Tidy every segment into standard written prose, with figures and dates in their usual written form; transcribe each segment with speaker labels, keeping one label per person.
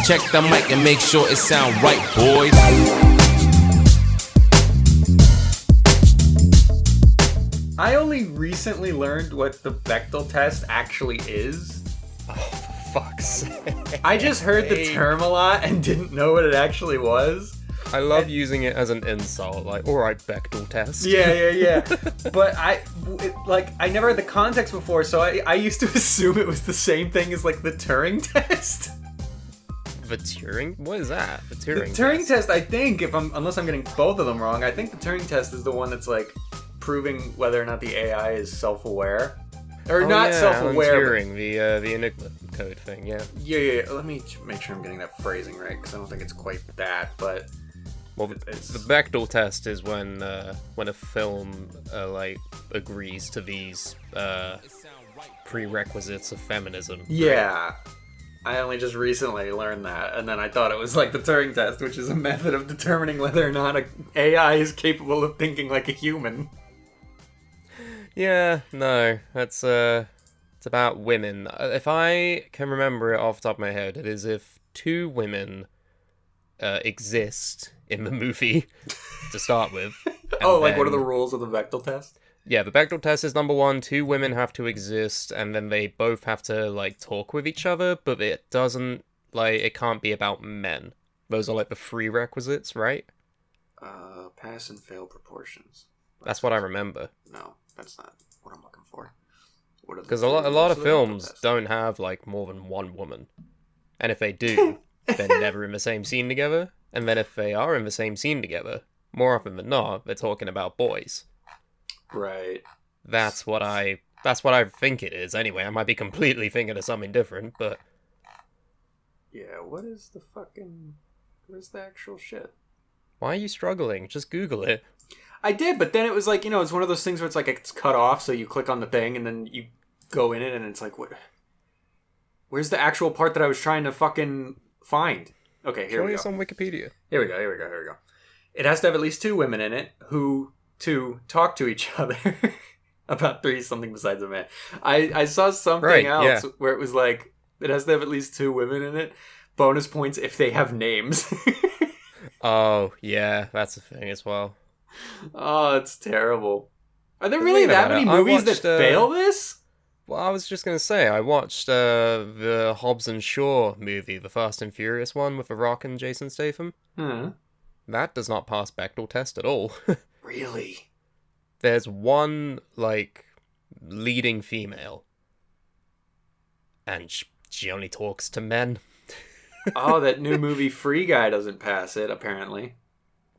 Speaker 1: Check the mic and make sure it sound right, boys.
Speaker 2: I only recently learned what the Bechdel test actually is.
Speaker 3: Oh, for fuck's sake.
Speaker 2: I just heard the term a lot and didn't know what it actually was.
Speaker 3: I love using it as an insult, like, alright, Bechdel test.
Speaker 2: Yeah. But I never had the context before, so I used to assume it was the same thing as, like, the Turing test.
Speaker 3: The Turing? What is that? The Turing
Speaker 2: test, I think, unless I'm getting both of them wrong, I think the Turing test is the one that's, like, proving whether or not the AI is self-aware. Or not self-aware.
Speaker 3: Turing, the Enigma code thing, yeah.
Speaker 2: Yeah. Let me make sure I'm getting that phrasing right, because I don't think it's quite that, but...
Speaker 3: Well, the Bechdel test is when a film agrees to these prerequisites of feminism.
Speaker 2: Yeah, I only just recently learned that, and then I thought it was like the Turing test, which is a method of determining whether or not an AI is capable of thinking like a human.
Speaker 3: Yeah, no, it's about women. If I can remember it off the top of my head, it is if two women exist in the movie to start with.
Speaker 2: What are the rules of the Bechdel test?
Speaker 3: Yeah, the Bechdel test is number one. Two women have to exist, and then they both have to, like, talk with each other, but it doesn't, like, it can't be about men. Those are, like, the prerequisites, right?
Speaker 2: Pass and fail proportions.
Speaker 3: That's what I remember.
Speaker 2: No, that's not what I'm looking for.
Speaker 3: Because a lot of films don't have, like, more than one woman. And if they do, they're never in the same scene together. And then if they are in the same scene together, more often than not, they're talking about boys.
Speaker 2: Right.
Speaker 3: That's what I think it is. Anyway, I might be completely thinking of something different, but...
Speaker 2: Yeah, where's the actual shit?
Speaker 3: Why are you struggling? Just Google it.
Speaker 2: I did, but then it was like, it's one of those things where it's like, it's cut off, so you click on the thing, and then you go in it, and it's like, what? Where's the actual part that I was trying to fucking find? Okay, here we go.
Speaker 3: Show us on Wikipedia.
Speaker 2: Here we go. It has to have at least two women in it who to talk to each other about something besides a man. I saw something else where it was like, it has to have at least two women in it. Bonus points if they have names.
Speaker 3: Oh, yeah, that's a thing as well.
Speaker 2: Oh, it's terrible. Are there really that many movies that fail this?
Speaker 3: Well, I was just going to say, I watched the Hobbs and Shaw movie, the Fast and Furious one with The Rock and Jason Statham. That does not pass Bechdel test at all.
Speaker 2: Really?
Speaker 3: There's one, like, leading female. And she only talks to men.
Speaker 2: Oh, that new movie Free Guy doesn't pass it, apparently.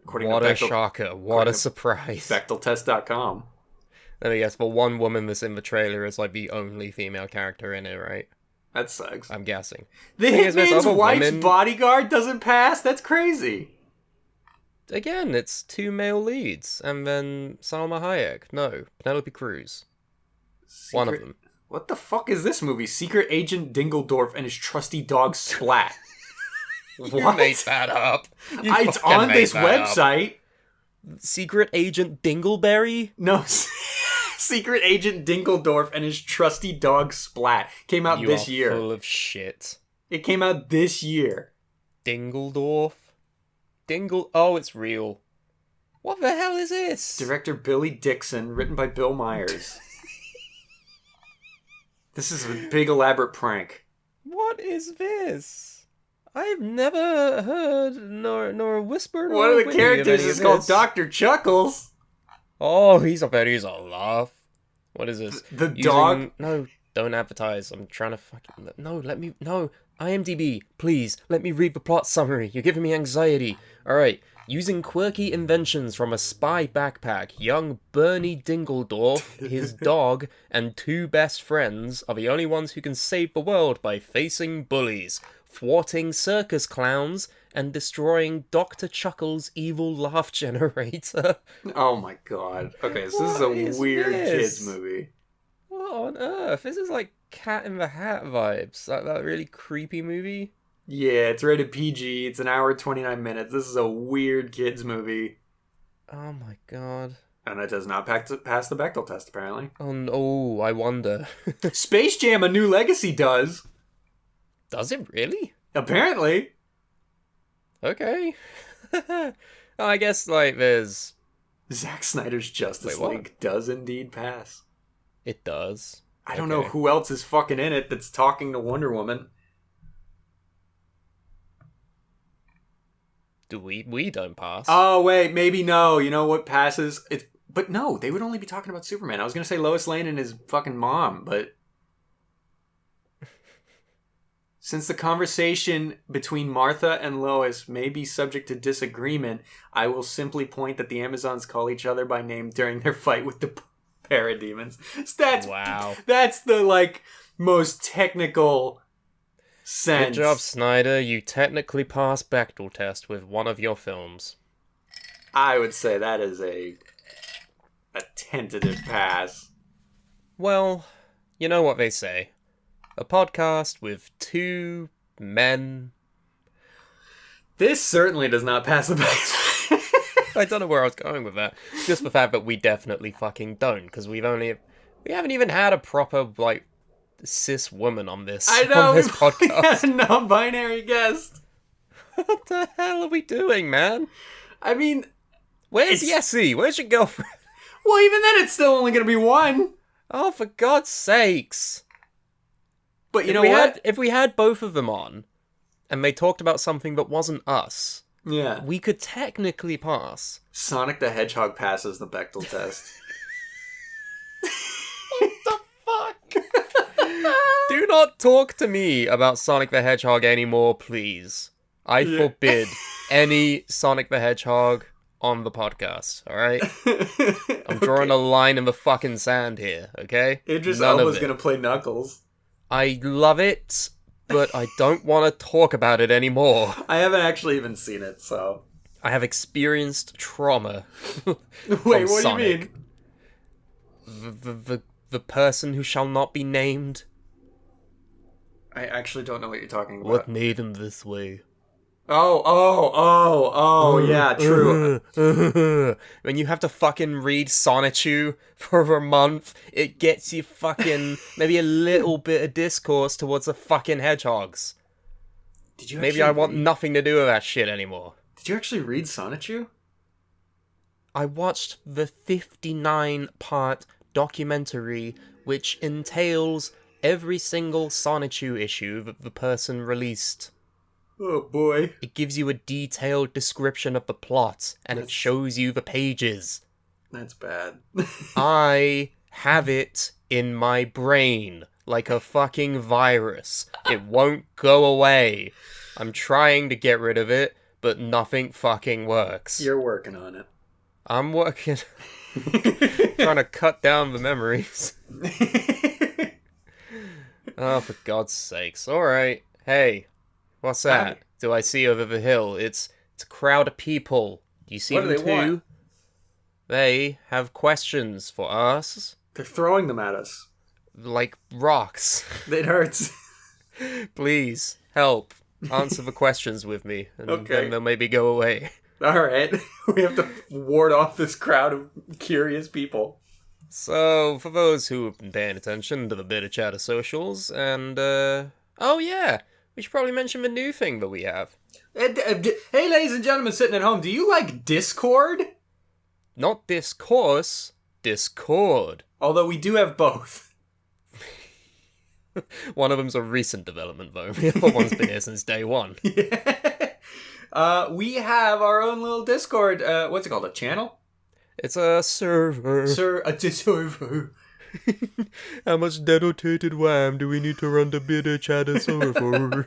Speaker 3: What a shocker. What a surprise.
Speaker 2: BechdelTest.com.
Speaker 3: Let me guess, the one woman that's in the trailer is, like, the only female character in it, right?
Speaker 2: That sucks.
Speaker 3: I'm guessing.
Speaker 2: The Hitman's Wife's Bodyguard doesn't pass? That's crazy.
Speaker 3: Again, it's two male leads, and then Salma Hayek. No, Penelope Cruz. One of them.
Speaker 2: What the fuck is this movie? Secret Agent Dingledorf and his trusty dog Splat.
Speaker 3: You made that up.
Speaker 2: It's on this website.
Speaker 3: Secret Agent Dingleberry?
Speaker 2: No, Secret Agent Dingledorf and his trusty dog Splat. Came out this year.
Speaker 3: You are full of shit.
Speaker 2: It came out this year.
Speaker 3: Dingledorf? Oh, it's real. What the hell is this?
Speaker 2: Director Billy Dixon, written by Bill Myers. This is a big elaborate prank.
Speaker 3: What is this? I've never heard nor whispered.
Speaker 2: One of the characters is called Dr. Chuckles.
Speaker 3: Oh, he's a laugh. What is this?
Speaker 2: The dog?
Speaker 3: No, don't advertise. I'm trying to fucking... No. IMDb, please, let me read the plot summary. You're giving me anxiety. Alright. Using quirky inventions from a spy backpack, young Bernie Dingledorf, his dog, and two best friends are the only ones who can save the world by facing bullies, thwarting circus clowns, and destroying Dr. Chuckles' evil laugh generator.
Speaker 2: Oh my god. Okay, so this is a weird kids movie.
Speaker 3: What on earth? This is like Cat in the Hat vibes. That really creepy movie.
Speaker 2: Yeah, it's rated PG. It's an hour 29 minutes. This is a weird kids movie.
Speaker 3: Oh my god.
Speaker 2: And it does not pass the Bechdel test, apparently.
Speaker 3: Oh no, I wonder.
Speaker 2: Space Jam: A New Legacy does.
Speaker 3: Does it really?
Speaker 2: Apparently.
Speaker 3: Okay. I guess, like, there's...
Speaker 2: Zack Snyder's Justice League does indeed pass.
Speaker 3: It does.
Speaker 2: I don't know who else is fucking in it that's talking to Wonder Woman.
Speaker 3: We don't pass.
Speaker 2: Oh, wait, maybe no. You know what passes? But no, they would only be talking about Superman. I was going to say Lois Lane and his fucking mom, but... Since the conversation between Martha and Lois may be subject to disagreement, I will simply point that the Amazons call each other by name during their fight with the parademons.
Speaker 3: Wow.
Speaker 2: That's the, like, most technical sense.
Speaker 3: Good job, Snyder. You technically passed Bechdel test with one of your films.
Speaker 2: I would say that is a tentative pass.
Speaker 3: Well, you know what they say. A podcast with two men.
Speaker 2: This certainly does not pass the Bechdel.
Speaker 3: I don't know where I was going with that. Just the fact that we definitely fucking don't, because we haven't even had a proper, like, cis woman on this.
Speaker 2: I know,
Speaker 3: on this podcast.
Speaker 2: A non-binary guest.
Speaker 3: What the hell are we doing, man?
Speaker 2: I mean,
Speaker 3: where's Yessie? Where's your girlfriend?
Speaker 2: Well, even then, it's still only going to be one.
Speaker 3: Oh, for God's sakes!
Speaker 2: But you know what?
Speaker 3: If we had both of them on, and they talked about something that wasn't us,
Speaker 2: yeah,
Speaker 3: we could technically pass.
Speaker 2: Sonic the Hedgehog passes the Bechdel test.
Speaker 3: What the fuck? Do not talk to me about Sonic the Hedgehog anymore, please. I forbid any Sonic the Hedgehog on the podcast, alright? I'm drawing a line in the fucking sand here, okay?
Speaker 2: Idris Elba's gonna play Knuckles.
Speaker 3: I love it, but I don't want to talk about it anymore.
Speaker 2: I haven't actually even seen it, so...
Speaker 3: I have experienced trauma.
Speaker 2: Wait, what
Speaker 3: Sonic.
Speaker 2: do you
Speaker 3: mean? The person who shall not be named.
Speaker 2: I actually don't know what you're talking about.
Speaker 3: What made him this way?
Speaker 2: Oh, yeah, true.
Speaker 3: When you have to fucking read Sonichu for a month, it gets you fucking maybe a little bit of discourse towards the fucking hedgehogs.
Speaker 2: Did you
Speaker 3: maybe I want nothing to do with that shit anymore.
Speaker 2: Did you actually read Sonichu?
Speaker 3: I watched the 59-part documentary, which entails every single Sonichu issue that the person released.
Speaker 2: Oh boy.
Speaker 3: It gives you a detailed description of the plot, and it shows you the pages.
Speaker 2: That's bad.
Speaker 3: I have it in my brain, like a fucking virus. It won't go away. I'm trying to get rid of it, but nothing fucking works.
Speaker 2: You're working on it.
Speaker 3: I'm working... trying to cut down the memories. Oh, for God's sakes. Alright. Hey. What's that? Do I see over the hill? It's a crowd of people. Do you see them too? Want? They have questions for us.
Speaker 2: They're throwing them at us.
Speaker 3: Like rocks.
Speaker 2: It hurts.
Speaker 3: Please, help. Answer the questions with me, and then they'll maybe go away.
Speaker 2: Alright. We have to ward off this crowd of curious people.
Speaker 3: So, for those who have been paying attention to the Bitter Chatter socials, and, oh yeah! We should probably mention the new thing that we have.
Speaker 2: Hey, ladies and gentlemen sitting at home, do you like Discord?
Speaker 3: Not discourse, Discord.
Speaker 2: Although we do have both.
Speaker 3: One of them's a recent development, though. The other one's been here since day one.
Speaker 2: Yeah. We have our own little Discord. What's it called? A channel?
Speaker 3: It's a server.
Speaker 2: A server.
Speaker 3: How much dedicated RAM do we need to run the Bitter Chatter server?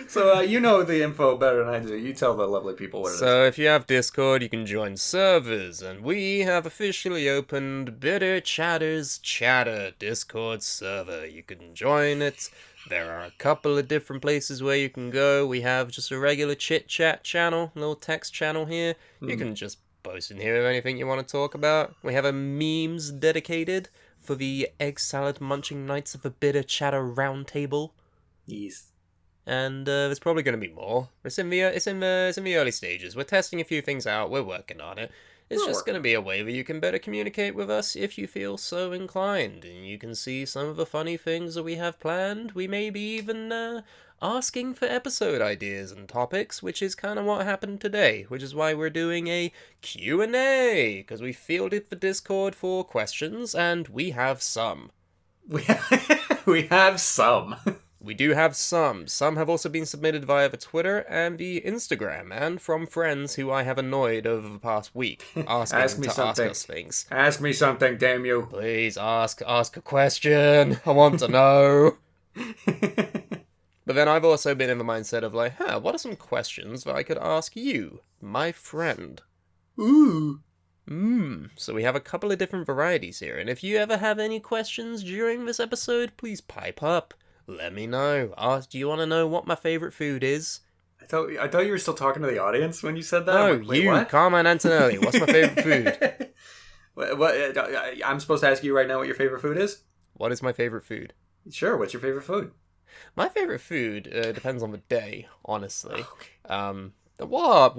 Speaker 2: So, you know the info better than I do. You tell the lovely people what it is.
Speaker 3: So, if you have Discord, you can join servers, and we have officially opened Bitter Chatter's Chatter Discord server. You can join it. There are a couple of different places where you can go. We have just a regular chit-chat channel, little text channel here. You can just post in here with anything you want to talk about. We have a memes dedicated for the egg salad munching nights of the Bitter Chatter Roundtable.
Speaker 2: Yes.
Speaker 3: And there's probably going to be more. It's in the early stages. We're testing a few things out. We're working on it. It's just going to be a way that you can better communicate with us if you feel so inclined. And you can see some of the funny things that we have planned. We maybe even asking for episode ideas and topics, which is kind of what happened today, which is why we're doing a Q&A, because we fielded the Discord for questions, and we have some.
Speaker 2: We have some.
Speaker 3: We do have some. Some have also been submitted via the Twitter and the Instagram, and from friends who I have annoyed over the past week, asking to ask us things.
Speaker 2: Ask me something, damn you.
Speaker 3: Please ask a question. I want to know. But then I've also been in the mindset of like, what are some questions that I could ask you, my friend?
Speaker 2: Ooh.
Speaker 3: So we have a couple of different varieties here, and if you ever have any questions during this episode, please pipe up. Let me know. Do you want to know what my favorite food is?
Speaker 2: I thought you were still talking to the audience when you said that.
Speaker 3: No,
Speaker 2: like, wait, what?
Speaker 3: Carmine Antonelli. What's my favorite food?
Speaker 2: What? I'm supposed to ask you right now what your favorite food is?
Speaker 3: What is my favorite food?
Speaker 2: Sure. What's your favorite food?
Speaker 3: My favorite food depends on the day, honestly.
Speaker 2: Okay.
Speaker 3: What?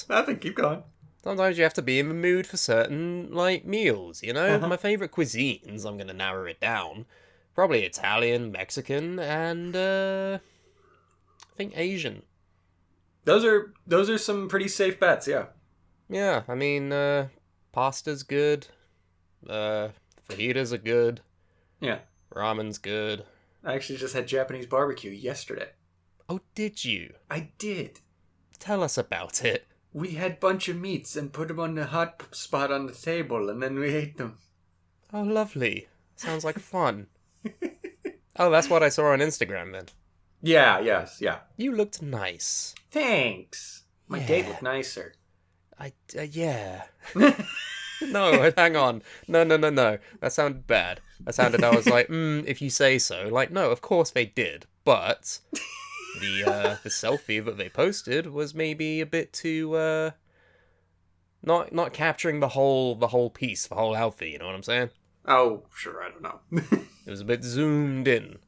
Speaker 2: Nothing. Keep going.
Speaker 3: Sometimes you have to be in the mood for certain, meals, you know? My favorite cuisines, I'm going to narrow it down. Probably Italian, Mexican, and, I think Asian.
Speaker 2: Those are some pretty safe bets, yeah.
Speaker 3: Yeah, I mean, pasta's good. Fajitas are good.
Speaker 2: Yeah.
Speaker 3: Ramen's good.
Speaker 2: I actually just had Japanese barbecue yesterday.
Speaker 3: Oh, did you?
Speaker 2: I did.
Speaker 3: Tell us about it.
Speaker 2: We had a bunch of meats and put them on the hot spot on the table, and then we ate them.
Speaker 3: Oh, lovely. Sounds like fun. Oh, that's what I saw on Instagram then.
Speaker 2: Yeah, yes, yeah.
Speaker 3: You looked nice.
Speaker 2: Thanks. My date looked nicer.
Speaker 3: Yeah. No, hang on. No. That sounded bad. That sounded, I was like, if you say so. Like, no, of course they did. But the selfie that they posted was maybe a bit too, not capturing the whole piece, the whole outfit, you know what I'm saying?
Speaker 2: Oh, sure, I don't know.
Speaker 3: It was a bit zoomed in.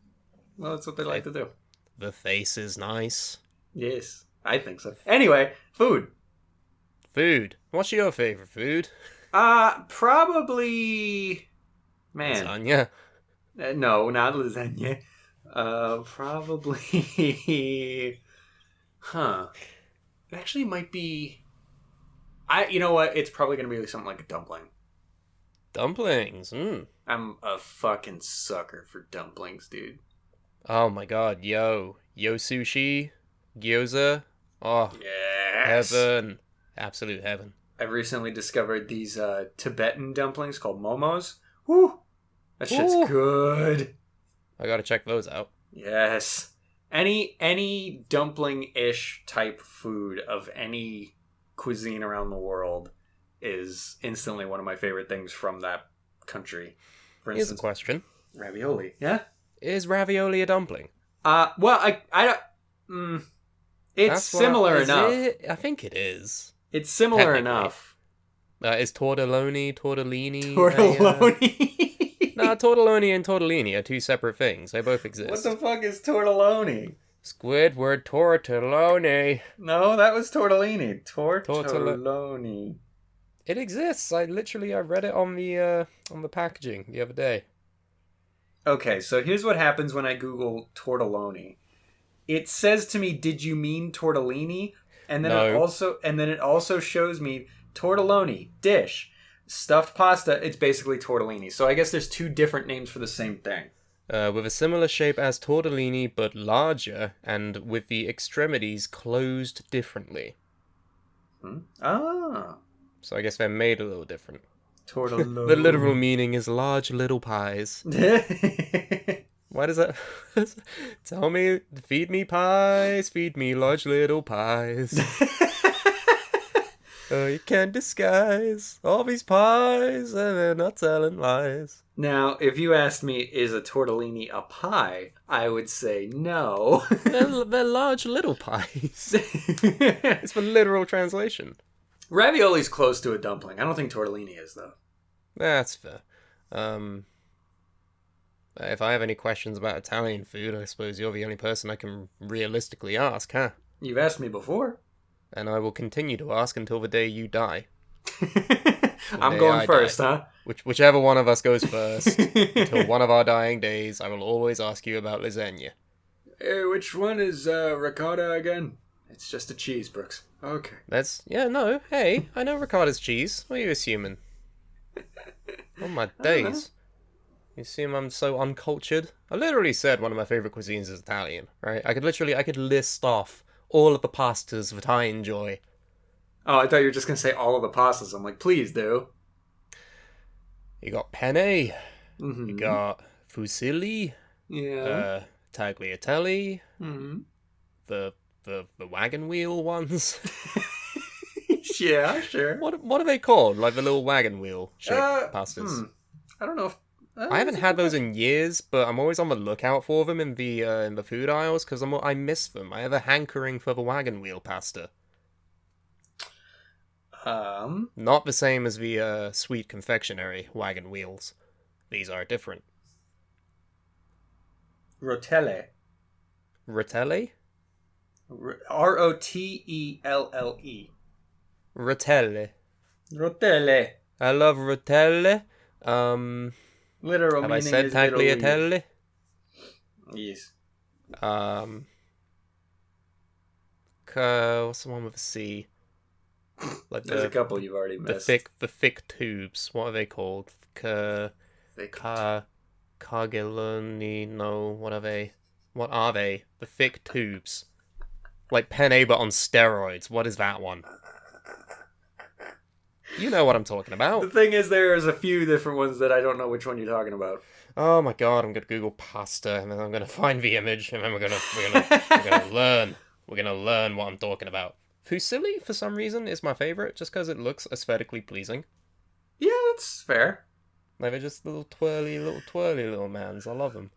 Speaker 2: Well, that's what they like to do.
Speaker 3: The face is nice.
Speaker 2: Yes, I think so. Anyway, food.
Speaker 3: Food. What's your favorite food?
Speaker 2: Probably... Man.
Speaker 3: Lasagna.
Speaker 2: No, not lasagna. Probably... Huh. It actually might be... You know what? It's probably going to be something like a dumpling.
Speaker 3: Dumplings.
Speaker 2: I'm a fucking sucker for dumplings, dude.
Speaker 3: Oh my god, yo sushi, gyoza. Oh,
Speaker 2: yes.
Speaker 3: Heaven. Absolute heaven.
Speaker 2: I've recently discovered these Tibetan dumplings called momos. Woo! That shit's good.
Speaker 3: I gotta check those out.
Speaker 2: Yes. Any dumpling-ish type food of any cuisine around the world is instantly one of my favorite things from that country. For instance,
Speaker 3: here's a question.
Speaker 2: Ravioli. Yeah?
Speaker 3: Is ravioli a dumpling?
Speaker 2: Well, I don't... it's similar enough.
Speaker 3: I think it is.
Speaker 2: It's similar enough.
Speaker 3: Is tortellini?
Speaker 2: Tortelloni?
Speaker 3: No, tortelloni and tortellini are two separate things. They both exist.
Speaker 2: What the fuck is tortelloni?
Speaker 3: Squidward tortelloni.
Speaker 2: No, that was tortellini. Tortelloni.
Speaker 3: It exists. I read it on the packaging the other day.
Speaker 2: Okay, so here's what happens when I Google tortelloni. It says to me, "Did you mean tortellini?" And then it also shows me tortelloni dish, stuffed pasta. It's basically tortellini. So I guess there's two different names for the same thing.
Speaker 3: With a similar shape as tortellini, but larger, and with the extremities closed differently.
Speaker 2: Ah.
Speaker 3: So I guess they're made a little different.
Speaker 2: Tortelloni.
Speaker 3: The literal meaning is large little pies. Why does that... Tell me, feed me pies, feed me large little pies. Oh, you can't disguise all these pies, and they're not telling lies.
Speaker 2: Now, if you asked me, is a tortellini a pie, I would say no.
Speaker 3: They're large little pies. It's the literal translation.
Speaker 2: Ravioli's close to a dumpling. I don't think tortellini is, though.
Speaker 3: That's fair. If I have any questions about Italian food, I suppose you're the only person I can realistically ask, huh?
Speaker 2: You've asked me before.
Speaker 3: And I will continue to ask until the day you die.
Speaker 2: I'm going first, huh?
Speaker 3: Whichever one of us goes first. Until one of our dying days, I will always ask you about lasagna.
Speaker 2: Hey, which one is ricotta again? It's just a cheese, Brooks. Okay.
Speaker 3: Hey, I know ricotta's cheese. What are you assuming? Oh my days. You assume I'm so uncultured? I literally said one of my favorite cuisines is Italian, right? I could list off all of the pastas that I enjoy.
Speaker 2: Oh, I thought you were just gonna say all of the pastas. I'm like, please do.
Speaker 3: You got penne.
Speaker 2: Mm-hmm.
Speaker 3: You got fusilli.
Speaker 2: Yeah.
Speaker 3: Tagliatelle.
Speaker 2: Mm-hmm.
Speaker 3: The wagon wheel ones.
Speaker 2: Yeah, sure.
Speaker 3: What are they called? Like the little wagon wheel shaped pastas.
Speaker 2: I don't know if
Speaker 3: I haven't had those in years, but I'm always on the lookout for them in the food aisles because I miss them. I have a hankering for the wagon wheel pasta. Not the same as the sweet confectionery wagon wheels. These are different.
Speaker 2: Rotelle.
Speaker 3: Rotelle?
Speaker 2: Rotelle.
Speaker 3: Rotelle.
Speaker 2: Rotelle.
Speaker 3: I love rotelle.
Speaker 2: Literal
Speaker 3: have
Speaker 2: meaning
Speaker 3: I said
Speaker 2: is
Speaker 3: tagliatelle?
Speaker 2: Yes.
Speaker 3: What's the one with a C? Like
Speaker 2: There's a couple you've already missed.
Speaker 3: The thick tubes. What are they called? Cargeloni? No. What are they? What are they? The thick tubes. Like penne, but on steroids. What is that one? You know what I'm talking about.
Speaker 2: The thing is, there's a few different ones that I don't know which one you're talking about.
Speaker 3: Oh my god! I'm gonna Google pasta, and then I'm gonna find the image, and then we're gonna learn. We're gonna learn what I'm talking about. Fusilli, for some reason, is my favorite, just because it looks aesthetically pleasing.
Speaker 2: Yeah, that's fair.
Speaker 3: Like, they're just little twirly little mans. I love them.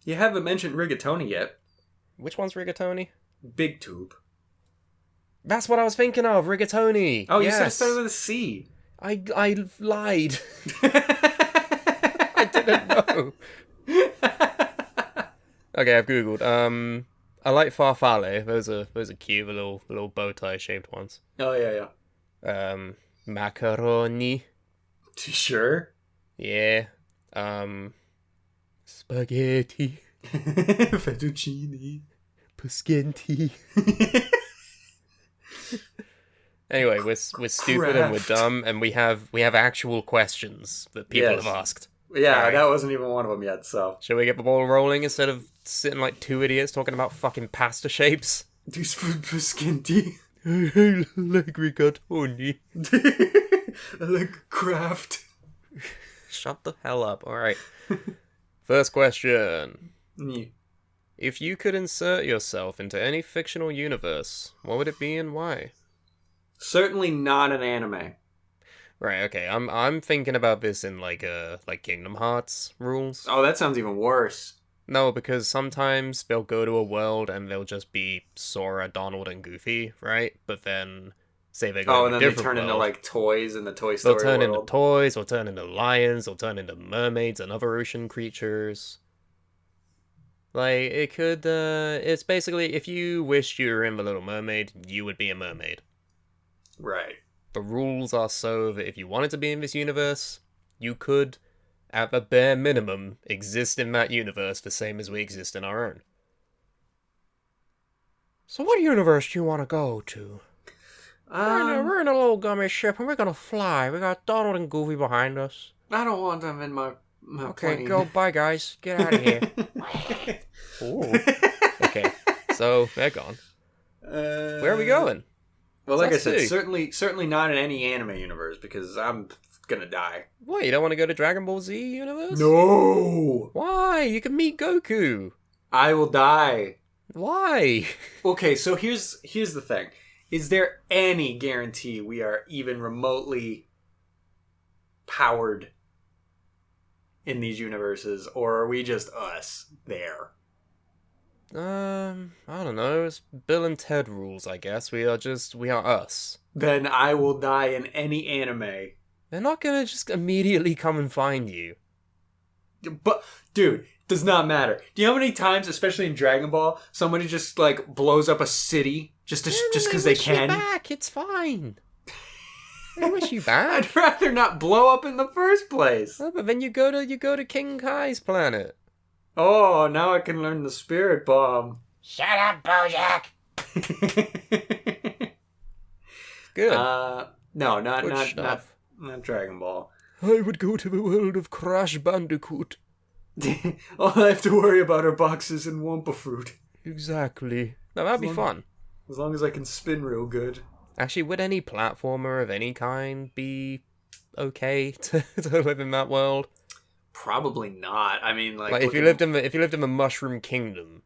Speaker 2: You haven't mentioned rigatoni yet.
Speaker 3: Which one's rigatoni?
Speaker 2: Big tube.
Speaker 3: That's what I was thinking of, rigatoni.
Speaker 2: Oh,
Speaker 3: yes.
Speaker 2: You said it started with a C.
Speaker 3: I lied. I didn't know. Okay, I've googled. I like farfalle. Those are cute, the little bow tie shaped ones.
Speaker 2: Oh yeah.
Speaker 3: Macaroni.
Speaker 2: Sure.
Speaker 3: Yeah. Spaghetti.
Speaker 2: Fettuccine.
Speaker 3: Paschenti. Anyway, we're stupid and we're dumb, and we have actual questions that people have asked.
Speaker 2: Yeah,
Speaker 3: right.
Speaker 2: That wasn't even one of them yet, so.
Speaker 3: Shall we get the ball rolling instead of sitting like two idiots talking about fucking pasta shapes?
Speaker 2: Paschenti.
Speaker 3: I like rigatoni.
Speaker 2: I like craft.
Speaker 3: Shut the hell up. Alright. First question.
Speaker 2: Yeah.
Speaker 3: If you could insert yourself into any fictional universe, what would it be and why?
Speaker 2: Certainly not an anime.
Speaker 3: Right, okay. I'm thinking about this in like Kingdom Hearts rules.
Speaker 2: Oh, that sounds even worse.
Speaker 3: No, because sometimes they'll go to a world and they'll just be Sora, Donald, and Goofy, right? But then say they go to a different world. Oh, and then they turn
Speaker 2: into like toys in the Toy Story world.
Speaker 3: They'll turn into toys, or turn into lions, or turn into mermaids and other ocean creatures. Like, it could, it's basically, if you wished you were in The Little Mermaid, you would be a mermaid.
Speaker 2: Right.
Speaker 3: The rules are so that if you wanted to be in this universe, you could, at the bare minimum, exist in that universe the same as we exist in our own. So what universe do you want to go to? We're in a little gummy ship and we're gonna fly. We got Donald and Goofy behind us.
Speaker 2: I don't want them in my
Speaker 3: okay,
Speaker 2: plane.
Speaker 3: Go, bye guys. Get out of here. Ooh. Okay, so they're gone. Where are we going?
Speaker 2: Well, like I said, certainly not in any anime universe, because I'm gonna die.
Speaker 3: What, you don't want to go to Dragon Ball Z universe?
Speaker 2: No!
Speaker 3: Why? You can meet Goku.
Speaker 2: I will die.
Speaker 3: Why?
Speaker 2: Okay, so here's the thing. Is there any guarantee we are even remotely powered in these universes, or are we just us there?
Speaker 3: I don't know. It's Bill and Ted rules, I guess. We are us.
Speaker 2: Then I will die in any anime.
Speaker 3: They're not gonna just immediately come and find you.
Speaker 2: But, dude, does not matter. Do you know how many times, especially in Dragon Ball, somebody just, like, blows up a city just because they can?
Speaker 3: You back. It's fine. I wish you back.
Speaker 2: I'd rather not blow up in the first place.
Speaker 3: Oh, but then you go to King Kai's planet.
Speaker 2: Oh, now I can learn the spirit bomb.
Speaker 3: Shut up, Bojack! Good.
Speaker 2: No, not Dragon Ball.
Speaker 3: I would go to the world of Crash Bandicoot.
Speaker 2: All I have to worry about are boxes and Wumpa fruit.
Speaker 3: Exactly. Now that'd be fun.
Speaker 2: As long as I can spin real good.
Speaker 3: Actually, would any platformer of any kind be okay to live in that world?
Speaker 2: Probably not. I mean, like
Speaker 3: if you lived in the Mushroom Kingdom.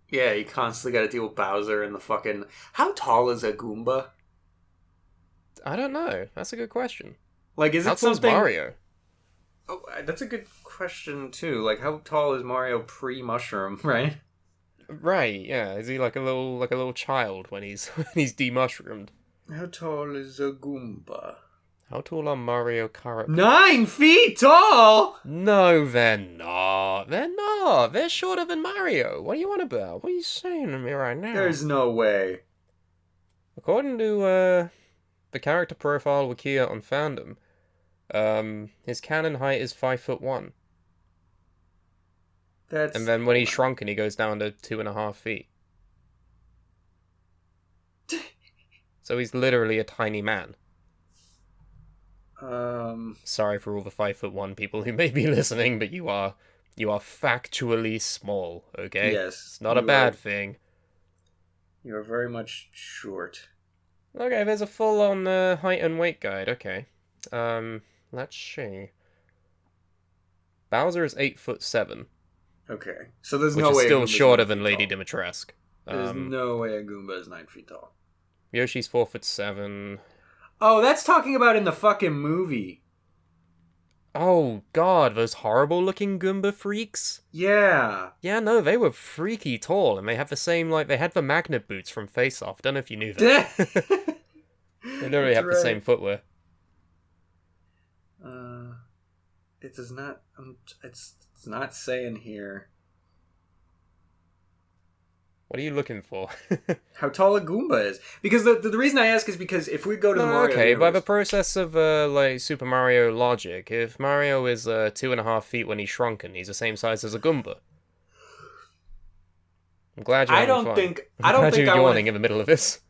Speaker 2: Yeah, you constantly got to deal with Bowser and the fucking. How tall is a Goomba?
Speaker 3: I don't know. That's a good question.
Speaker 2: Like, is
Speaker 3: how
Speaker 2: it something?
Speaker 3: How tall is Mario?
Speaker 2: Oh, that's a good question too. Like, how tall is Mario pre-mushroom? Right.
Speaker 3: Right. Yeah. Is he like a little child when he's demushroomed?
Speaker 2: How tall is a Goomba?
Speaker 3: How tall are Mario Kart?
Speaker 2: 9 feet tall!
Speaker 3: No, they're not. They're not. They're shorter than Mario. What are you on about? What are you saying to me right now?
Speaker 2: There's no way.
Speaker 3: According to the character profile Wikia on Fandom, his canon height is 5'1". And then when he's shrunken, he goes down to 2.5 feet. So he's literally a tiny man. Sorry for all the 5'1" people who may be listening, but you are factually small, okay?
Speaker 2: Yes.
Speaker 3: It's not a bad thing.
Speaker 2: You are very much short.
Speaker 3: Okay, there's a full-on height and weight guide, okay. Let's see. Bowser is 8'7".
Speaker 2: Okay. So there's
Speaker 3: no way. Which is still shorter than Lady Dimitrescu.
Speaker 2: There's no way a Goomba is 9 feet tall.
Speaker 3: Yoshi's 4'7".
Speaker 2: Oh, that's talking about in the fucking movie.
Speaker 3: Oh, God, those horrible-looking Goomba freaks?
Speaker 2: Yeah.
Speaker 3: Yeah, no, they were freaky tall, and they have the same, they had the magnet boots from Face Off. Don't know if you knew that. They literally have the same footwear.
Speaker 2: It does not, it's not saying here.
Speaker 3: What are you looking for?
Speaker 2: How tall a Goomba is. Because the reason I ask is because if we go to the Mario universe...
Speaker 3: by the process of, Super Mario logic, if Mario is 2.5 feet when he's shrunken, he's the same size as a Goomba. I'm glad you're having fun. I'm glad you're yawning in the middle of this.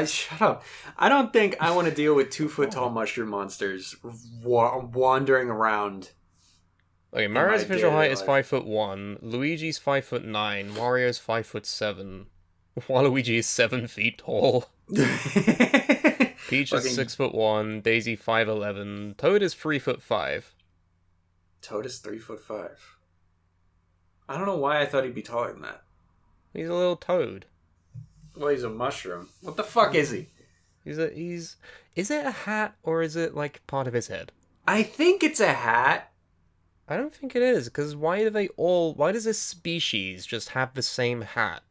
Speaker 2: Shut up. I don't think I want to deal with 2-foot-tall mushroom monsters wandering around.
Speaker 3: Okay, Mario's official height is 5'1", Luigi's 5'9", Wario's 5'7", Waluigi is 7 feet tall. Peach is 6'1", Daisy 5'11", Toad is 3'5".
Speaker 2: Toad is 3'5". I don't know why I thought he'd be taller than that.
Speaker 3: He's a little toad.
Speaker 2: Well, he's a mushroom. What the fuck is he?
Speaker 3: Is it a hat or is it like part of his head?
Speaker 2: I think it's a hat.
Speaker 3: I don't think it is, because why does this species just have the same hat?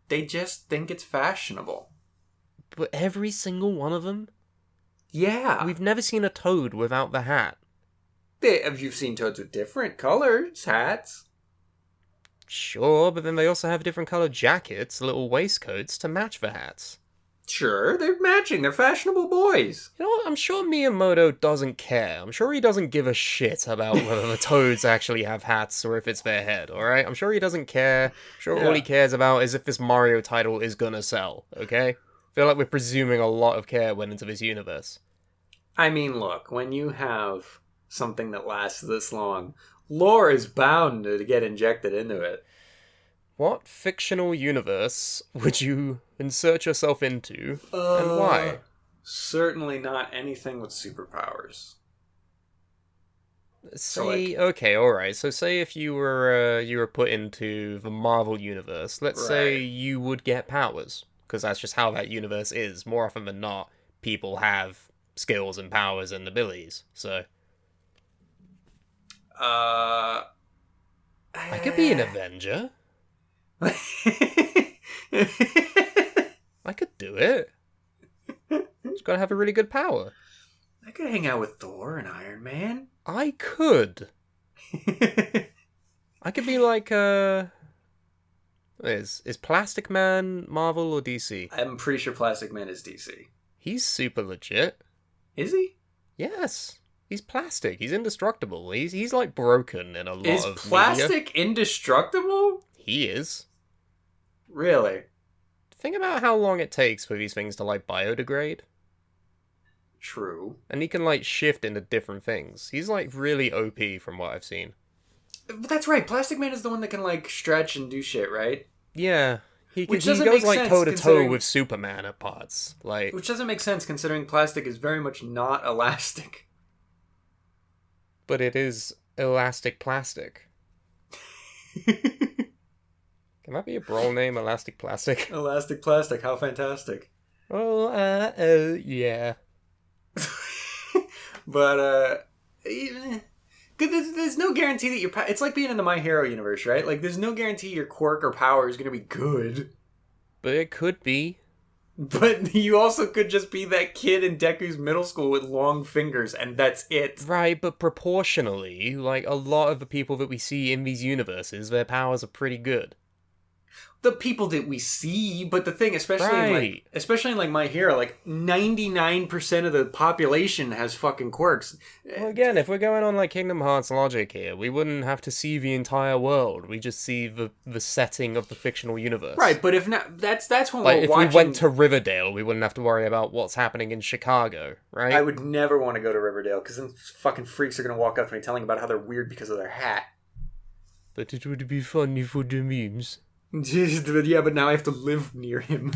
Speaker 2: They just think it's fashionable.
Speaker 3: But every single one of them?
Speaker 2: Yeah.
Speaker 3: We've never seen a toad without the hat.
Speaker 2: Have you seen toads with different colors, hats?
Speaker 3: Sure, but then they also have different colored jackets, little waistcoats to match the hats.
Speaker 2: Sure, they're matching. They're fashionable boys.
Speaker 3: You know what? I'm sure Miyamoto doesn't care. I'm sure he doesn't give a shit about whether the toads actually have hats or if it's their head, alright? I'm sure he doesn't care. I'm sure all he cares about is if this Mario title is gonna sell, okay? I feel like we're presuming a lot of care went into this universe.
Speaker 2: I mean, look, when you have something that lasts this long, lore is bound to get injected into it.
Speaker 3: What fictional universe would you insert yourself into, and why?
Speaker 2: Certainly not anything with superpowers.
Speaker 3: Okay, alright, so say if you were put into the Marvel universe, let's say you would get powers, because that's just how that universe is. More often than not, people have skills and powers and abilities, so... I could be an Avenger. I could do it. Just gotta have a really good power.
Speaker 2: I could hang out with Thor and Iron Man.
Speaker 3: I could. I could be like, Is Plastic Man Marvel or DC?
Speaker 2: I'm pretty sure Plastic Man is DC.
Speaker 3: He's super legit.
Speaker 2: Is he?
Speaker 3: Yes. He's plastic. He's indestructible. He's like broken in a lot
Speaker 2: Is
Speaker 3: of
Speaker 2: plastic
Speaker 3: media.
Speaker 2: indestructible?
Speaker 3: He is.
Speaker 2: Really?
Speaker 3: Think about how long it takes for these things to like biodegrade.
Speaker 2: True.
Speaker 3: And he can like shift into different things. He's like really OP from what I've seen.
Speaker 2: But that's right. Plastic Man is the one that can like stretch and do shit, right?
Speaker 3: Yeah. He
Speaker 2: Which
Speaker 3: goes
Speaker 2: doesn't make
Speaker 3: like
Speaker 2: sense
Speaker 3: toe to toe
Speaker 2: considering-
Speaker 3: with Superman at parts. Like,
Speaker 2: Which doesn't make sense considering plastic is very much not elastic.
Speaker 3: but it is elastic plastic. Can that be a brawl name? Elastic plastic.
Speaker 2: Elastic plastic. How fantastic.
Speaker 3: Oh, yeah.
Speaker 2: But there's no guarantee that it's like being in the My Hero universe, right? Like there's no guarantee your quirk or power is going to be good.
Speaker 3: But it could be.
Speaker 2: But you also could just be that kid in Deku's middle school with long fingers, and that's it.
Speaker 3: Right, but proportionally, like, a lot of the people that we see in these universes, their powers are pretty good.
Speaker 2: The people that we see, but the thing, especially in like My Hero, like 99% of the population has fucking quirks.
Speaker 3: Well, again, if we're going on like Kingdom Hearts logic here, we wouldn't have to see the entire world. We just see the setting of the fictional universe.
Speaker 2: Right, but if not, that's when
Speaker 3: like
Speaker 2: we're
Speaker 3: if
Speaker 2: watching...
Speaker 3: we went to Riverdale, we wouldn't have to worry about what's happening in Chicago, right?
Speaker 2: I would never want to go to Riverdale because then fucking freaks are gonna walk up to me telling about how they're weird because of their hat.
Speaker 3: But it would be funny for the memes.
Speaker 2: Yeah, but now I have to live near him.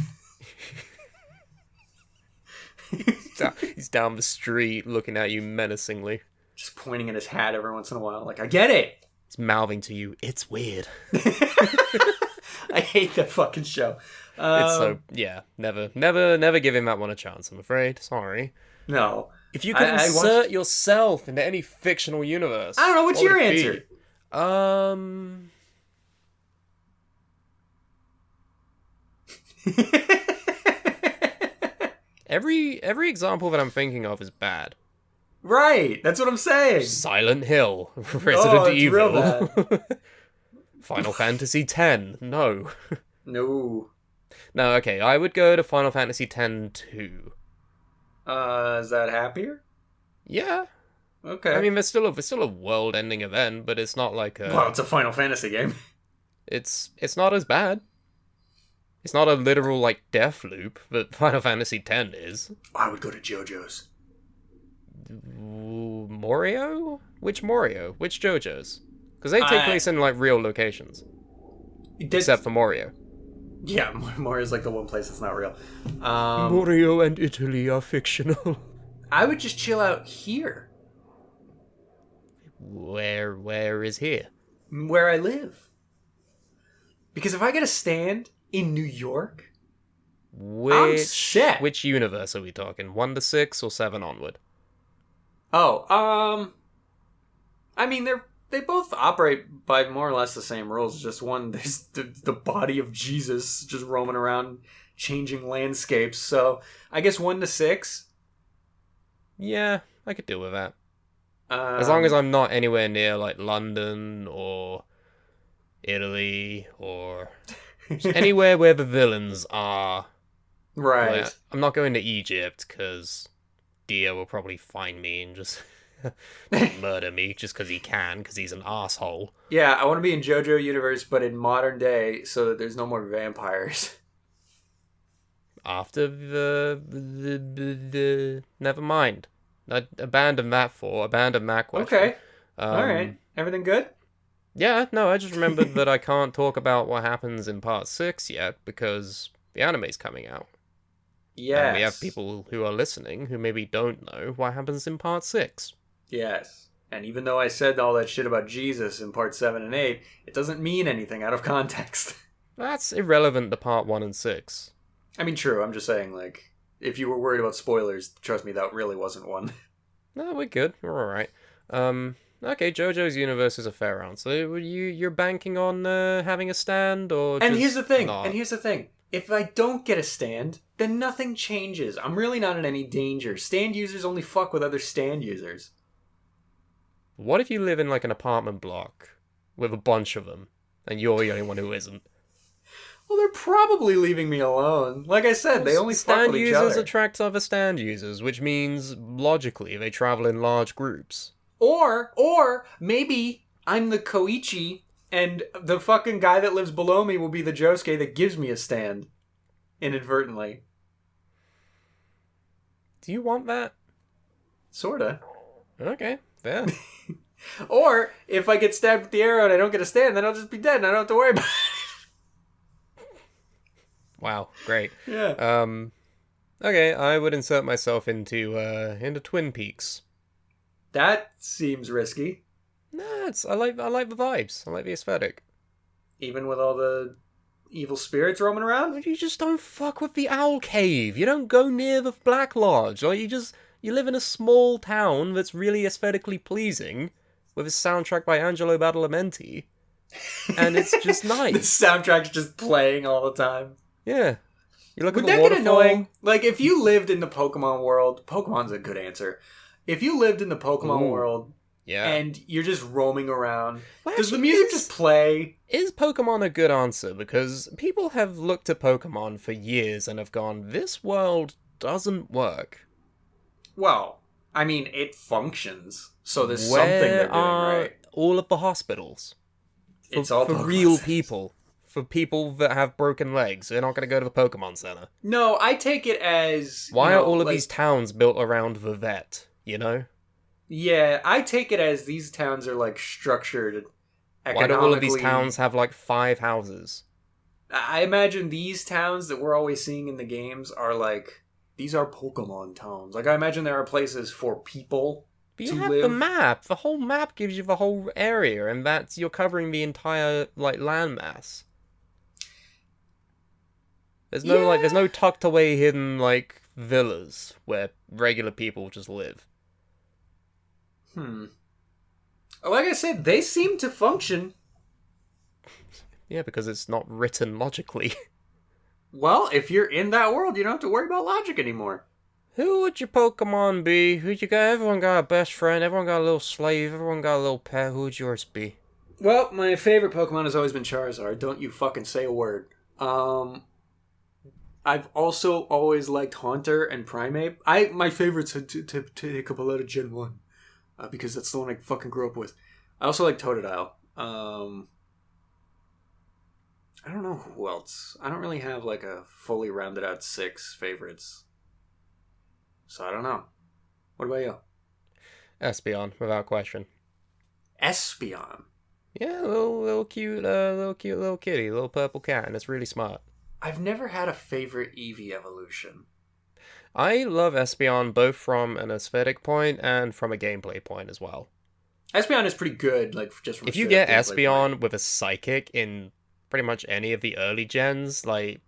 Speaker 3: He's down the street looking at you menacingly.
Speaker 2: Just pointing at his hat every once in a while. Like, I get it!
Speaker 3: He's mouthing to you, it's weird.
Speaker 2: I hate that fucking show.
Speaker 3: It's so, yeah, never give him that one a chance, I'm afraid. Sorry.
Speaker 2: No.
Speaker 3: If you could insert yourself into any fictional universe...
Speaker 2: I don't know, what's your answer?
Speaker 3: Every example that I'm thinking of is bad.
Speaker 2: Right, that's what I'm saying.
Speaker 3: Silent Hill, Resident
Speaker 2: it's
Speaker 3: Evil,
Speaker 2: real bad.
Speaker 3: Final Fantasy X. No.
Speaker 2: No.
Speaker 3: No, okay, I would go to Final Fantasy X 2.
Speaker 2: Is that happier?
Speaker 3: Yeah.
Speaker 2: Okay.
Speaker 3: I mean, there's still a world-ending event, but it's not like a...
Speaker 2: Well, it's a Final Fantasy game.
Speaker 3: It's not as bad. It's not a literal, like, death loop that Final Fantasy X is.
Speaker 2: I would go to JoJo's.
Speaker 3: Morio? Which Morio? Which JoJo's? Because they take place in, like, real locations. Except for Morio.
Speaker 2: Yeah, Morio's, like, the one place that's not real.
Speaker 3: Morio and Italy are fictional.
Speaker 2: I would just chill out here.
Speaker 3: Where is here?
Speaker 2: Where I live. Because if I get a stand in New York, I'm set.
Speaker 3: Which universe are we talking? 1 to 6 or 7 onward?
Speaker 2: Oh, I mean, they both operate by more or less the same rules. Just one, there's the body of Jesus just roaming around, changing landscapes. So I guess 1 to 6.
Speaker 3: Yeah, I could deal with that. As long as I'm not anywhere near, like, London or Italy or anywhere where the villains are.
Speaker 2: Right.
Speaker 3: Like, I'm not going to Egypt because Dio will probably find me and just murder me just because he can, because he's an asshole.
Speaker 2: Yeah, I want to be in JoJo universe, but in modern day, so that there's no more vampires.
Speaker 3: After never mind. Abandon that question.
Speaker 2: Okay. Alright. Everything good?
Speaker 3: Yeah, no, I just remembered that I can't talk about what happens in part 6 yet because the anime's coming out.
Speaker 2: Yes.
Speaker 3: And we have people who are listening who maybe don't know what happens in part 6.
Speaker 2: Yes. And even though I said all that shit about Jesus in part 7 and 8, it doesn't mean anything out of context.
Speaker 3: That's irrelevant to part 1 and 6.
Speaker 2: I mean, true. I'm just saying, like, if you were worried about spoilers, trust me, that really wasn't one.
Speaker 3: No, we're good. We're alright. Okay, JoJo's universe is a fair answer. You're banking on having a stand, or
Speaker 2: And
Speaker 3: just
Speaker 2: here's the thing.
Speaker 3: not?
Speaker 2: And here's the thing. If I don't get a stand, then nothing changes. I'm really not in any danger. Stand users only fuck with other stand users.
Speaker 3: What if you live in, like, an apartment block with a bunch of them, and you're the only one who isn't?
Speaker 2: Well, they're probably leaving me alone. Like I said, they only fuck with each other.
Speaker 3: Stand users attract other stand users, which means, logically, they travel in large groups.
Speaker 2: Or maybe I'm the Koichi, and the fucking guy that lives below me will be the Josuke that gives me a stand. Inadvertently.
Speaker 3: Do you want that?
Speaker 2: Sorta.
Speaker 3: Okay, fair.
Speaker 2: Or, if I get stabbed with the arrow and I don't get a stand, then I'll just be dead and I don't have to worry about it.
Speaker 3: Wow, great.
Speaker 2: Yeah.
Speaker 3: Okay, I would insert myself into Twin Peaks.
Speaker 2: That seems risky.
Speaker 3: Nah, I like the vibes. I like the aesthetic.
Speaker 2: Even with all the evil spirits roaming around?
Speaker 3: You just don't fuck with the Owl Cave. You don't go near the Black Lodge. Or you live in a small town that's really aesthetically pleasing, with a soundtrack by Angelo Badalamenti, and it's just nice.
Speaker 2: The soundtrack's just playing all the time.
Speaker 3: Yeah. You look
Speaker 2: Would
Speaker 3: at the
Speaker 2: that
Speaker 3: waterfall.
Speaker 2: get annoying? Like, if you lived in the Pokemon world... Pokemon's a good answer. If you lived in the Pokemon world...
Speaker 3: Yeah.
Speaker 2: And you're just roaming around.
Speaker 3: Well,
Speaker 2: does the
Speaker 3: actually,
Speaker 2: music just play?
Speaker 3: Is Pokemon a good answer? Because people have looked at Pokemon for years and have gone, this world doesn't work.
Speaker 2: Well, I mean, it functions. So there's something they're doing right.
Speaker 3: All of the hospitals?
Speaker 2: It's all
Speaker 3: for
Speaker 2: Pokemon
Speaker 3: real
Speaker 2: centers.
Speaker 3: People. For people that have broken legs. They're not going to go to the Pokemon Center.
Speaker 2: No, I take it as...
Speaker 3: Why are all of these towns built around the vet, you know?
Speaker 2: Yeah, I take it as these towns are, like, structured economically.
Speaker 3: Why do all of these towns have, like, 5 houses?
Speaker 2: I imagine these towns that we're always seeing in the games are, like... These are Pokemon towns. Like, I imagine there are places for people
Speaker 3: But
Speaker 2: to
Speaker 3: you have
Speaker 2: live.
Speaker 3: the map. The whole map gives you the whole area, and you're covering the entire, like, landmass. There's no tucked away hidden, like, villas where regular people just live.
Speaker 2: Like I said, they seem to function.
Speaker 3: Yeah, because it's not written logically.
Speaker 2: Well, if you're in that world, you don't have to worry about logic anymore.
Speaker 3: Who would your Pokemon be? Who'd you got? Everyone got a best friend, everyone got a little slave, everyone got a little pet. Who would yours be?
Speaker 2: Well, my favorite Pokemon has always been Charizard. Don't you fucking say a word. I've also always liked Haunter and Primeape. My favorites are to take up a lot of Gen 1. Because that's the one I fucking grew up with. I also like Totodile. I don't know who else. I don't really have like a fully rounded out 6 favorites. So I don't know. What about you?
Speaker 3: Espeon, without question.
Speaker 2: Espeon?
Speaker 3: Yeah, little cute little kitty, little purple cat, and it's really smart.
Speaker 2: I've never had a favorite Eevee evolution.
Speaker 3: I love Espeon both from an aesthetic point and from a gameplay point as well.
Speaker 2: Espeon is pretty good, like just from
Speaker 3: if you get Espeon with a psychic in pretty much any of the early gens, like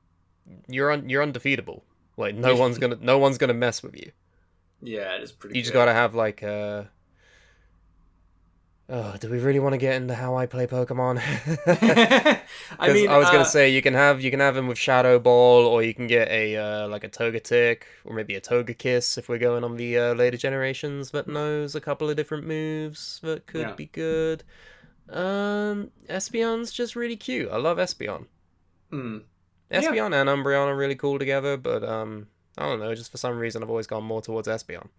Speaker 3: you're undefeatable. Like no one's gonna mess with you.
Speaker 2: Yeah, it is pretty.
Speaker 3: You just gotta have like a. Oh, do we really want to get into how I play Pokemon?
Speaker 2: I mean,
Speaker 3: I was gonna say you can have him with Shadow Ball, or you can get a like a Togetic, or maybe a Togekiss if we're going on the later generations that knows a couple of different moves that could be good. Espeon's just really cute. I love Espeon. Espeon and Umbreon are really cool together, but I don't know, just for some reason I've always gone more towards Espeon.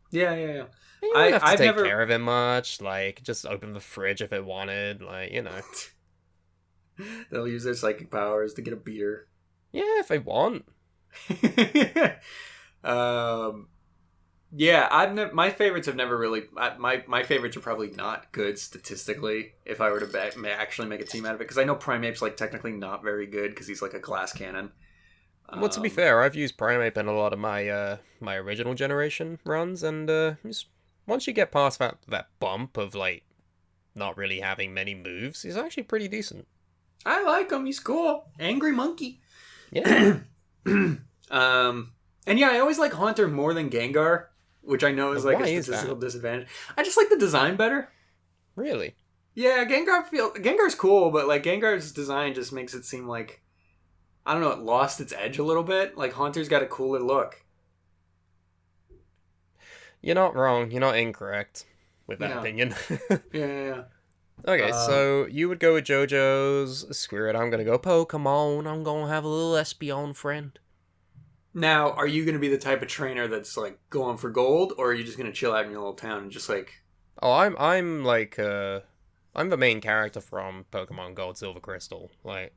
Speaker 2: Yeah.
Speaker 3: You don't have to take care of it much. Like, just open the fridge if it wanted. Like, you know.
Speaker 2: They'll use their psychic powers to get a beer.
Speaker 3: Yeah, if they want.
Speaker 2: Yeah, my favorites have never really... My favorites are probably not good statistically if I were to actually make a team out of it. Because I know Primeape's like technically not very good because he's like a glass cannon.
Speaker 3: Well, to be fair, I've used Primeape in a lot of my my original generation runs, and once you get past that bump of like not really having many moves, he's actually pretty decent.
Speaker 2: I like him. He's cool. Angry monkey.
Speaker 3: Yeah.
Speaker 2: And yeah, I always like Haunter more than Gengar, which I know is like a statistical disadvantage. I just like the design better.
Speaker 3: Really?
Speaker 2: Yeah, Gengar's cool, but like Gengar's design just makes it seem like, I don't know, it lost its edge a little bit. Like, Haunter's got a cooler look.
Speaker 3: You're not wrong. You're not incorrect with that opinion.
Speaker 2: Yeah.
Speaker 3: Okay, so you would go with JoJo's. Screw it, I'm gonna go Pokemon. I'm gonna have a little Espeon friend.
Speaker 2: Now, are you going to be the type of trainer that's like going for gold, or are you just going to chill out in your little town and just like?
Speaker 3: Oh, I'm like I'm the main character from Pokemon Gold, Silver, Crystal. Like,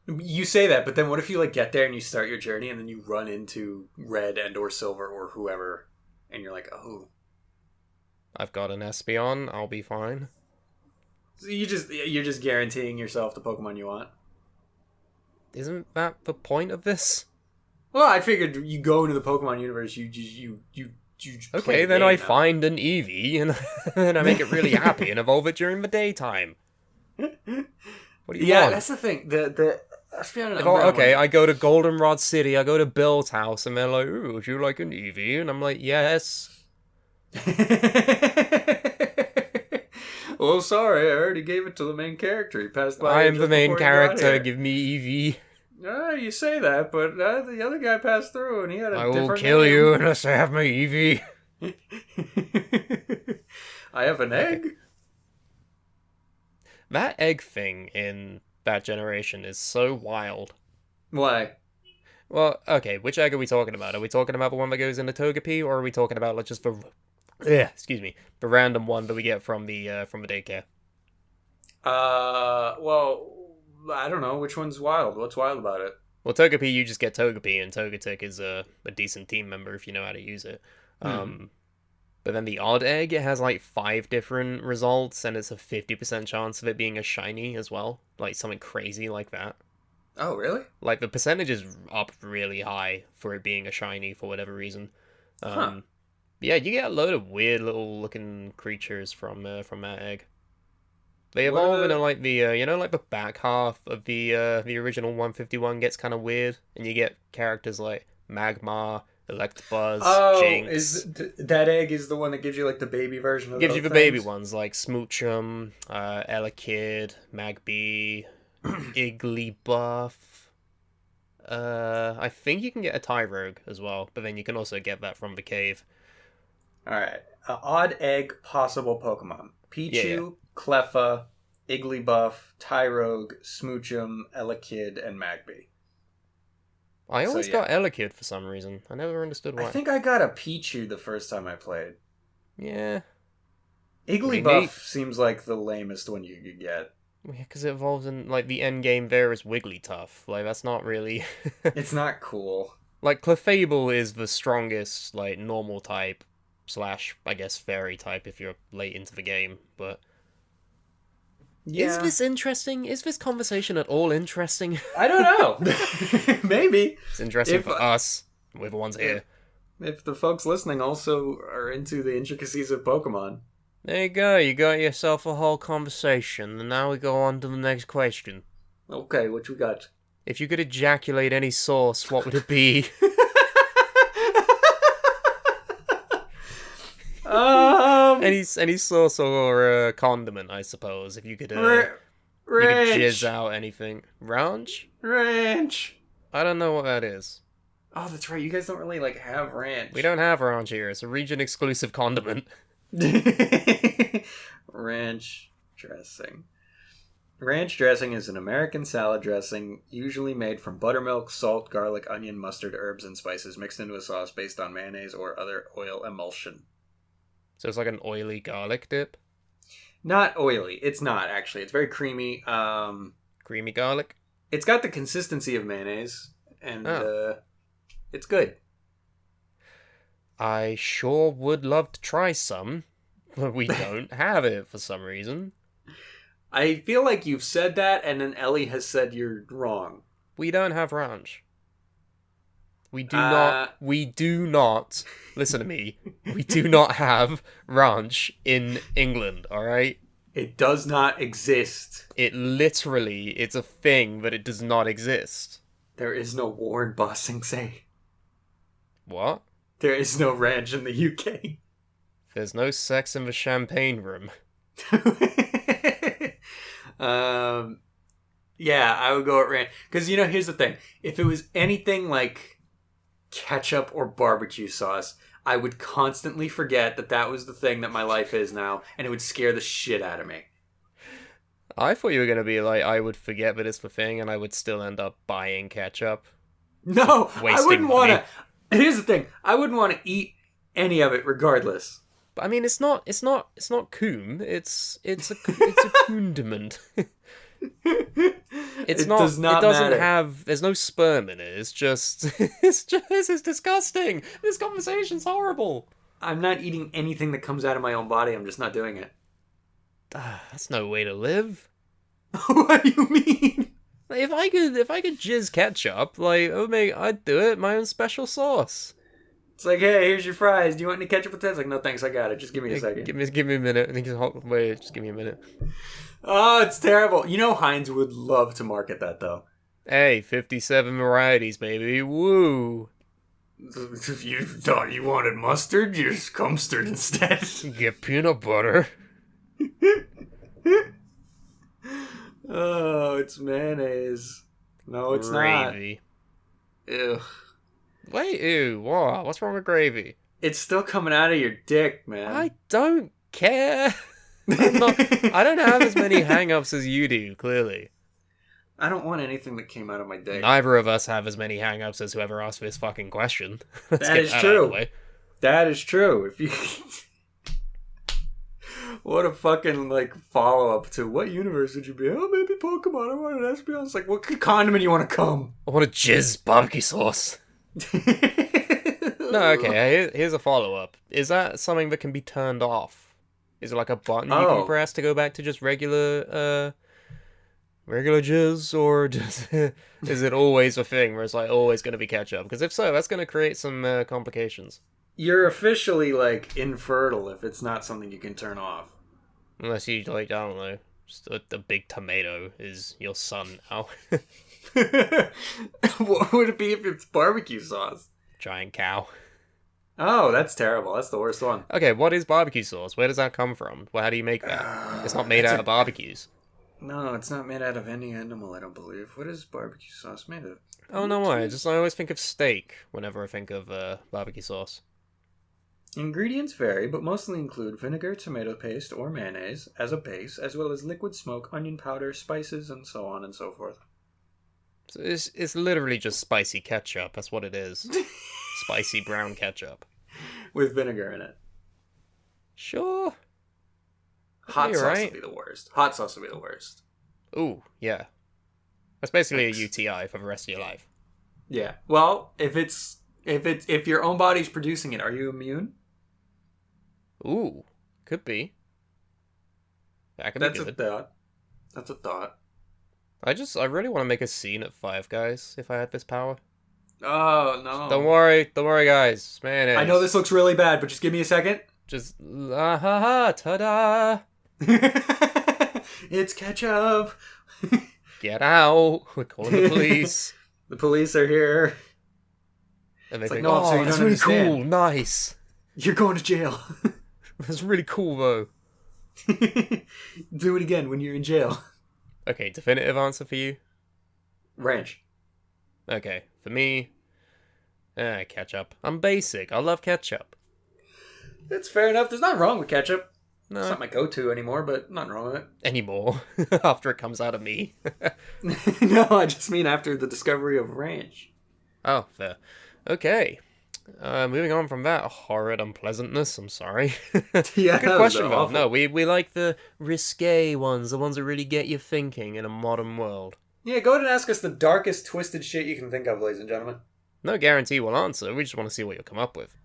Speaker 2: You say that, but then what if you like get there and you start your journey and then you run into Red and or Silver or whoever, and you're like, oh,
Speaker 3: I've got an Espeon. I'll be fine.
Speaker 2: so you're just guaranteeing yourself the Pokemon you want.
Speaker 3: Isn't that the point of this?
Speaker 2: Well, I figured you go into the Pokemon universe, you play
Speaker 3: Okay,
Speaker 2: the
Speaker 3: then
Speaker 2: game
Speaker 3: I
Speaker 2: now.
Speaker 3: find an Eevee and and I make it really happy and evolve it during the daytime. What do you
Speaker 2: Yeah,
Speaker 3: want?
Speaker 2: that's the thing. The Espeon and
Speaker 3: If
Speaker 2: Umbreon
Speaker 3: okay,
Speaker 2: ones-
Speaker 3: I go to Goldenrod City, I go to Bill's house, and they're like, "Ooh, would you like an Eevee?" And I'm like, "Yes."
Speaker 2: Oh, sorry, I already gave it to the main character. He passed by.
Speaker 3: I am
Speaker 2: just
Speaker 3: the main
Speaker 2: before he got
Speaker 3: character.
Speaker 2: here.
Speaker 3: Give me Eevee.
Speaker 2: You say that, but the other guy passed through and he had a
Speaker 3: I will
Speaker 2: different
Speaker 3: kill
Speaker 2: name.
Speaker 3: you unless I have my Eevee.
Speaker 2: I have an egg.
Speaker 3: That egg thing in that generation is so wild.
Speaker 2: Why?
Speaker 3: Well, okay, which egg are we talking about? Are we talking about the one that goes into Togepi, or are we talking about like just the random one that we get from the daycare?
Speaker 2: Well, I don't know which one's wild. What's wild about it?
Speaker 3: Well, Togepi, you just get Togepi, and Togetic is a decent team member if you know how to use it. But then the odd egg, it has like 5 different results, and it's a 50% chance of it being a shiny as well. Like something crazy like that.
Speaker 2: Oh, really?
Speaker 3: Like the percentage is up really high for it being a shiny for whatever reason. Yeah, you get a load of weird little looking creatures from that egg. They
Speaker 2: What
Speaker 3: evolve
Speaker 2: are the-
Speaker 3: into like the like the back half of the original 151 gets kind of weird, and you get characters like Magmar, Electabuzz,
Speaker 2: Oh,
Speaker 3: Jinx.
Speaker 2: that egg is the one that gives you like the baby version of
Speaker 3: Gives you
Speaker 2: those
Speaker 3: the baby
Speaker 2: things?
Speaker 3: ones like Smoochum, Elekid, Magby, Igglybuff. I think you can get a Tyrogue as well, but then you can also get that from the cave.
Speaker 2: All right, odd egg possible Pokemon: Pichu,
Speaker 3: Yeah.
Speaker 2: Cleffa, Igglybuff, Tyrogue, Smoochum, Elekid, and Magby.
Speaker 3: I
Speaker 2: So,
Speaker 3: always
Speaker 2: yeah.
Speaker 3: got Elekid for some reason. I never understood why.
Speaker 2: I think I got a Pichu the first time I played.
Speaker 3: Yeah,
Speaker 2: Igglybuff
Speaker 3: neat.
Speaker 2: seems like the lamest one you could get.
Speaker 3: because it evolves in like the end game. There is Wigglytuff. Like that's not really.
Speaker 2: It's not cool.
Speaker 3: Like Clefable is the strongest like normal type / I guess fairy type if you're late into the game. But
Speaker 2: Yeah.
Speaker 3: is this interesting? Is this conversation at all interesting?
Speaker 2: I don't know. Maybe.
Speaker 3: It's interesting
Speaker 2: If-
Speaker 3: for us. We're the ones here.
Speaker 2: If the folks listening also are into the intricacies of Pokemon.
Speaker 3: There you go. You got yourself a whole conversation, and now we go on to the next question.
Speaker 2: Okay, what you got?
Speaker 3: If you could ejaculate any sauce, what would it be? Any sauce or condiment, I suppose. If you could, you could jizz out anything. Ranch?
Speaker 2: Ranch.
Speaker 3: I don't know what that is.
Speaker 2: Oh, that's right. You guys don't really like have ranch.
Speaker 3: We don't have ranch here. It's a region-exclusive condiment.
Speaker 2: Ranch dressing. Ranch dressing is an American salad dressing usually made from buttermilk, salt, garlic, onion, mustard, herbs, and spices mixed into a sauce based on mayonnaise or other oil emulsion.
Speaker 3: So it's like an oily garlic dip.
Speaker 2: Not oily. It's not, actually. It's very creamy.
Speaker 3: Creamy garlic.
Speaker 2: It's got the consistency of mayonnaise, and
Speaker 3: Oh.
Speaker 2: it's good.
Speaker 3: I sure would love to try some, but we don't have it for some reason.
Speaker 2: I feel like you've said that, and then Ellie has said you're wrong.
Speaker 3: We don't have ranch. We do not, listen to me, we do not have ranch in England, alright?
Speaker 2: It does not exist.
Speaker 3: It's a thing, but it does not exist.
Speaker 2: There is no war in Bossing Say.
Speaker 3: What?
Speaker 2: There is no ranch in the UK.
Speaker 3: There's no sex in the champagne room.
Speaker 2: Yeah, I would go at ranch. Because, here's the thing. If it was anything like ketchup or barbecue sauce, I would constantly forget that was the thing that my life is now, and it would scare the shit out of me.
Speaker 3: I thought you were gonna be like, I would forget that it's the thing, and I would still end up buying ketchup.
Speaker 2: No, I wouldn't want to. Here's the thing: I wouldn't want to eat any of it, regardless.
Speaker 3: But I mean, it's not coom. It's a condiment. It's not.
Speaker 2: Does not
Speaker 3: it doesn't
Speaker 2: matter.
Speaker 3: have. There's no sperm in it. It's just. This is disgusting. This conversation's horrible.
Speaker 2: I'm not eating anything that comes out of my own body. I'm just not doing it.
Speaker 3: That's no way to live.
Speaker 2: What do you mean?
Speaker 3: Like, if I could jizz ketchup, like, I'd do it. My own special sauce.
Speaker 2: It's like, hey, here's your fries. Do you want any ketchup with that? It's like, no, thanks, I got it. Just give me a second.
Speaker 3: Give me a minute. Wait, just give me a minute.
Speaker 2: Oh, it's terrible. You know Heinz would love to market that, though.
Speaker 3: Hey, 57 varieties, baby. Woo.
Speaker 2: If you thought you wanted mustard, use cumstard instead.
Speaker 3: Get peanut butter.
Speaker 2: Oh, it's mayonnaise. No, it's
Speaker 3: Gravy.
Speaker 2: not. Ew.
Speaker 3: Wait, ew, what? What's wrong with gravy?
Speaker 2: It's still coming out of your dick, man.
Speaker 3: I don't care. I don't have as many hang-ups as you do, clearly.
Speaker 2: I don't want anything that came out of my dick.
Speaker 3: Neither of us have as many hang-ups as whoever asked this fucking question.
Speaker 2: That is true. That is true. If you... What a fucking, like, follow-up to what universe would you be? Oh, maybe Pokemon. I want an Espeon. It's like, what condiment you want to come?
Speaker 3: I want a jizz barbecue sauce. No, okay, here's a follow-up. Is that something that can be turned off? Is it like a button you can press to go back to just regular jizz? Or is it always a thing where it's like always going to be ketchup? Because if so, that's going to create some complications.
Speaker 2: You're officially, like, infertile if it's not something you can turn off.
Speaker 3: Unless you, like, I don't know, just a big tomato is your son now.
Speaker 2: What would it be if it's barbecue sauce?
Speaker 3: Giant cow.
Speaker 2: Oh, that's terrible. That's the worst one.
Speaker 3: Okay, what is barbecue sauce? Where does that come from? Well, how do you make that? It's not made out of barbecues.
Speaker 2: No, it's not made out of any animal, I don't believe. What is barbecue sauce made of?
Speaker 3: Oh, no way. I always think of steak whenever I think of barbecue sauce.
Speaker 2: Ingredients vary, but mostly include vinegar, tomato paste, or mayonnaise as a base, as well as liquid smoke, onion powder, spices, and so on and so forth.
Speaker 3: So it's literally just spicy ketchup. That's what it is. Spicy brown ketchup.
Speaker 2: With vinegar in it.
Speaker 3: Sure.
Speaker 2: Hot sauce would be the worst. Hot sauce would be the worst.
Speaker 3: Ooh, yeah. That's basically a UTI for the rest of your life.
Speaker 2: Yeah. Well, if your own body's producing it, are you immune?
Speaker 3: Ooh, could be. That could be good.
Speaker 2: That's a thought.
Speaker 3: I really want to make a scene at Five Guys if I had this power.
Speaker 2: Oh, no.
Speaker 3: Don't worry, guys. Man,
Speaker 2: I know this looks really bad, but just give me a second.
Speaker 3: Just, ta-da!
Speaker 2: It's ketchup.
Speaker 3: Get out. We're calling the police.
Speaker 2: The police are here.
Speaker 3: And they
Speaker 2: it's
Speaker 3: think,
Speaker 2: like, no, officer,
Speaker 3: that's really cool. Nice.
Speaker 2: You're going to jail.
Speaker 3: That's really cool, though.
Speaker 2: Do it again when you're in jail.
Speaker 3: Okay, definitive answer for you?
Speaker 2: Ranch.
Speaker 3: Okay, for me, ketchup. I'm basic. I love ketchup.
Speaker 2: That's fair enough. There's nothing wrong with ketchup.
Speaker 3: No.
Speaker 2: It's not my go-to anymore, but nothing wrong with it.
Speaker 3: Anymore. After it comes out of me.
Speaker 2: No, I just mean after the discovery of ranch.
Speaker 3: Oh, fair. Okay. Moving on from that horrid unpleasantness, I'm sorry.
Speaker 2: Yeah,
Speaker 3: good question, though. No, we like the risque ones, the ones that really get you thinking in a modern world.
Speaker 2: Yeah, go ahead and ask us the darkest, twisted shit you can think of, ladies and gentlemen.
Speaker 3: No guarantee we'll answer, we just want to see what you'll come up with.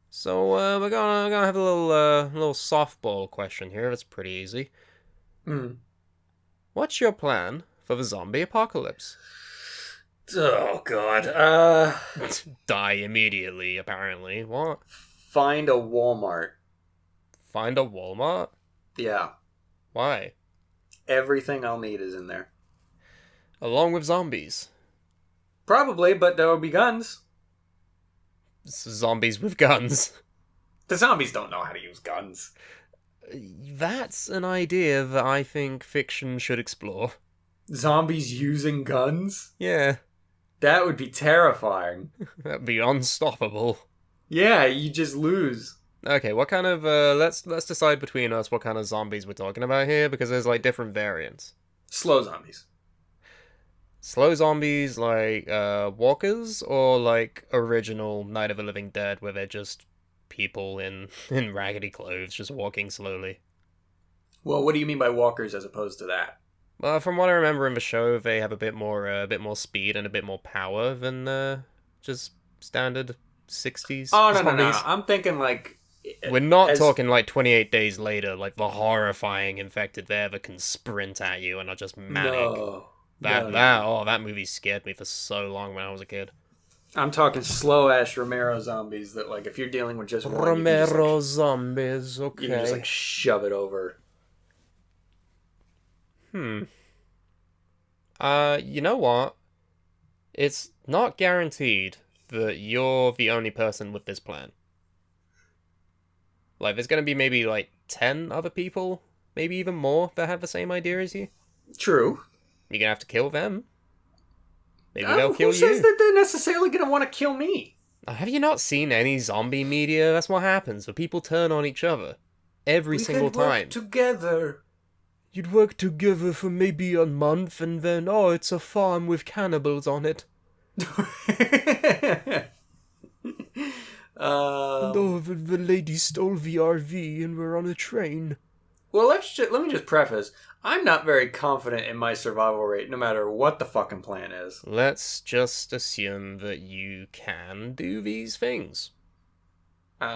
Speaker 3: So, we're gonna have a little softball question here, that's pretty easy. What's your plan for the zombie apocalypse?
Speaker 2: Oh, God.
Speaker 3: Die immediately, apparently. What?
Speaker 2: Find a Walmart.
Speaker 3: Find a Walmart?
Speaker 2: Yeah.
Speaker 3: Why?
Speaker 2: Everything I'll need is in there.
Speaker 3: Along with zombies?
Speaker 2: Probably, but there will be guns.
Speaker 3: Zombies with guns.
Speaker 2: The zombies don't know how to use guns.
Speaker 3: That's an idea that I think fiction should explore.
Speaker 2: Zombies using guns?
Speaker 3: Yeah.
Speaker 2: That would be terrifying.
Speaker 3: That'd be unstoppable.
Speaker 2: Yeah, you just lose.
Speaker 3: Okay, what kind of let's decide between us what kind of zombies we're talking about here, because there's like different variants.
Speaker 2: Slow zombies.
Speaker 3: Slow zombies like walkers, or like original Night of the Living Dead where they're just people in raggedy clothes just walking slowly.
Speaker 2: Well, what do you mean by walkers as opposed to that?
Speaker 3: From what I remember in the show, they have a bit more speed and a bit more power than just standard 60s
Speaker 2: Oh, no,
Speaker 3: zombies.
Speaker 2: I'm thinking like...
Speaker 3: We're not talking like 28 days later, like the horrifying infected there that can sprint at you and are just manic.
Speaker 2: No.
Speaker 3: That movie scared me for so long when I was a kid.
Speaker 2: I'm talking slow-ass Romero zombies that, like, if you're dealing with just one...
Speaker 3: Romero zombies, okay.
Speaker 2: You can just, like, shove it over.
Speaker 3: You know what? It's not guaranteed that you're the only person with this plan. Like, there's gonna be maybe, like, 10 other people, maybe even more, that have the same idea as you.
Speaker 2: True.
Speaker 3: You're gonna have to kill them. Maybe they'll kill you.
Speaker 2: Who says that they're necessarily gonna want to kill me?
Speaker 3: Have you not seen any zombie media? That's what happens. The people turn on each other. Every single time.
Speaker 2: We could work together.
Speaker 3: You'd work together for maybe a month, and then, oh, it's a farm with cannibals on it. And oh, the lady stole the RV and we're on a train.
Speaker 2: Well, let me just preface. I'm not very confident in my survival rate, no matter what the fucking plan is.
Speaker 3: Let's just assume that you can do these things.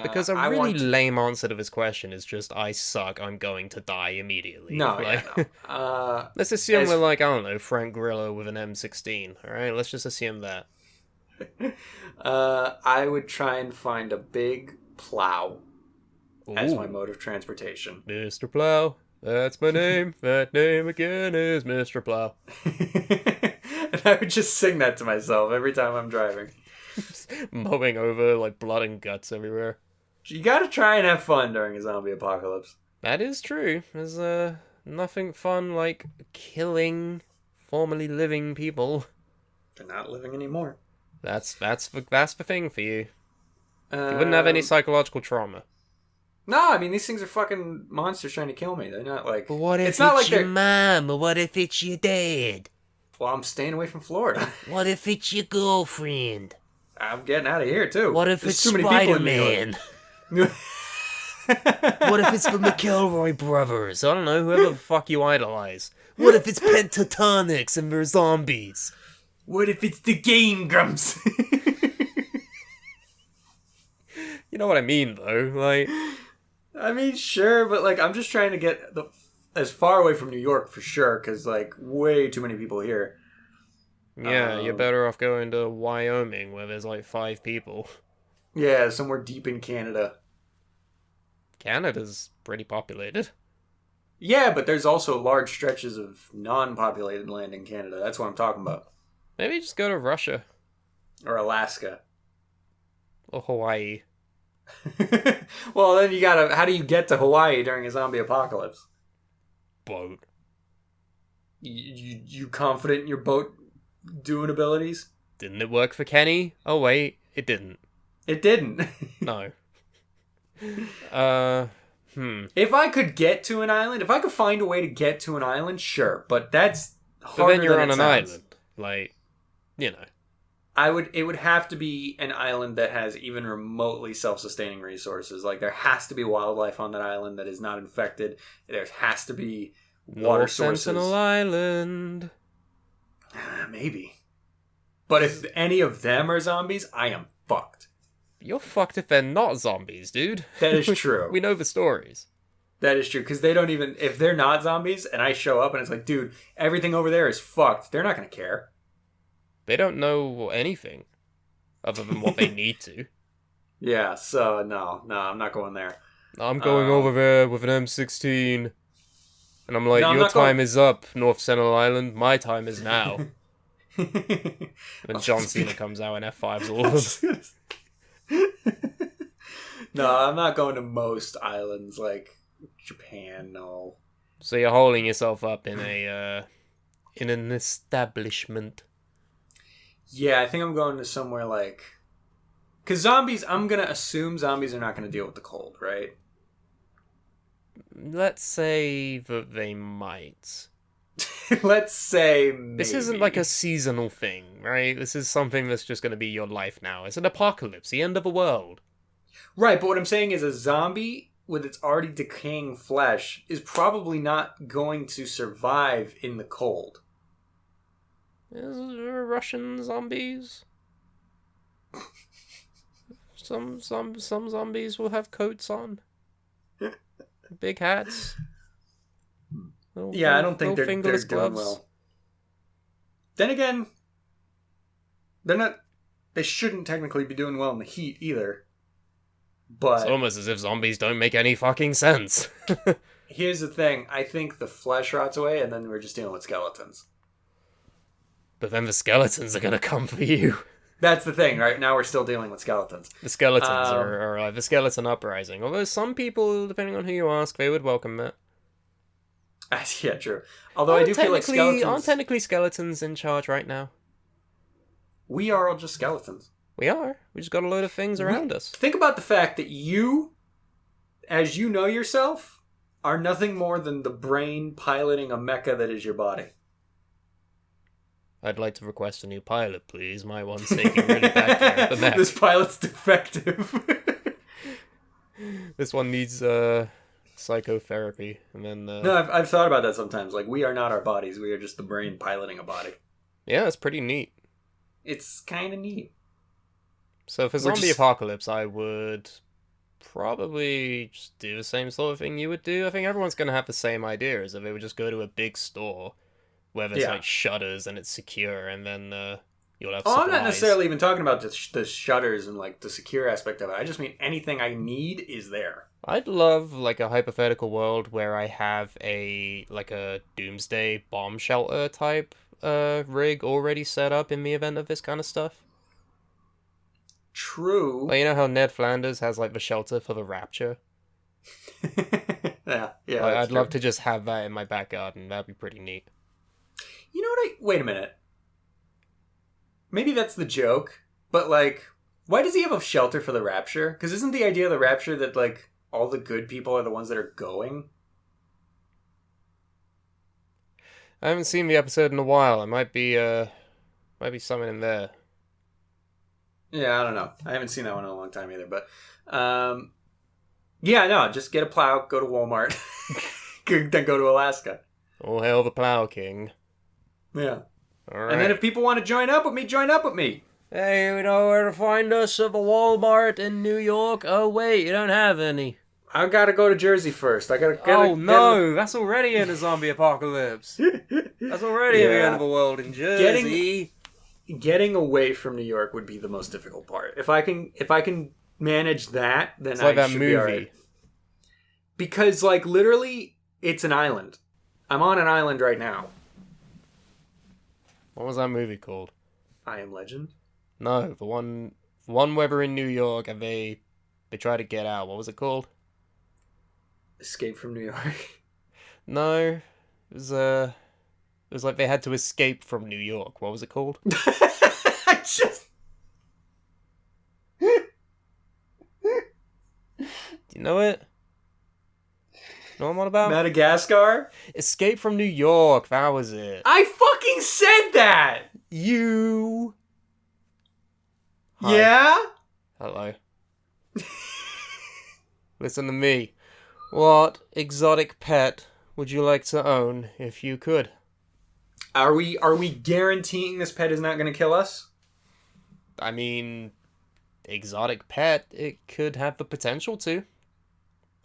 Speaker 3: Because a really lame answer to this question is just, I suck, I'm going to die immediately.
Speaker 2: No,
Speaker 3: let's assume we're like, I don't know, Frank Grillo with an M16, alright? Let's just assume that.
Speaker 2: I would try and find a big plow as my mode of transportation.
Speaker 3: Mr. Plow, that's my name. That name again is Mr. Plow.
Speaker 2: And I would just sing that to myself every time I'm driving.
Speaker 3: Mowing over, like, blood and guts everywhere.
Speaker 2: You gotta try and have fun during a zombie apocalypse.
Speaker 3: That is true. There's nothing fun like killing formerly living people.
Speaker 2: They're not living anymore.
Speaker 3: That's the thing for you. You wouldn't have any psychological trauma.
Speaker 2: No, I mean, these things are fucking monsters trying to kill me. They're not like...
Speaker 3: But what if it's not like your mom, or what if it's your dad?
Speaker 2: Well, I'm staying away from Florida.
Speaker 3: What if it's your girlfriend?
Speaker 2: I'm getting out of here, too.
Speaker 3: What if it's Spider-Man? What if it's the McElroy brothers? I don't know, whoever the fuck you idolize. What if it's pentatonics and they're zombies?
Speaker 2: What if it's the Game Grumps?
Speaker 3: You know what I mean, though. Like,
Speaker 2: I mean, sure, but like, I'm just trying to get as far away from New York for sure, because like, way too many people here.
Speaker 3: Yeah, you're better off going to Wyoming, where there's like 5 people.
Speaker 2: Yeah, somewhere deep in Canada.
Speaker 3: Canada's pretty populated.
Speaker 2: Yeah, but there's also large stretches of non-populated land in Canada. That's what I'm talking about.
Speaker 3: Maybe just go to Russia.
Speaker 2: Or Alaska.
Speaker 3: Or Hawaii.
Speaker 2: Well, then you gotta... How do you get to Hawaii during a zombie apocalypse?
Speaker 3: Boat.
Speaker 2: You confident in your boat doing abilities?
Speaker 3: Didn't it work for Kenny? Oh, wait. It didn't.
Speaker 2: It didn't.
Speaker 3: No.
Speaker 2: If I could get to an island, if I could find a way to get to an island, sure. But that's harder.
Speaker 3: But then you're on
Speaker 2: an
Speaker 3: island. Like, you know.
Speaker 2: It would have to be an island that has even remotely self-sustaining resources. Like, there has to be wildlife on that island that is not infected. There has to be water sources.
Speaker 3: Sentinel Island.
Speaker 2: Maybe. But if any of them are zombies, I am fucked.
Speaker 3: You're fucked if they're not zombies, dude.
Speaker 2: That is true.
Speaker 3: We know the stories.
Speaker 2: That is true, because they don't even... If they're not zombies, and I show up and it's like, dude, everything over there is fucked, they're not going to care.
Speaker 3: They don't know anything, other than what they need to.
Speaker 2: Yeah, so no, I'm not going there.
Speaker 3: I'm going over there with an M16, and I'm like, your time is up, North Sentinel Island, my time is now. When John Cena comes out in F5s all over.
Speaker 2: No, I'm not going to most islands like Japan. No.
Speaker 3: So you're holding yourself up in an establishment.
Speaker 2: Yeah, I think I'm going to somewhere like, Because zombies, I'm going to assume zombies are not going to deal with the cold, right?
Speaker 3: Let's say that they might.
Speaker 2: Let's say maybe.
Speaker 3: This isn't like a seasonal thing, right? This is something that's just going to be your life now. It's an apocalypse, the end of the world.
Speaker 2: Right, but what I'm saying is a zombie with its already decaying flesh is probably not going to survive in the cold.
Speaker 3: Is there Russian zombies? Some zombies will have coats on. Big hats.
Speaker 2: I don't think they're doing well. Then again, they shouldn't technically be doing well in the heat either. But
Speaker 3: it's almost as if zombies don't make any fucking sense.
Speaker 2: Here's the thing. I think the flesh rots away and then we're just dealing with skeletons.
Speaker 3: But then the skeletons are going to come for you.
Speaker 2: That's the thing, right? Now we're still dealing with skeletons.
Speaker 3: The skeletons are like the skeleton uprising. Although some people, depending on who you ask, they would welcome that.
Speaker 2: Yeah, true. Although I do feel like skeletons...
Speaker 3: Aren't technically skeletons in charge right now?
Speaker 2: We are all just skeletons.
Speaker 3: We are. We just got a load of things around us.
Speaker 2: Think about the fact that you, as you know yourself, are nothing more than the brain piloting a mecha that is your body.
Speaker 3: I'd like to request a new pilot, please. My one's taking really bad care of the mech.
Speaker 2: This pilot's defective.
Speaker 3: This one needs psychotherapy. And then
Speaker 2: No, I've thought about that sometimes. Like, we are not our bodies. We are just the brain piloting a body.
Speaker 3: Yeah, it's pretty neat.
Speaker 2: It's kind of neat.
Speaker 3: So for zombie apocalypse, I would probably just do the same sort of thing you would do. I think everyone's going to have the same idea, is that they would just go to a big store where there's like shutters and it's secure, and then you'll have supplies.
Speaker 2: I'm not necessarily even talking about the shutters and like the secure aspect of it. I just mean anything I need is there.
Speaker 3: I'd love like a hypothetical world where I have a doomsday bomb shelter type rig already set up in the event of this kind of stuff.
Speaker 2: True.
Speaker 3: Like, you know how Ned Flanders has like the shelter for the Rapture?
Speaker 2: yeah.
Speaker 3: Like, I'd love to just have that in my back garden. That'd be pretty neat.
Speaker 2: You know what? Wait a minute. Maybe that's the joke, but like, why does he have a shelter for the Rapture? Because isn't the idea of the Rapture that like all the good people are the ones that are going?
Speaker 3: I haven't seen the episode in a while. It might be something in there.
Speaker 2: Yeah, I don't know. I haven't seen that one in a long time either, but yeah, no, just get a plow, go to Walmart, then go to Alaska.
Speaker 3: All hail the Plow King.
Speaker 2: Yeah.
Speaker 3: All right.
Speaker 2: And then if people want to join up with me, join up with me.
Speaker 3: Hey, you know where to find us at the Walmart in New York? Oh, wait, you don't have any.
Speaker 2: I gotta go to Jersey first. That's
Speaker 3: already in a zombie apocalypse. That's already the end of the world in Jersey.
Speaker 2: Getting away from New York would be the most difficult part. If I can manage that, then
Speaker 3: it's like
Speaker 2: I
Speaker 3: that
Speaker 2: should
Speaker 3: movie.
Speaker 2: be all right. Because like literally, it's an island. I'm on an island right now.
Speaker 3: What was that movie called?
Speaker 2: I Am Legend?
Speaker 3: No, the one where we're in New York and they try to get out. What was it called?
Speaker 2: Escape from New York.
Speaker 3: No, it was like they had to escape from New York. What was it called?
Speaker 2: I just...
Speaker 3: Do you know it? Know what I'm on about?
Speaker 2: Madagascar?
Speaker 3: Escape from New York. That was it.
Speaker 2: I fucking said that!
Speaker 3: You... Hi.
Speaker 2: Yeah?
Speaker 3: Hello. Listen to me. What exotic pet would you like to own if you could?
Speaker 2: Are we guaranteeing this pet is not going to kill us?
Speaker 3: I mean, exotic pet, it could have the potential to.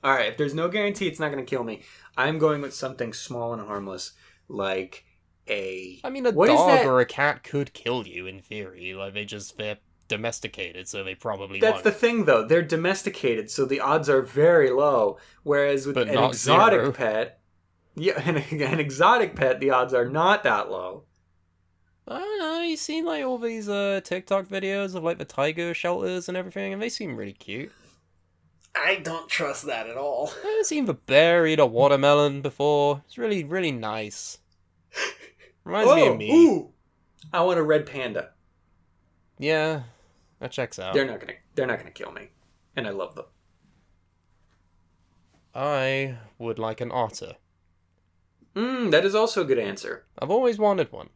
Speaker 2: Alright, if there's no guarantee it's not going to kill me, I'm going with something small and harmless, like a...
Speaker 3: I mean, a dog or a cat could kill you, in theory. Like, they're domesticated, so they probably
Speaker 2: That's
Speaker 3: won't.
Speaker 2: the thing, though. They're domesticated, so the odds are very low. Whereas with an exotic pet... Yeah, an exotic pet, the odds are not that low.
Speaker 3: I don't know, you seen, like, all these TikTok videos of, like, the tiger shelters and everything, and they seem really cute.
Speaker 2: I don't trust that at all.
Speaker 3: I've seen the bear eat a watermelon before. It's really, really nice. Reminds me of me.
Speaker 2: Ooh! I want a red panda.
Speaker 3: Yeah, that checks out.
Speaker 2: They're not They're not going to kill me. And I love them.
Speaker 3: I would like an otter.
Speaker 2: That is also a good answer.
Speaker 3: I've always wanted one.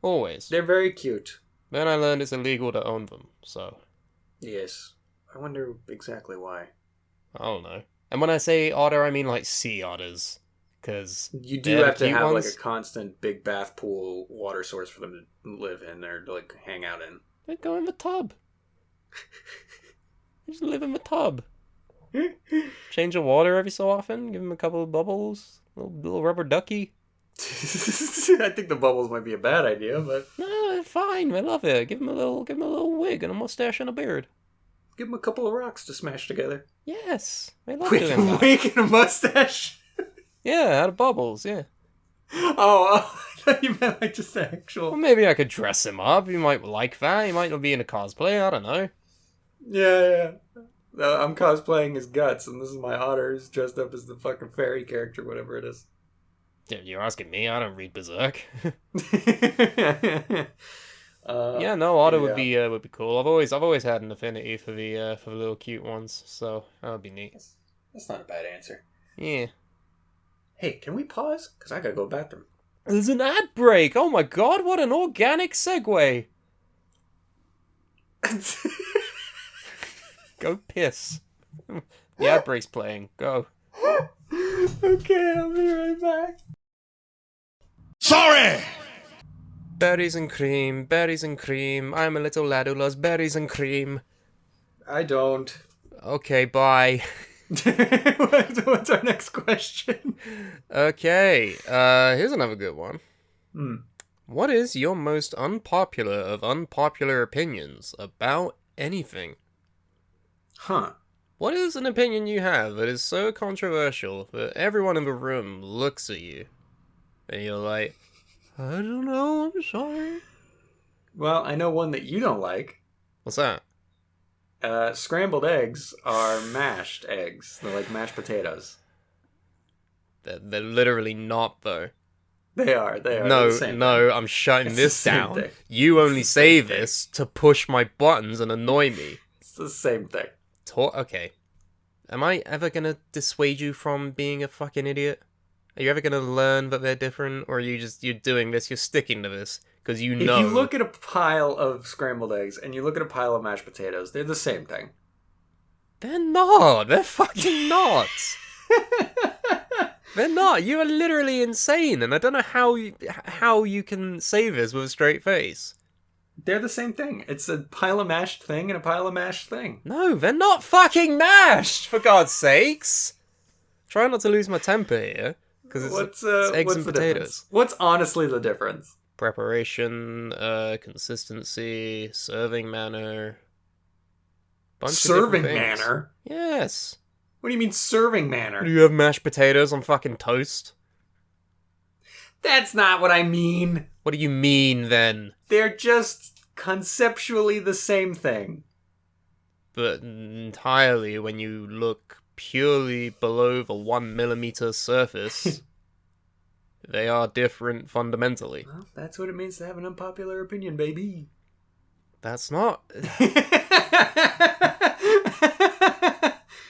Speaker 3: Always.
Speaker 2: They're very cute.
Speaker 3: Then I learned it's illegal to own them, so...
Speaker 2: Yes. I wonder exactly why.
Speaker 3: I don't know. And when I say otter, I mean like sea otters. Because
Speaker 2: you do have to have like a constant big bath pool water source for them to live in or like hang out in.
Speaker 3: They go in the tub. They just live in the tub. Change the water every so often. Give them a couple of bubbles. Little rubber ducky.
Speaker 2: I think the bubbles might be a bad idea, but
Speaker 3: no, they're fine. I love it. Give them a little wig and a mustache and a beard.
Speaker 2: Give them a couple of rocks to smash together.
Speaker 3: Yes, I love doing that.
Speaker 2: Wig and a mustache.
Speaker 3: Yeah, out of bubbles. Yeah.
Speaker 2: Oh, I thought you meant like just the actual.
Speaker 3: Well, maybe I could dress him up. He might like that. He might not be in a cosplay. I don't know.
Speaker 2: Yeah. I'm cosplaying his guts, and this is my otter who's dressed up as the fucking fairy character, whatever it is.
Speaker 3: You're asking me? I don't read Berserk.
Speaker 2: Yeah,
Speaker 3: no, otter would be cool. I've always had an affinity for the little cute ones, so that would be neat.
Speaker 2: That's not a bad answer.
Speaker 3: Yeah.
Speaker 2: Hey, can we pause? Because I gotta go to the bathroom.
Speaker 3: There's an ad break! Oh my god, what an organic segue! Go piss. The ad break's playing. Go.
Speaker 2: Okay, I'll be right back.
Speaker 1: Sorry!
Speaker 3: Berries and cream, berries and cream. I'm a little lad who loves berries and cream.
Speaker 2: I don't.
Speaker 3: Okay, bye.
Speaker 2: What's our next question?
Speaker 3: Okay, here's another good one. What is your most unpopular of unpopular opinions about anything?
Speaker 2: Huh.
Speaker 3: What is an opinion you have that is so controversial that everyone in the room looks at you and you're like, I don't know, I'm sorry.
Speaker 2: Well, I know one that you don't like.
Speaker 3: What's that?
Speaker 2: Scrambled eggs are mashed eggs. They're like mashed potatoes.
Speaker 3: They're literally not, though.
Speaker 2: They are.
Speaker 3: No, I'm shutting this down. Thing. You only say this to push my buttons and annoy me.
Speaker 2: It's the same thing.
Speaker 3: Okay. Am I ever gonna dissuade you from being a fucking idiot? Are you ever gonna learn that they're different? Or are you're doing this, you're sticking to this? Because you know...
Speaker 2: If you look at a pile of scrambled eggs and you look at a pile of mashed potatoes, they're the same thing.
Speaker 3: They're not. They're fucking not. They're not. You are literally insane, and I don't know how you can say this with a straight face.
Speaker 2: They're the same thing. It's a pile of mashed thing and a pile of mashed thing.
Speaker 3: No, they're not fucking mashed, for God's sakes. Try not to lose my temper here, because it's eggs and potatoes.
Speaker 2: Difference? What's honestly the difference?
Speaker 3: Preparation, consistency, serving manner.
Speaker 2: Serving manner?
Speaker 3: Yes.
Speaker 2: What do you mean serving manner?
Speaker 3: Do you have mashed potatoes on fucking toast?
Speaker 2: That's not what I mean.
Speaker 3: What do you mean, then?
Speaker 2: They're just conceptually the same thing.
Speaker 3: But entirely when you look purely below the 1 millimeter surface, they are different fundamentally.
Speaker 2: Well, that's what it means to have an unpopular opinion, baby.
Speaker 3: That's not...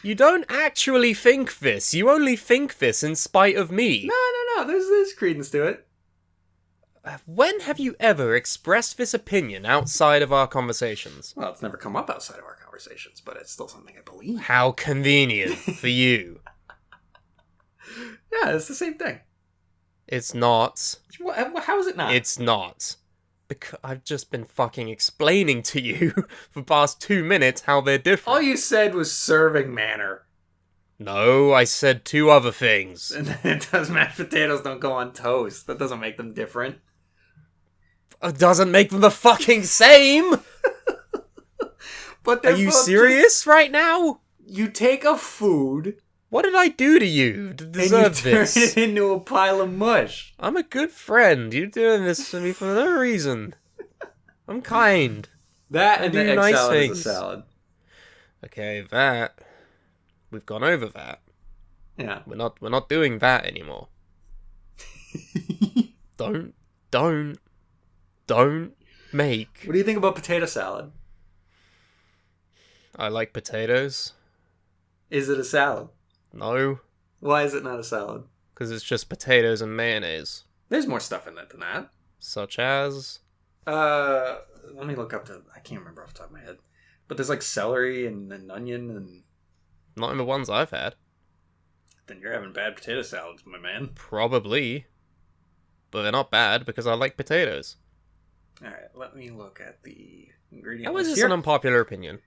Speaker 3: You don't actually think this. You only think this in spite of me.
Speaker 2: No. There's credence to it.
Speaker 3: When have you ever expressed this opinion outside of our conversations?
Speaker 2: Well, it's never come up outside of our conversations, but it's still something I believe.
Speaker 3: How convenient for you.
Speaker 2: Yeah, it's the same thing.
Speaker 3: It's not.
Speaker 2: How is it not?
Speaker 3: It's not. Because I've just been fucking explaining to you for the past 2 minutes how they're different.
Speaker 2: All you said was serving manner.
Speaker 3: No, I said 2 other things.
Speaker 2: And it does mashed potatoes don't go on toast. That doesn't make them different.
Speaker 3: It doesn't make them the fucking same!
Speaker 2: But
Speaker 3: are you serious right now?
Speaker 2: You take a food...
Speaker 3: What did I do to you to deserve this?
Speaker 2: And you turn it into a pile of mush.
Speaker 3: I'm a good friend. You're doing this to me for no reason. I'm kind.
Speaker 2: That and the egg nice salad things. Is a salad.
Speaker 3: Okay, that... We've gone over that.
Speaker 2: Yeah.
Speaker 3: We're not doing that anymore. Don't make...
Speaker 2: What do you think about potato salad?
Speaker 3: I like potatoes.
Speaker 2: Is it a salad?
Speaker 3: No.
Speaker 2: Why is it not a salad?
Speaker 3: Because it's just potatoes and mayonnaise.
Speaker 2: There's more stuff in it than that.
Speaker 3: Such as?
Speaker 2: Let me look up I can't remember off the top of my head. But there's like celery and an onion and...
Speaker 3: Not in the ones I've had.
Speaker 2: Then you're having bad potato salads, my man.
Speaker 3: Probably. But they're not bad because I like potatoes.
Speaker 2: Alright, let me look at the ingredient
Speaker 3: How is
Speaker 2: list
Speaker 3: this
Speaker 2: here.
Speaker 3: an unpopular opinion?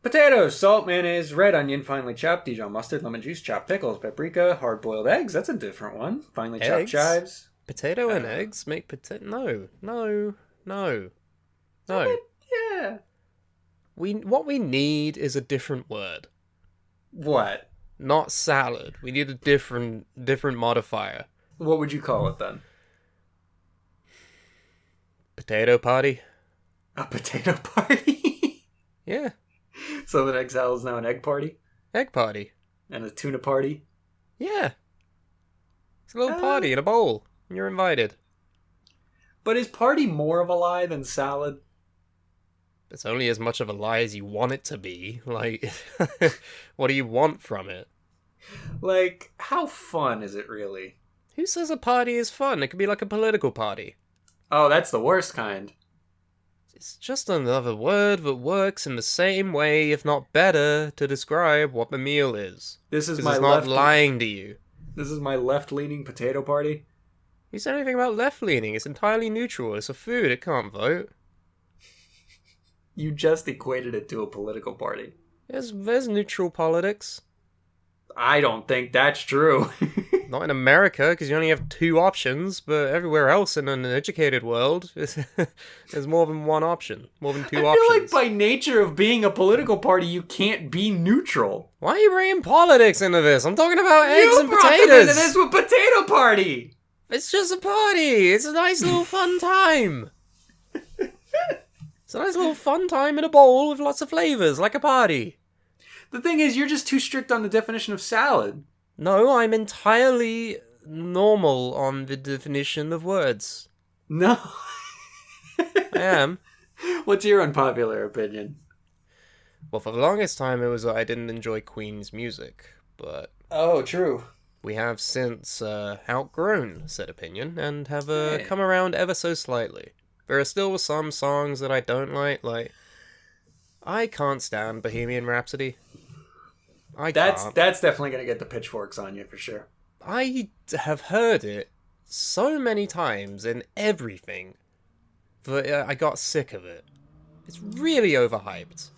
Speaker 2: Potatoes, salt, mayonnaise, red onion, finely chopped, Dijon mustard, lemon juice, chopped pickles, paprika, hard-boiled eggs. That's a different one. Finely chopped
Speaker 3: Eggs?
Speaker 2: chives.
Speaker 3: Potato and eggs make potato... No.
Speaker 2: Yeah.
Speaker 3: What we need is a different word.
Speaker 2: What?
Speaker 3: Not salad. We need a different modifier.
Speaker 2: What would you call it then?
Speaker 3: Potato party?
Speaker 2: A potato party?
Speaker 3: Yeah.
Speaker 2: So the egg salad is now an egg party?
Speaker 3: Egg party.
Speaker 2: And a tuna party?
Speaker 3: Yeah. It's a little party in a bowl. And you're invited.
Speaker 2: But is party more of a lie than salad?
Speaker 3: It's only as much of a lie as you want it to be. Like, what do you want from it?
Speaker 2: Like, how fun is it really?
Speaker 3: Who says a party is fun? It could be like a political party.
Speaker 2: Oh, that's the worst kind.
Speaker 3: It's just another word that works in the same way, if not better, to describe what the meal is.
Speaker 2: This is
Speaker 3: 'Cause
Speaker 2: my
Speaker 3: it's not lying to you.
Speaker 2: This is my left-leaning potato party.
Speaker 3: You said anything about left-leaning? It's entirely neutral. It's a food. It can't vote.
Speaker 2: You just equated it to a political party.
Speaker 3: There's neutral politics.
Speaker 2: I don't think that's true.
Speaker 3: Not in America, because you only have two options, but everywhere else in an educated world, there's more than one option. More than two options.
Speaker 2: I feel like by nature of being a political party, you can't be neutral.
Speaker 3: Why are you bringing politics into this? I'm talking about eggs and
Speaker 2: You brought
Speaker 3: potatoes.
Speaker 2: them into this with potato party!
Speaker 3: It's just a party. It's a nice little fun time. It's a nice little fun time in a bowl with lots of flavors, like a party.
Speaker 2: The thing is, you're just too strict on the definition of salad.
Speaker 3: No, I'm entirely normal on the definition of words.
Speaker 2: No.
Speaker 3: I am.
Speaker 2: What's your unpopular opinion?
Speaker 3: Well, for the longest time, it was that I didn't enjoy Queen's music, but
Speaker 2: Oh, true.
Speaker 3: we have since outgrown said opinion and have come around ever so slightly. There are still some songs that I don't like I can't stand Bohemian Rhapsody.
Speaker 2: That's definitely gonna get the pitchforks on you for sure.
Speaker 3: I have heard it so many times in everything that I got sick of it. It's really overhyped.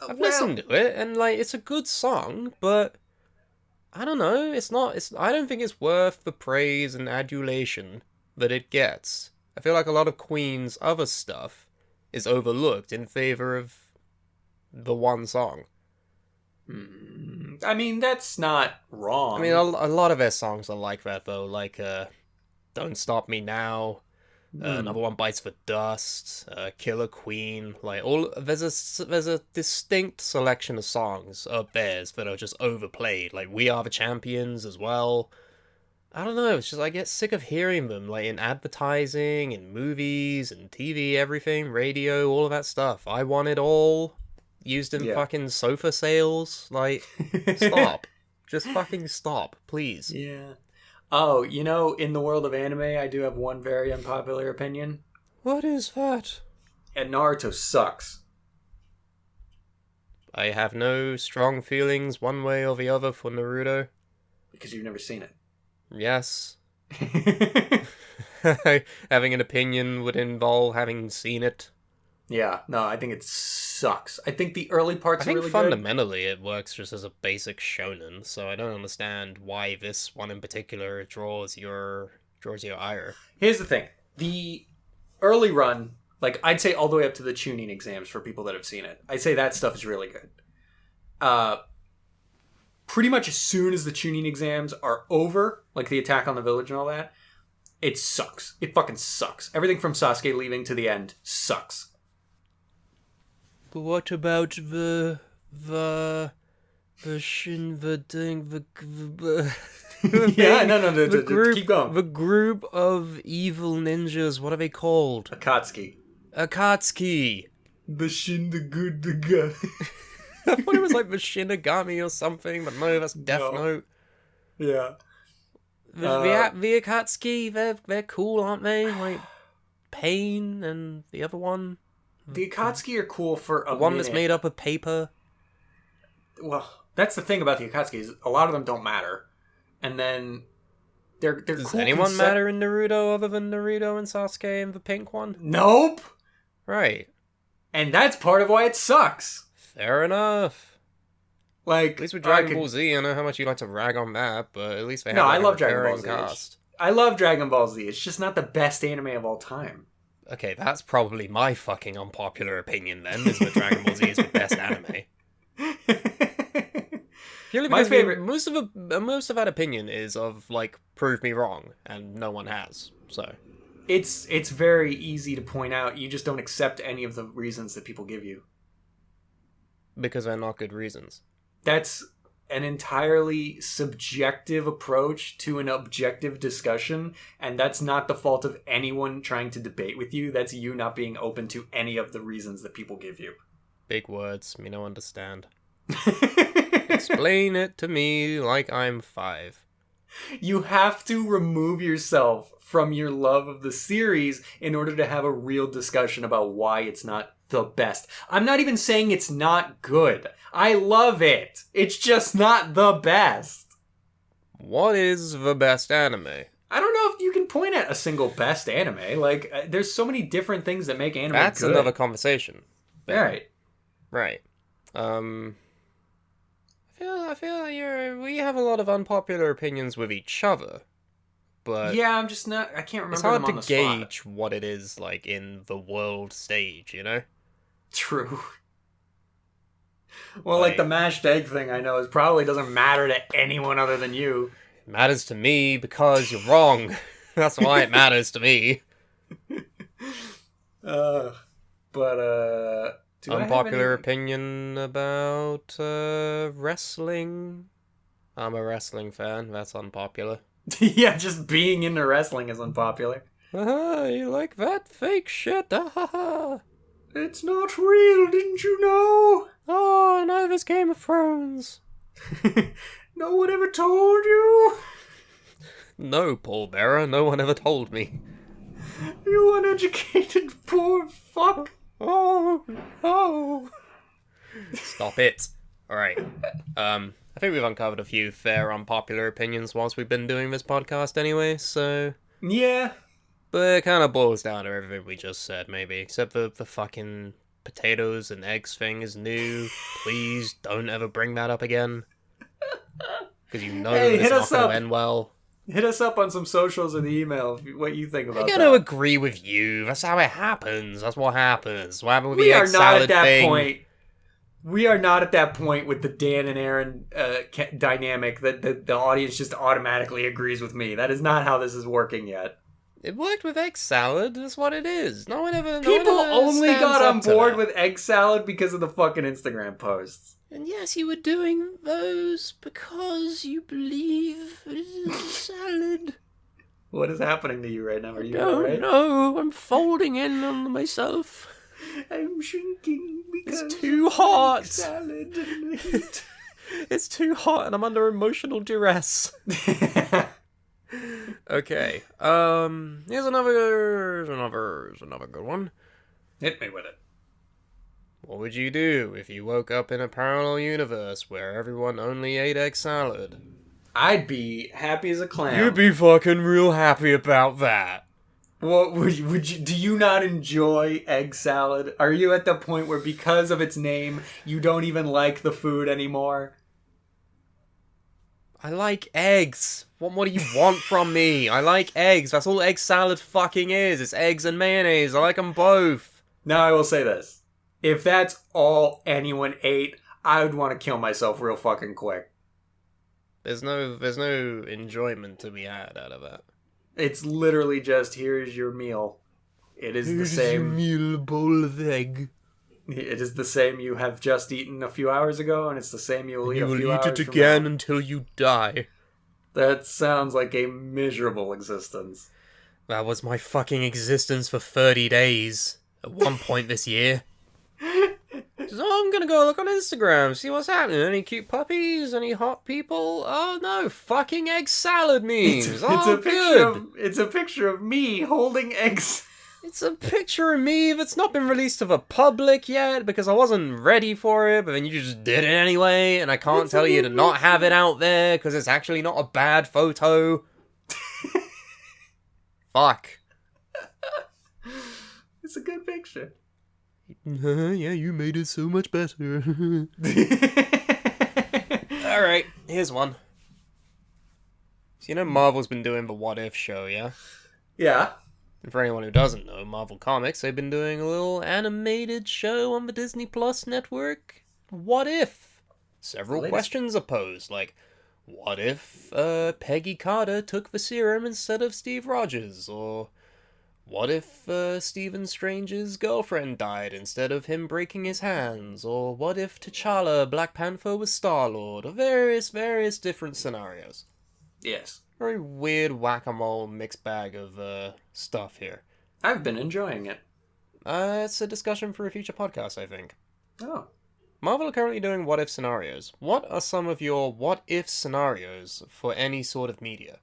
Speaker 3: I've listened to it, and it's a good song, but I don't know. I don't think it's worth the praise and adulation that it gets. I feel like a lot of Queen's other stuff is overlooked in favor of the one song.
Speaker 2: I mean, that's not wrong.
Speaker 3: I mean, a lot of their songs are like that, though. Like, Don't Stop Me Now, another one, Bites the Dust, Killer Queen. There's a distinct selection of songs of theirs that are just overplayed. Like, We Are the Champions as well. I don't know, it's just I get sick of hearing them, in advertising, in movies, and TV, everything, radio, all of that stuff. I Want It All. Used in fucking sofa sales. Stop. Just fucking stop, please.
Speaker 2: Yeah. Oh, in the world of anime, I do have one very unpopular opinion.
Speaker 3: What is that?
Speaker 2: And Naruto sucks.
Speaker 3: I have no strong feelings one way or the other for Naruto.
Speaker 2: Because you've never seen it.
Speaker 3: Yes. Having an opinion would involve having seen it.
Speaker 2: Yeah, no, I think it sucks. I think the early parts are really good.
Speaker 3: I think fundamentally it works just as a basic shonen, so I don't understand why this one in particular draws your ire.
Speaker 2: Here's the thing. The early run, I'd say all the way up to the Chunin exams for people that have seen it. I'd say that stuff is really good. Pretty much as soon as the Chunin exams are over, the attack on the village and all that, it sucks. It fucking sucks. Everything from Sasuke leaving to the end sucks.
Speaker 3: But what about the group,
Speaker 2: keep going.
Speaker 3: The group of evil ninjas, what are they called?
Speaker 2: Akatsuki.
Speaker 3: Akatsuki.
Speaker 2: The Shindagudaga.
Speaker 3: I thought it was like Machinagami or something, but no, that's Death Note.
Speaker 2: Yeah.
Speaker 3: The Akatsuki, they're cool, aren't they? Like, Pain and the other one.
Speaker 2: The Akatsuki are cool for a
Speaker 3: one
Speaker 2: minute.
Speaker 3: That's made up of paper.
Speaker 2: Well, that's the thing about the Akatsuki is a lot of them don't matter. And then they're
Speaker 3: Does
Speaker 2: cool
Speaker 3: anyone matter in Naruto other than Naruto and Sasuke and the pink one?
Speaker 2: Nope.
Speaker 3: Right.
Speaker 2: And that's part of why it sucks.
Speaker 3: Fair enough.
Speaker 2: Like,
Speaker 3: at least with Dragon Ball Z, I know how much you like to rag on that, but at least they have
Speaker 2: I
Speaker 3: a
Speaker 2: love Dragon Ball
Speaker 3: recurring
Speaker 2: Z.
Speaker 3: cast.
Speaker 2: I love Dragon Ball Z. It's just not the best anime of all time.
Speaker 3: Okay, that's probably my fucking unpopular opinion then, is that Dragon Ball Z is the best anime. Purely because
Speaker 2: My favorite...
Speaker 3: most of that opinion is of, like, prove me wrong, and no one has, so...
Speaker 2: It's very easy to point out. You just don't accept any of the reasons that people give you.
Speaker 3: Because they're not good reasons.
Speaker 2: That's an entirely subjective approach to an objective discussion, and that's not the fault of anyone trying to debate with you. That's you not being open to any of the reasons that people give you.
Speaker 3: Big words, me no understand. Explain it to me like I'm 5.
Speaker 2: You have to remove yourself from your love of the series in order to have a real discussion about why it's not the best. I'm not even saying it's not good. I love it. It's just not the best.
Speaker 3: What is the best anime?
Speaker 2: I don't know if you can point at a single best anime. Like, there's so many different things that make anime
Speaker 3: That's
Speaker 2: good.
Speaker 3: another conversation.
Speaker 2: Right.
Speaker 3: Right. I feel like we have a lot of unpopular opinions with each other, but
Speaker 2: yeah, I can't remember.
Speaker 3: It's hard
Speaker 2: them on
Speaker 3: to
Speaker 2: the
Speaker 3: gauge
Speaker 2: spot.
Speaker 3: what it is like in the world stage, you know?
Speaker 2: True. Well, like the mashed egg thing, I know probably doesn't matter to anyone other than you.
Speaker 3: It matters to me because you're wrong. That's why it matters to me. Unpopular opinion about wrestling. I'm a wrestling fan. That's unpopular.
Speaker 2: Yeah, just being into wrestling is unpopular.
Speaker 3: You like that fake shit?
Speaker 2: It's not real, didn't you know?
Speaker 3: Oh, neither's Game of Thrones.
Speaker 2: No one ever told you?
Speaker 3: No, Paul Bearer, no one ever told me.
Speaker 2: You uneducated poor fuck.
Speaker 3: Oh. Stop it. Alright. I think we've uncovered a few fair unpopular opinions whilst we've been doing this podcast anyway, so...
Speaker 2: Yeah.
Speaker 3: But it kind of boils down to everything we just said, maybe. Except the fucking potatoes and eggs thing is new. Please don't ever bring that up again. Because you know it's not going to end well.
Speaker 2: Hit us up on some socials or the email what you think about that.
Speaker 3: I'm going to agree with you. That's how it happens. That's what happens. What happened with the egg salad thing?
Speaker 2: We are not at that point with the Dan and Aaron dynamic that the audience just automatically agrees with me. That is not how this is working yet.
Speaker 3: It worked with egg salad. That's what it is.
Speaker 2: People only got on board with egg salad because of the fucking Instagram posts.
Speaker 3: And yes, you were doing those because you believe it's salad.
Speaker 2: What is happening to you right now? Are you alright?
Speaker 3: No, I'm folding in on myself.
Speaker 2: I'm shrinking because
Speaker 3: it's too hot.
Speaker 2: Salad and the heat.
Speaker 3: It's too hot and I'm under emotional duress. Okay. Here's another good one.
Speaker 2: Hit me with it.
Speaker 3: What would you do if you woke up in a parallel universe where everyone only ate egg salad?
Speaker 2: I'd be happy as a clam.
Speaker 3: You'd be fucking real happy about that.
Speaker 2: What would you, do you not enjoy egg salad? Are you at the point where because of its name, you don't even like the food anymore?
Speaker 3: I like eggs. What more do you want from me? I like eggs. That's all egg salad fucking is. It's eggs and mayonnaise. I like them both.
Speaker 2: Now I will say this. If that's all anyone ate, I would want to kill myself real fucking quick.
Speaker 3: There's no enjoyment to be had out of that.
Speaker 2: It's literally just, here's your meal. It is the same.
Speaker 3: Here's your meal, bowl of egg.
Speaker 2: It is the same you have just eaten a few hours ago, and it's the same you will eat a few hours from now.
Speaker 3: You will eat it again until you die.
Speaker 2: That sounds like a miserable existence.
Speaker 3: That was my fucking existence for 30 days. At one point this year. Just, I'm gonna go look on Instagram, see what's happening. Any cute puppies? Any hot people? Oh no, fucking egg salad memes.
Speaker 2: It's a picture of me holding eggs.
Speaker 3: It's a picture of me that's not been released to the public yet because I wasn't ready for it, but then you just did it anyway, and I can't tell you to not have it out there because it's actually not a bad photo. Fuck.
Speaker 2: It's a good picture.
Speaker 3: Yeah, you made it so much better. Alright, here's one. So you know Marvel's been doing the What If show, yeah?
Speaker 2: Yeah.
Speaker 3: And for anyone who doesn't know, Marvel Comics, they've been doing a little animated show on the Disney Plus network. What if? Several questions are posed, like, what if Peggy Carter took the serum instead of Steve Rogers? Or what if Stephen Strange's girlfriend died instead of him breaking his hands? Or what if T'Challa, Black Panther, was Star-Lord? Or various different scenarios.
Speaker 2: Yes.
Speaker 3: Very weird whack-a-mole mixed bag of stuff here.
Speaker 2: I've been enjoying it.
Speaker 3: It's a discussion for a future podcast, I think.
Speaker 2: Oh.
Speaker 3: Marvel are currently doing what-if scenarios. What are some of your what-if scenarios for any sort of media?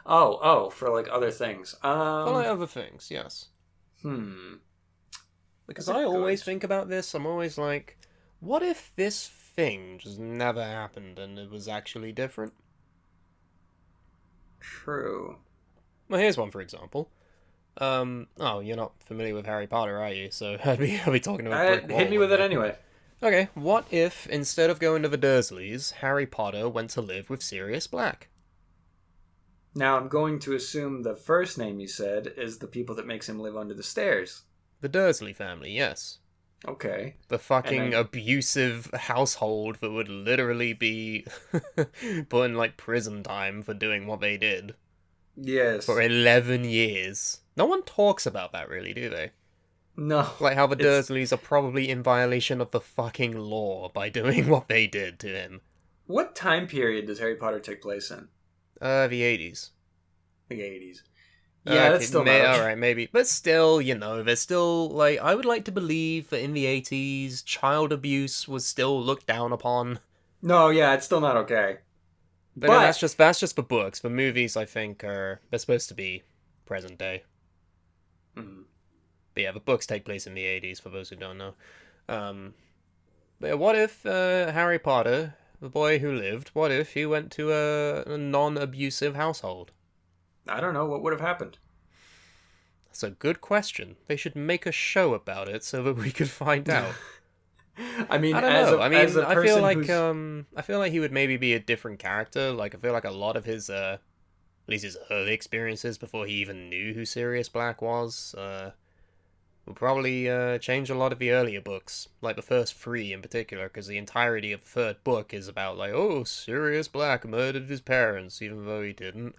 Speaker 2: Oh, for like other things.
Speaker 3: For like other things, yes. Because I always think about this, I'm always like, what if this thing just never happened and it was actually different?
Speaker 2: True.
Speaker 3: Well, here's one, for example. You're not familiar with Harry Potter, are you? So I'd be talking about brick wall.
Speaker 2: Hit me with it anyway.
Speaker 3: Okay, what if, instead of going to the Dursleys, Harry Potter went to live with Sirius Black?
Speaker 2: Now, I'm going to assume the first name you said is the people that makes him live under the stairs.
Speaker 3: The Dursley family, yes.
Speaker 2: Okay.
Speaker 3: The fucking abusive household that would literally be put in, like, prison time for doing what they did.
Speaker 2: Yes.
Speaker 3: For 11 years. No one talks about that, really, do they?
Speaker 2: No.
Speaker 3: Like how the Dursleys are probably in violation of the fucking law by doing what they did to him.
Speaker 2: What time period does Harry Potter take place in?
Speaker 3: The 80s.
Speaker 2: The 80s. Yeah, that's still not okay.
Speaker 3: Alright, maybe. But still, there's still, like, I would like to believe that in the 80s, child abuse was still looked down upon.
Speaker 2: No, yeah, it's still not okay.
Speaker 3: But no, that's just for books. For movies, I think, they're supposed to be present day.
Speaker 2: Mm-hmm.
Speaker 3: But yeah, the books take place in the 80s, for those who don't know. But yeah, what if Harry Potter, the boy who lived, what if he went to a non-abusive household?
Speaker 2: I don't know. What would have happened?
Speaker 3: That's a good question. They should make a show about it so that we could find out.
Speaker 2: I mean,
Speaker 3: I don't know. I feel like he would maybe be a different character. Like, I feel like a lot of his, at least his early experiences before he even knew who Sirius Black was, would probably change a lot of the earlier books, like the first 3 in particular, because the entirety of the third book is about, like, oh, Sirius Black murdered his parents, even though he didn't.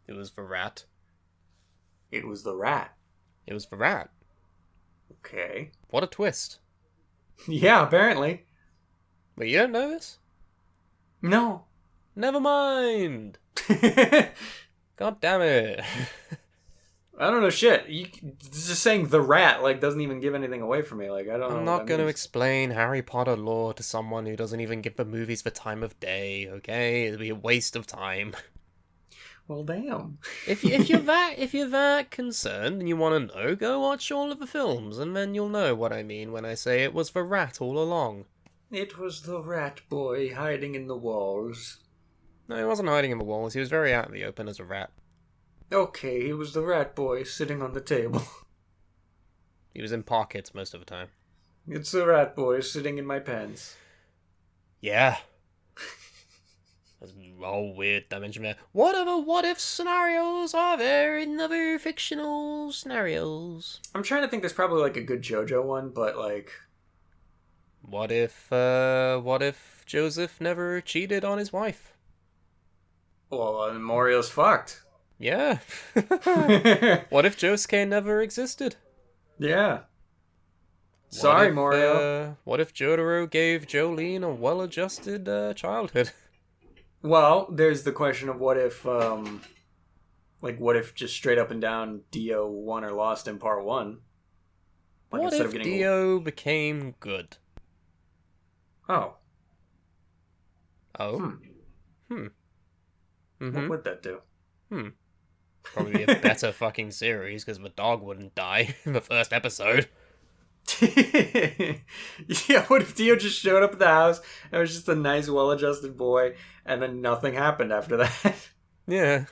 Speaker 3: It was the rat.
Speaker 2: It was the rat.
Speaker 3: It was the rat.
Speaker 2: Okay.
Speaker 3: What a twist.
Speaker 2: Yeah, apparently.
Speaker 3: But you don't know this?
Speaker 2: No.
Speaker 3: Never mind. God damn it.
Speaker 2: I don't know shit. Just saying the rat, like, doesn't even give anything away for me. Like, I don't know.
Speaker 3: I'm not going to explain Harry Potter lore to someone who doesn't even give the movies the time of day, okay? It'd be a waste of time.
Speaker 2: Well, damn.
Speaker 3: If you're that concerned and you want to know, go watch all of the films, and then you'll know what I mean when I say it was the rat all along.
Speaker 2: It was the rat boy hiding in the walls.
Speaker 3: No, he wasn't hiding in the walls. He was very out in the open as a rat.
Speaker 2: Okay, he was the rat boy sitting on the table.
Speaker 3: He was in pockets most of the time.
Speaker 2: It's the rat boy sitting in my pants.
Speaker 3: Yeah. That's a whole weird dimension there. What other what-if scenarios are there in other fictional scenarios?
Speaker 2: I'm trying to think there's probably, like, a good JoJo one, but, like...
Speaker 3: What if Joseph never cheated on his wife?
Speaker 2: Well, Morio's fucked.
Speaker 3: Yeah. What if Josuke never existed?
Speaker 2: Yeah. Sorry, Morio.
Speaker 3: What if Jotaro gave Jolene a well-adjusted childhood?
Speaker 2: Well, there's the question of what if just straight up and down Dio won or lost in part 1? Like,
Speaker 3: what
Speaker 2: instead
Speaker 3: if
Speaker 2: of getting...
Speaker 3: Dio became good?
Speaker 2: Oh.
Speaker 3: Oh?
Speaker 2: What would that do?
Speaker 3: Probably be a better fucking series, because the dog wouldn't die in the first episode.
Speaker 2: Yeah, what if Dio just showed up at the house and was just a nice, well-adjusted boy, and then nothing happened after that?
Speaker 3: Yeah.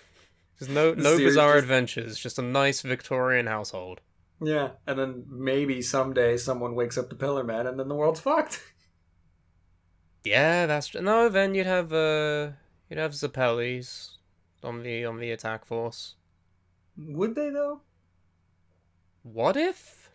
Speaker 3: There's no bizarre adventures, just a nice Victorian household.
Speaker 2: Yeah, and then maybe someday someone wakes up the Pillar Man, and then the world's fucked.
Speaker 3: Yeah, that's true. No, then you'd have Zappellis on the attack force.
Speaker 2: Would they though?
Speaker 3: What if?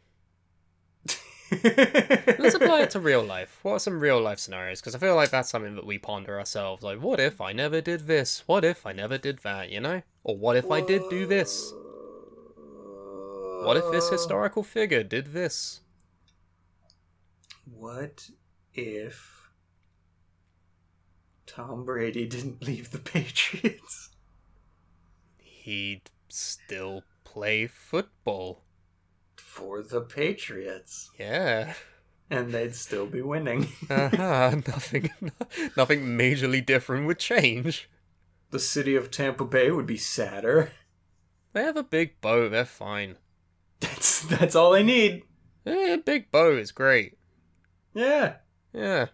Speaker 3: Let's apply it to real life. What are some real life scenarios? Because I feel like that's something that we ponder ourselves. Like, what if I never did this? What if I never did that? You know? Or what if I did do this? What if this historical figure did this?
Speaker 2: What if Tom Brady didn't leave the Patriots?
Speaker 3: He'd still play football.
Speaker 2: For the Patriots.
Speaker 3: Yeah.
Speaker 2: And they'd still be winning.
Speaker 3: Nothing majorly different would change.
Speaker 2: The city of Tampa Bay would be sadder.
Speaker 3: They have a big boat, they're fine.
Speaker 2: That's all they need.
Speaker 3: Yeah, big boat is great.
Speaker 2: Yeah.
Speaker 3: Yeah.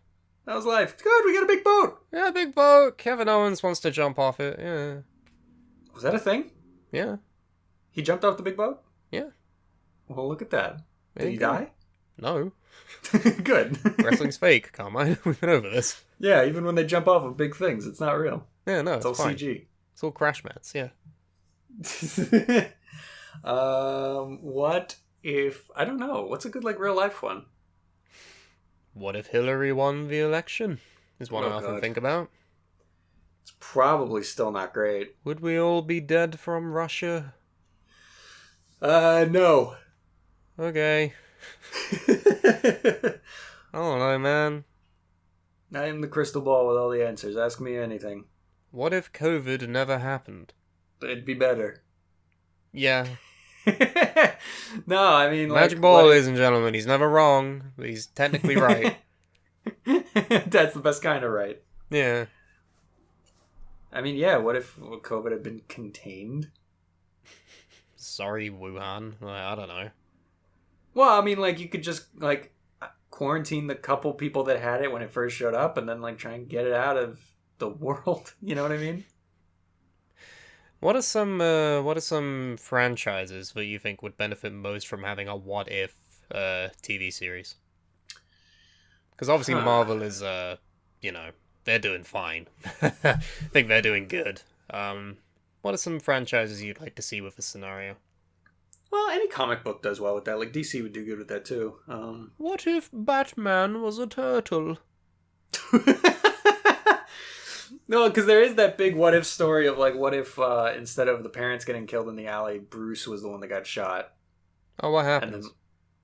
Speaker 2: That was life. Good, we got a big boat.
Speaker 3: Yeah, big boat. Kevin Owens wants to jump off it. Yeah.
Speaker 2: Was that a thing?
Speaker 3: Yeah.
Speaker 2: He jumped off the big boat?
Speaker 3: Yeah.
Speaker 2: Well, look at that. Did he
Speaker 3: go.
Speaker 2: die?
Speaker 3: No.
Speaker 2: Good.
Speaker 3: Wrestling's fake, Carmine. We've been over this.
Speaker 2: Yeah, even when they jump off of big things, it's not real.
Speaker 3: Yeah, no,
Speaker 2: it's all
Speaker 3: fine.
Speaker 2: CG.
Speaker 3: It's all crash mats, yeah.
Speaker 2: What if... I don't know. What's a good, real life one?
Speaker 3: What if Hillary won the election? Is one I often think about.
Speaker 2: It's probably still not great.
Speaker 3: Would we all be dead from Russia?
Speaker 2: No.
Speaker 3: Okay. I don't know, man.
Speaker 2: I am the crystal ball with all the answers. Ask me anything.
Speaker 3: What if COVID never happened?
Speaker 2: It'd be better.
Speaker 3: Yeah.
Speaker 2: No, I mean,
Speaker 3: Magic ball, ladies and gentlemen. He's never wrong, but he's technically right.
Speaker 2: That's the best kind of right.
Speaker 3: Yeah.
Speaker 2: I mean, yeah, what if COVID had been contained?
Speaker 3: Sorry, Wuhan. I don't know.
Speaker 2: Well, I mean, you could just, quarantine the couple people that had it when it first showed up and then, try and get it out of the world. You know what I mean?
Speaker 3: What are some franchises that you think would benefit most from having a what if TV series? Because obviously Marvel is they're doing fine. I think they're doing good. What are some franchises you'd like to see with this scenario?
Speaker 2: Well, any comic book does well with that. DC would do good with that too.
Speaker 3: What if Batman was a turtle?
Speaker 2: No, because there is that big what if story of what if instead of the parents getting killed in the alley, Bruce was the one that got shot.
Speaker 3: Oh, what happens?
Speaker 2: And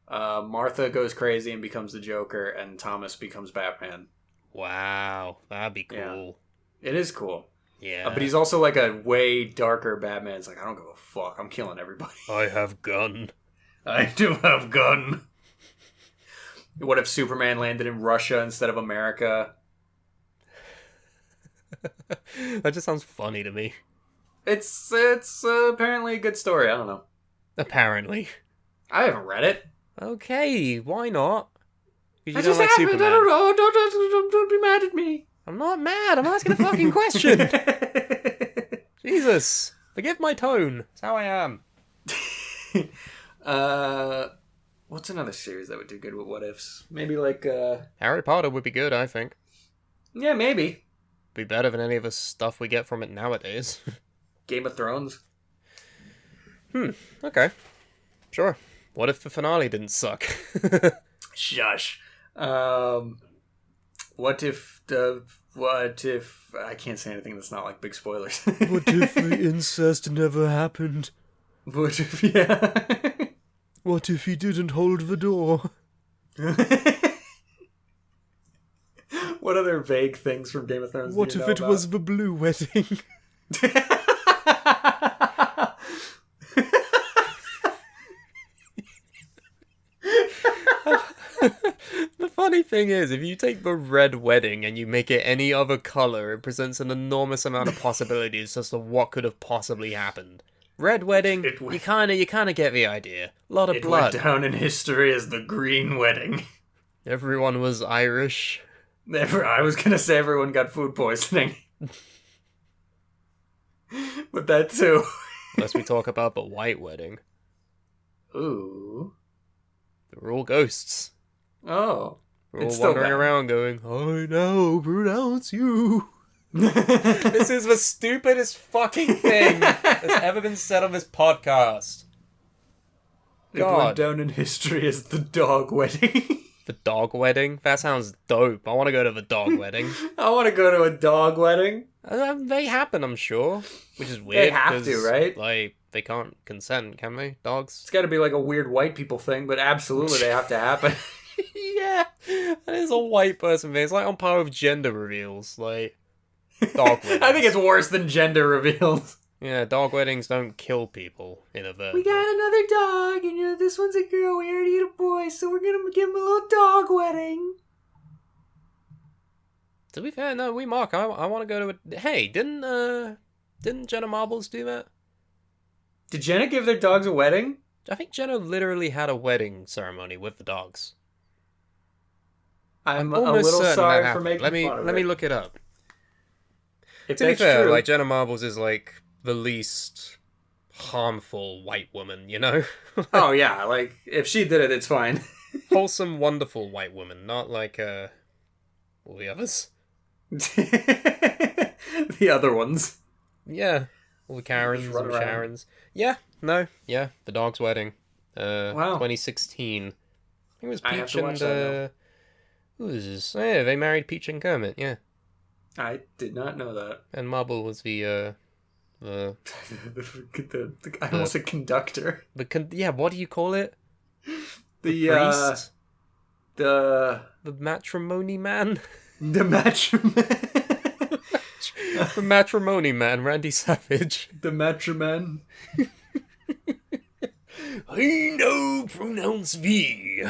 Speaker 2: then Martha goes crazy and becomes the Joker, and Thomas becomes Batman.
Speaker 3: Wow, that'd be cool.
Speaker 2: Yeah. It is cool.
Speaker 3: Yeah.
Speaker 2: But he's also a way darker Batman. It's I don't give a fuck. I'm killing everybody.
Speaker 3: I have gun.
Speaker 2: I do have gun. What if Superman landed in Russia instead of America?
Speaker 3: That just sounds funny to me.
Speaker 2: It's apparently a good story. I don't know.
Speaker 3: Apparently.
Speaker 2: I haven't read it.
Speaker 3: Okay, why not?
Speaker 2: I just haven't. Superman. I don't know. Don't be mad at me.
Speaker 3: I'm not mad. I'm asking a fucking question. Jesus, forgive my tone. That's how I am.
Speaker 2: What's another series that would do good with what ifs? Maybe
Speaker 3: Harry Potter would be good, I think.
Speaker 2: Yeah, maybe.
Speaker 3: Be better than any of the stuff we get from it nowadays.
Speaker 2: Game of Thrones.
Speaker 3: Okay. Sure. What if the finale didn't suck?
Speaker 2: Shush. What if I can't say anything that's not big spoilers.
Speaker 3: What if the incest never happened?
Speaker 2: What if, yeah.
Speaker 3: What if he didn't hold the door?
Speaker 2: What other vague things from Game of Thrones
Speaker 3: What
Speaker 2: do you
Speaker 3: if
Speaker 2: know
Speaker 3: it
Speaker 2: about?
Speaker 3: was the blue wedding? funny thing is, if you take the red wedding and you make it any other color, it presents an enormous amount of possibilities as to what could have possibly happened. Red wedding, you kind of get the idea. A lot of blood.
Speaker 2: It went down in history as the green wedding.
Speaker 3: Everyone was Irish.
Speaker 2: I was gonna say everyone got food poisoning. But that too.
Speaker 3: Unless we talk about the white wedding.
Speaker 2: Ooh.
Speaker 3: They were all ghosts.
Speaker 2: Oh.
Speaker 3: We're all wandering around going, I now pronounce you. This is the stupidest fucking thing that's ever been said on this podcast.
Speaker 2: It went down in history as the dog wedding.
Speaker 3: The dog wedding? That sounds dope. I want to go to the dog wedding.
Speaker 2: I want to go to a dog wedding.
Speaker 3: They happen, I'm sure. Which is weird.
Speaker 2: They have to, right?
Speaker 3: Like, they can't consent, can they? Dogs?
Speaker 2: It's got to be like a weird white people thing, but absolutely they have to happen.
Speaker 3: Yeah, that is a white person thing. It's like on par with gender reveals. Like, dog weddings.
Speaker 2: I think it's worse than gender reveals.
Speaker 3: Yeah, dog weddings don't kill people in a verb.
Speaker 2: We got another dog, and this one's a girl, we already had a boy, so we're gonna give him a little dog wedding.
Speaker 3: To be fair, no, Mark, I want to go to a... Hey, didn't Jenna Marbles do that?
Speaker 2: Did Jenna give their dogs a wedding?
Speaker 3: I think Jenna literally had a wedding ceremony with the dogs.
Speaker 2: I'm a little sorry for making fun of it.
Speaker 3: Let me look it up.
Speaker 2: If
Speaker 3: to be fair, like, Jenna Marbles is like the least harmful white woman, you know?
Speaker 2: Oh yeah, like if she did it, it's fine.
Speaker 3: Wholesome, wonderful white woman, not like all the others.
Speaker 2: The other ones.
Speaker 3: Yeah, all the Karens and Sharons. Yeah, the dog's wedding. Wow. 2016. I think it was Peach and who is this? Oh, yeah, they married Peach and Kermit. Yeah.
Speaker 2: I did not know that.
Speaker 3: And Marble was the
Speaker 2: I almost said conductor.
Speaker 3: Yeah, what do you call it?
Speaker 2: The
Speaker 3: priest?
Speaker 2: The
Speaker 3: matrimony man?
Speaker 2: The matrimony.
Speaker 3: The matrimony man, Randy Savage.
Speaker 2: The matriman.
Speaker 3: I now pronounce thee.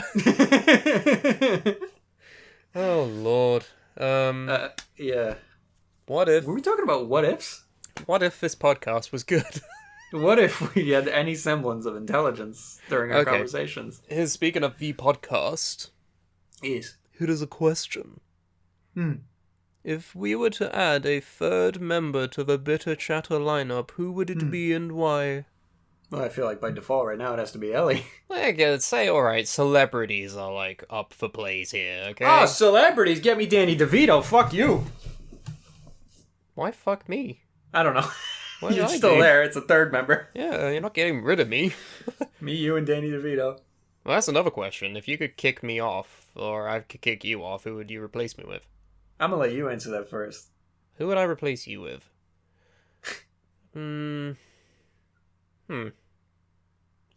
Speaker 3: Oh, Lord.
Speaker 2: Yeah.
Speaker 3: What if...
Speaker 2: Were we talking about what ifs?
Speaker 3: What if this podcast was good?
Speaker 2: What if we had any semblance of intelligence during our conversations?
Speaker 3: Here's, speaking of the podcast...
Speaker 2: Yes.
Speaker 3: Here is a question. If we were to add a third member to the Bitter Chatter lineup, who would it be and why?
Speaker 2: Well, I feel like by default right now it has to be Ellie.
Speaker 3: Like, say, alright, celebrities are, like, up for plays here, okay?
Speaker 2: Oh, celebrities! Get me Danny DeVito, fuck you!
Speaker 3: Why fuck me?
Speaker 2: I don't know.
Speaker 3: What
Speaker 2: You're still there, it's a third member.
Speaker 3: Yeah, you're not getting rid of me.
Speaker 2: Me, you, and Danny DeVito.
Speaker 3: Well, that's another question. If you could kick me off, or I could kick you off, who would you replace me with?
Speaker 2: I'm gonna let you answer that first.
Speaker 3: Who would I replace you with? Who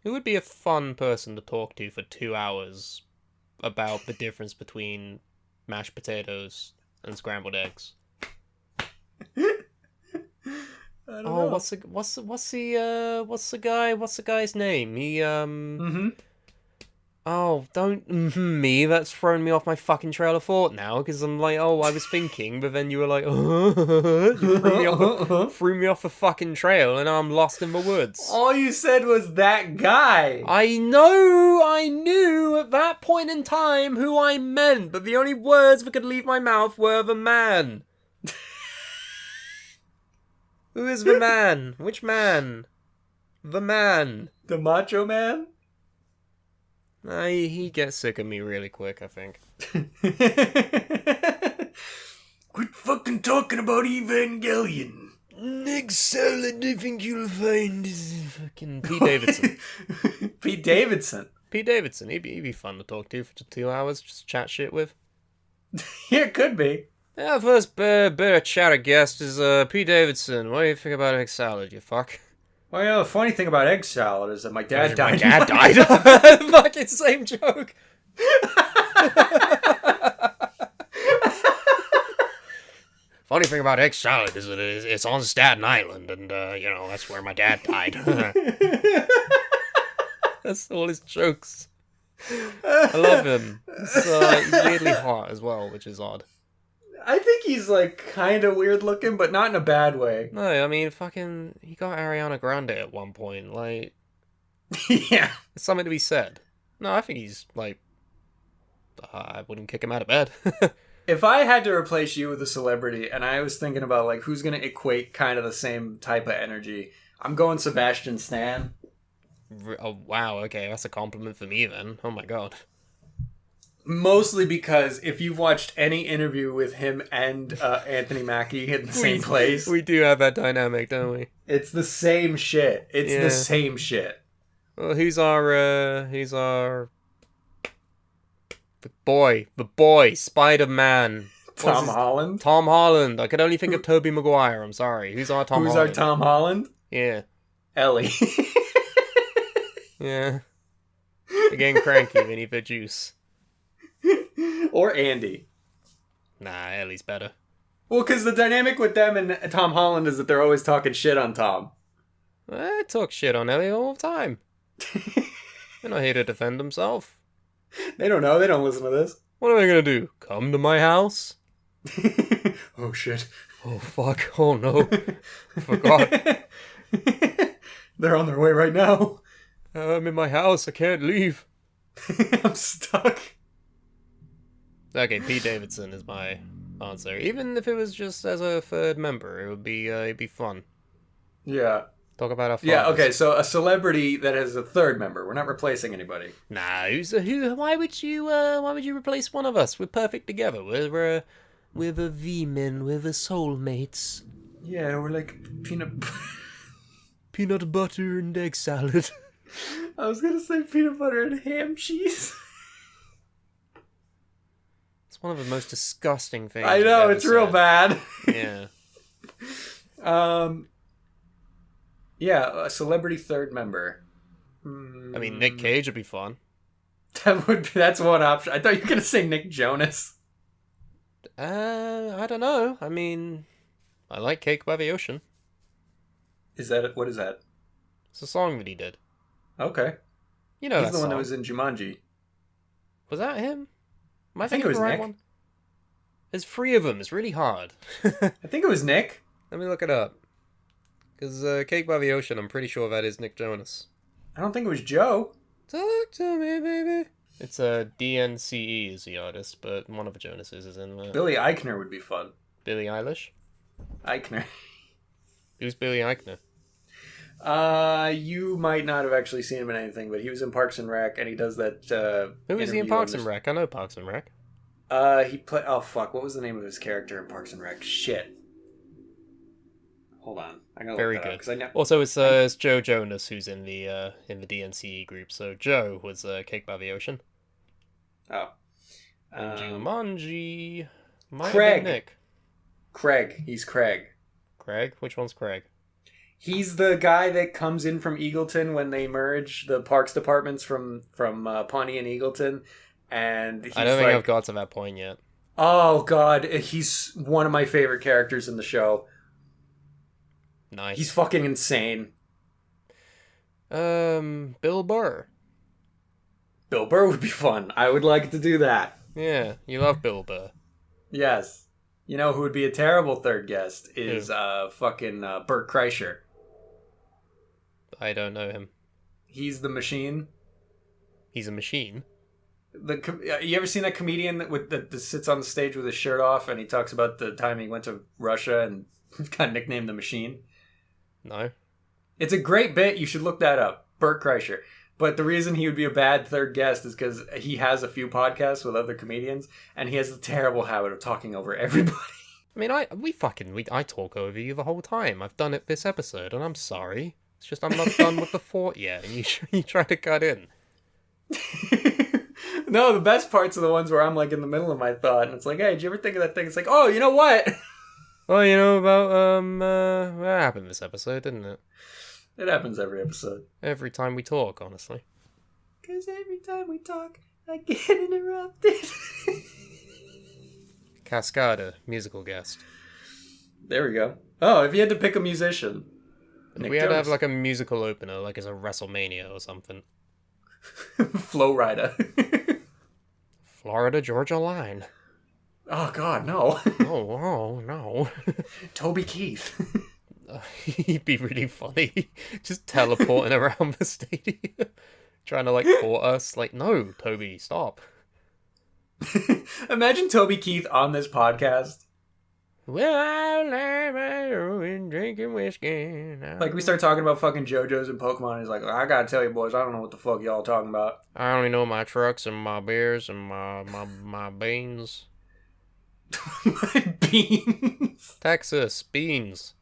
Speaker 3: would be a fun person to talk to for 2 hours about the difference between mashed potatoes and scrambled eggs?
Speaker 2: I don't know.
Speaker 3: What's the guy's name? He Oh, don't me. That's thrown me off my fucking trail of thought now, because I'm like, I was thinking, but then you were like, you threw me off the fucking trail, and now I'm lost in the woods.
Speaker 2: All you said was that guy.
Speaker 3: I knew at that point in time who I meant, but the only words that could leave my mouth were the man. Who is the man? Which man? The man.
Speaker 2: The Macho Man?
Speaker 3: He gets sick of me really quick, I think.
Speaker 2: Quit fucking talking about Evangelion.
Speaker 3: Next salad I think you'll find is fucking Pete Davidson.
Speaker 2: Pete Davidson?
Speaker 3: Pete Davidson, he'd be fun to talk to for 2 hours, just chat shit with.
Speaker 2: Yeah, it could be.
Speaker 3: Yeah, first bit of chatter guest is Pete Davidson. What do you think about egg salad, you fuck?
Speaker 2: Well, the funny thing about egg salad is that my dad died.
Speaker 3: My dad died? Fucking same joke. Funny thing about egg salad is that it's on Staten Island, and, that's where my dad died. That's all his jokes. I love him. He's weirdly hot as well, which is odd.
Speaker 2: I think he's like kind of weird looking, but not in a bad way.
Speaker 3: No, I mean, fucking, he got Ariana Grande at one point. Like,
Speaker 2: Yeah.
Speaker 3: there's something to be said. No, I think he's like, I wouldn't kick him out of bed.
Speaker 2: If I had to replace you with a celebrity, and I was thinking about like who's gonna equate kind of the same type of energy, I'm going Sebastian Stan.
Speaker 3: Oh wow, okay, that's a compliment for me then. Oh my god.
Speaker 2: Mostly because if you've watched any interview with him and Anthony Mackie in the same place,
Speaker 3: we do have that dynamic, don't we?
Speaker 2: It's the same shit. It's the same shit.
Speaker 3: Well, who's our the boy, Spider-Man.
Speaker 2: Tom Holland.
Speaker 3: Tom Holland. I could only think of Tobey Maguire. I'm sorry. Who's our Tom Holland?
Speaker 2: Who's our Tom Holland?
Speaker 3: Yeah.
Speaker 2: Ellie.
Speaker 3: Yeah. They're getting cranky. They need their juice.
Speaker 2: Or Andy.
Speaker 3: Nah, Ellie's better.
Speaker 2: Well, because the dynamic with them and Tom Holland is that they're always talking shit on Tom.
Speaker 3: I talk shit on Ellie all the time. They're not here to defend himself.
Speaker 2: They don't know. They don't listen to this.
Speaker 3: What are they gonna do? Come to my house?
Speaker 2: Oh, shit.
Speaker 3: Oh, fuck. Oh, no. I forgot.
Speaker 2: They're on their way right now.
Speaker 3: I'm in my house. I can't leave.
Speaker 2: I'm stuck.
Speaker 3: Okay, Pete Davidson is my answer. Even if it was just as a third member, it'd be fun.
Speaker 2: Yeah.
Speaker 3: Talk about our fathers.
Speaker 2: Yeah, okay, so a celebrity that has a third member. We're not replacing anybody.
Speaker 3: Nah, why would you replace one of us? We're perfect together. We're the V-men, we're the soulmates.
Speaker 2: Yeah, we're like
Speaker 3: peanut butter and egg salad.
Speaker 2: I was gonna say peanut butter and ham cheese.
Speaker 3: It's one of the most disgusting things.
Speaker 2: I know, it's real bad.
Speaker 3: Yeah.
Speaker 2: Yeah, a celebrity third member.
Speaker 3: I mean, Nick Cage would be fun.
Speaker 2: That's one option. I thought you were gonna say Nick Jonas.
Speaker 3: I don't know. I mean, I like Cake by the Ocean.
Speaker 2: Is that it? What is that?
Speaker 3: It's a song that he did.
Speaker 2: Okay.
Speaker 3: You know,
Speaker 2: he's
Speaker 3: that
Speaker 2: the one
Speaker 3: song.
Speaker 2: that was in Jumanji.
Speaker 3: Was that him?
Speaker 2: I think it was Nick.
Speaker 3: One? There's 3 of them. It's really hard.
Speaker 2: I think it was Nick.
Speaker 3: Let me look it up. Because Cake by the Ocean, I'm pretty sure that is Nick Jonas.
Speaker 2: I don't think it was Joe.
Speaker 3: Talk to me, baby. It's DNCE is the artist, but one of the Jonases is in there.
Speaker 2: Billy Eichner would be fun.
Speaker 3: Billie Eilish?
Speaker 2: Eichner.
Speaker 3: Who's Billy Eichner?
Speaker 2: You might not have actually seen him in anything, but he was in Parks and Rec, and he does that.
Speaker 3: Who is he in Parks and Rec? I know Parks and Rec.
Speaker 2: He played. Oh fuck! What was the name of his character in Parks and Rec? Shit. Hold on, I gotta
Speaker 3: Very
Speaker 2: look that
Speaker 3: good.
Speaker 2: Up, I know...
Speaker 3: Also, it's Joe Jonas who's in the DNCE group. So Joe was Cake by the Ocean.
Speaker 2: Oh.
Speaker 3: And Jumanji.
Speaker 2: Craig.
Speaker 3: Nick.
Speaker 2: Craig. He's Craig.
Speaker 3: Craig? Which one's Craig?
Speaker 2: He's the guy that comes in from Eagleton when they merge the parks departments from Pawnee and Eagleton. And he's
Speaker 3: I don't think I've got to that point yet.
Speaker 2: Oh, God. He's one of my favorite characters in the show.
Speaker 3: Nice.
Speaker 2: He's fucking insane.
Speaker 3: Bill Burr.
Speaker 2: Bill Burr would be fun. I would like to do that.
Speaker 3: Yeah, you love Bill Burr.
Speaker 2: Yes. You know who would be a terrible third guest is fucking Bert Kreischer.
Speaker 3: I don't know him.
Speaker 2: He's the machine.
Speaker 3: He's a machine?
Speaker 2: You ever seen that comedian that sits on the stage with his shirt off and he talks about the time he went to Russia and got nicknamed the Machine?
Speaker 3: No.
Speaker 2: It's a great bit. You should look that up. Bert Kreischer. But the reason he would be a bad third guest is because he has a few podcasts with other comedians and he has the terrible habit of talking over everybody.
Speaker 3: I mean, I talk over you the whole time. I've done it this episode and I'm sorry. It's just I'm not done with the thought yet and you try to cut in.
Speaker 2: No, the best parts are the ones where I'm like in the middle of my thought and it's like, hey, did you ever think of that thing? It's like, oh, you know what?
Speaker 3: Well, you know about, what happened this episode, didn't it?
Speaker 2: It happens every episode.
Speaker 3: Every time we talk, honestly.
Speaker 2: Because every time we talk, I get interrupted.
Speaker 3: Cascada, musical guest.
Speaker 2: There we go. Oh, if you had to pick a musician.
Speaker 3: If we had to have like a musical opener, like as a WrestleMania or something.
Speaker 2: Florida.
Speaker 3: Florida Georgia line.
Speaker 2: Oh God, no.
Speaker 3: Oh no.
Speaker 2: Toby Keith.
Speaker 3: He'd be really funny. Just teleporting around the stadium. Trying to, like, court us. Like, no, Toby, stop.
Speaker 2: Imagine Toby Keith on this podcast.
Speaker 3: Well, I'm drinking whiskey.
Speaker 2: Like, we start talking about fucking JoJo's and Pokemon, and he's like, I gotta tell you, boys, I don't know what the fuck y'all talking about.
Speaker 3: I only know my trucks and my beers and my beans.
Speaker 2: My beans.
Speaker 3: Texas, beans.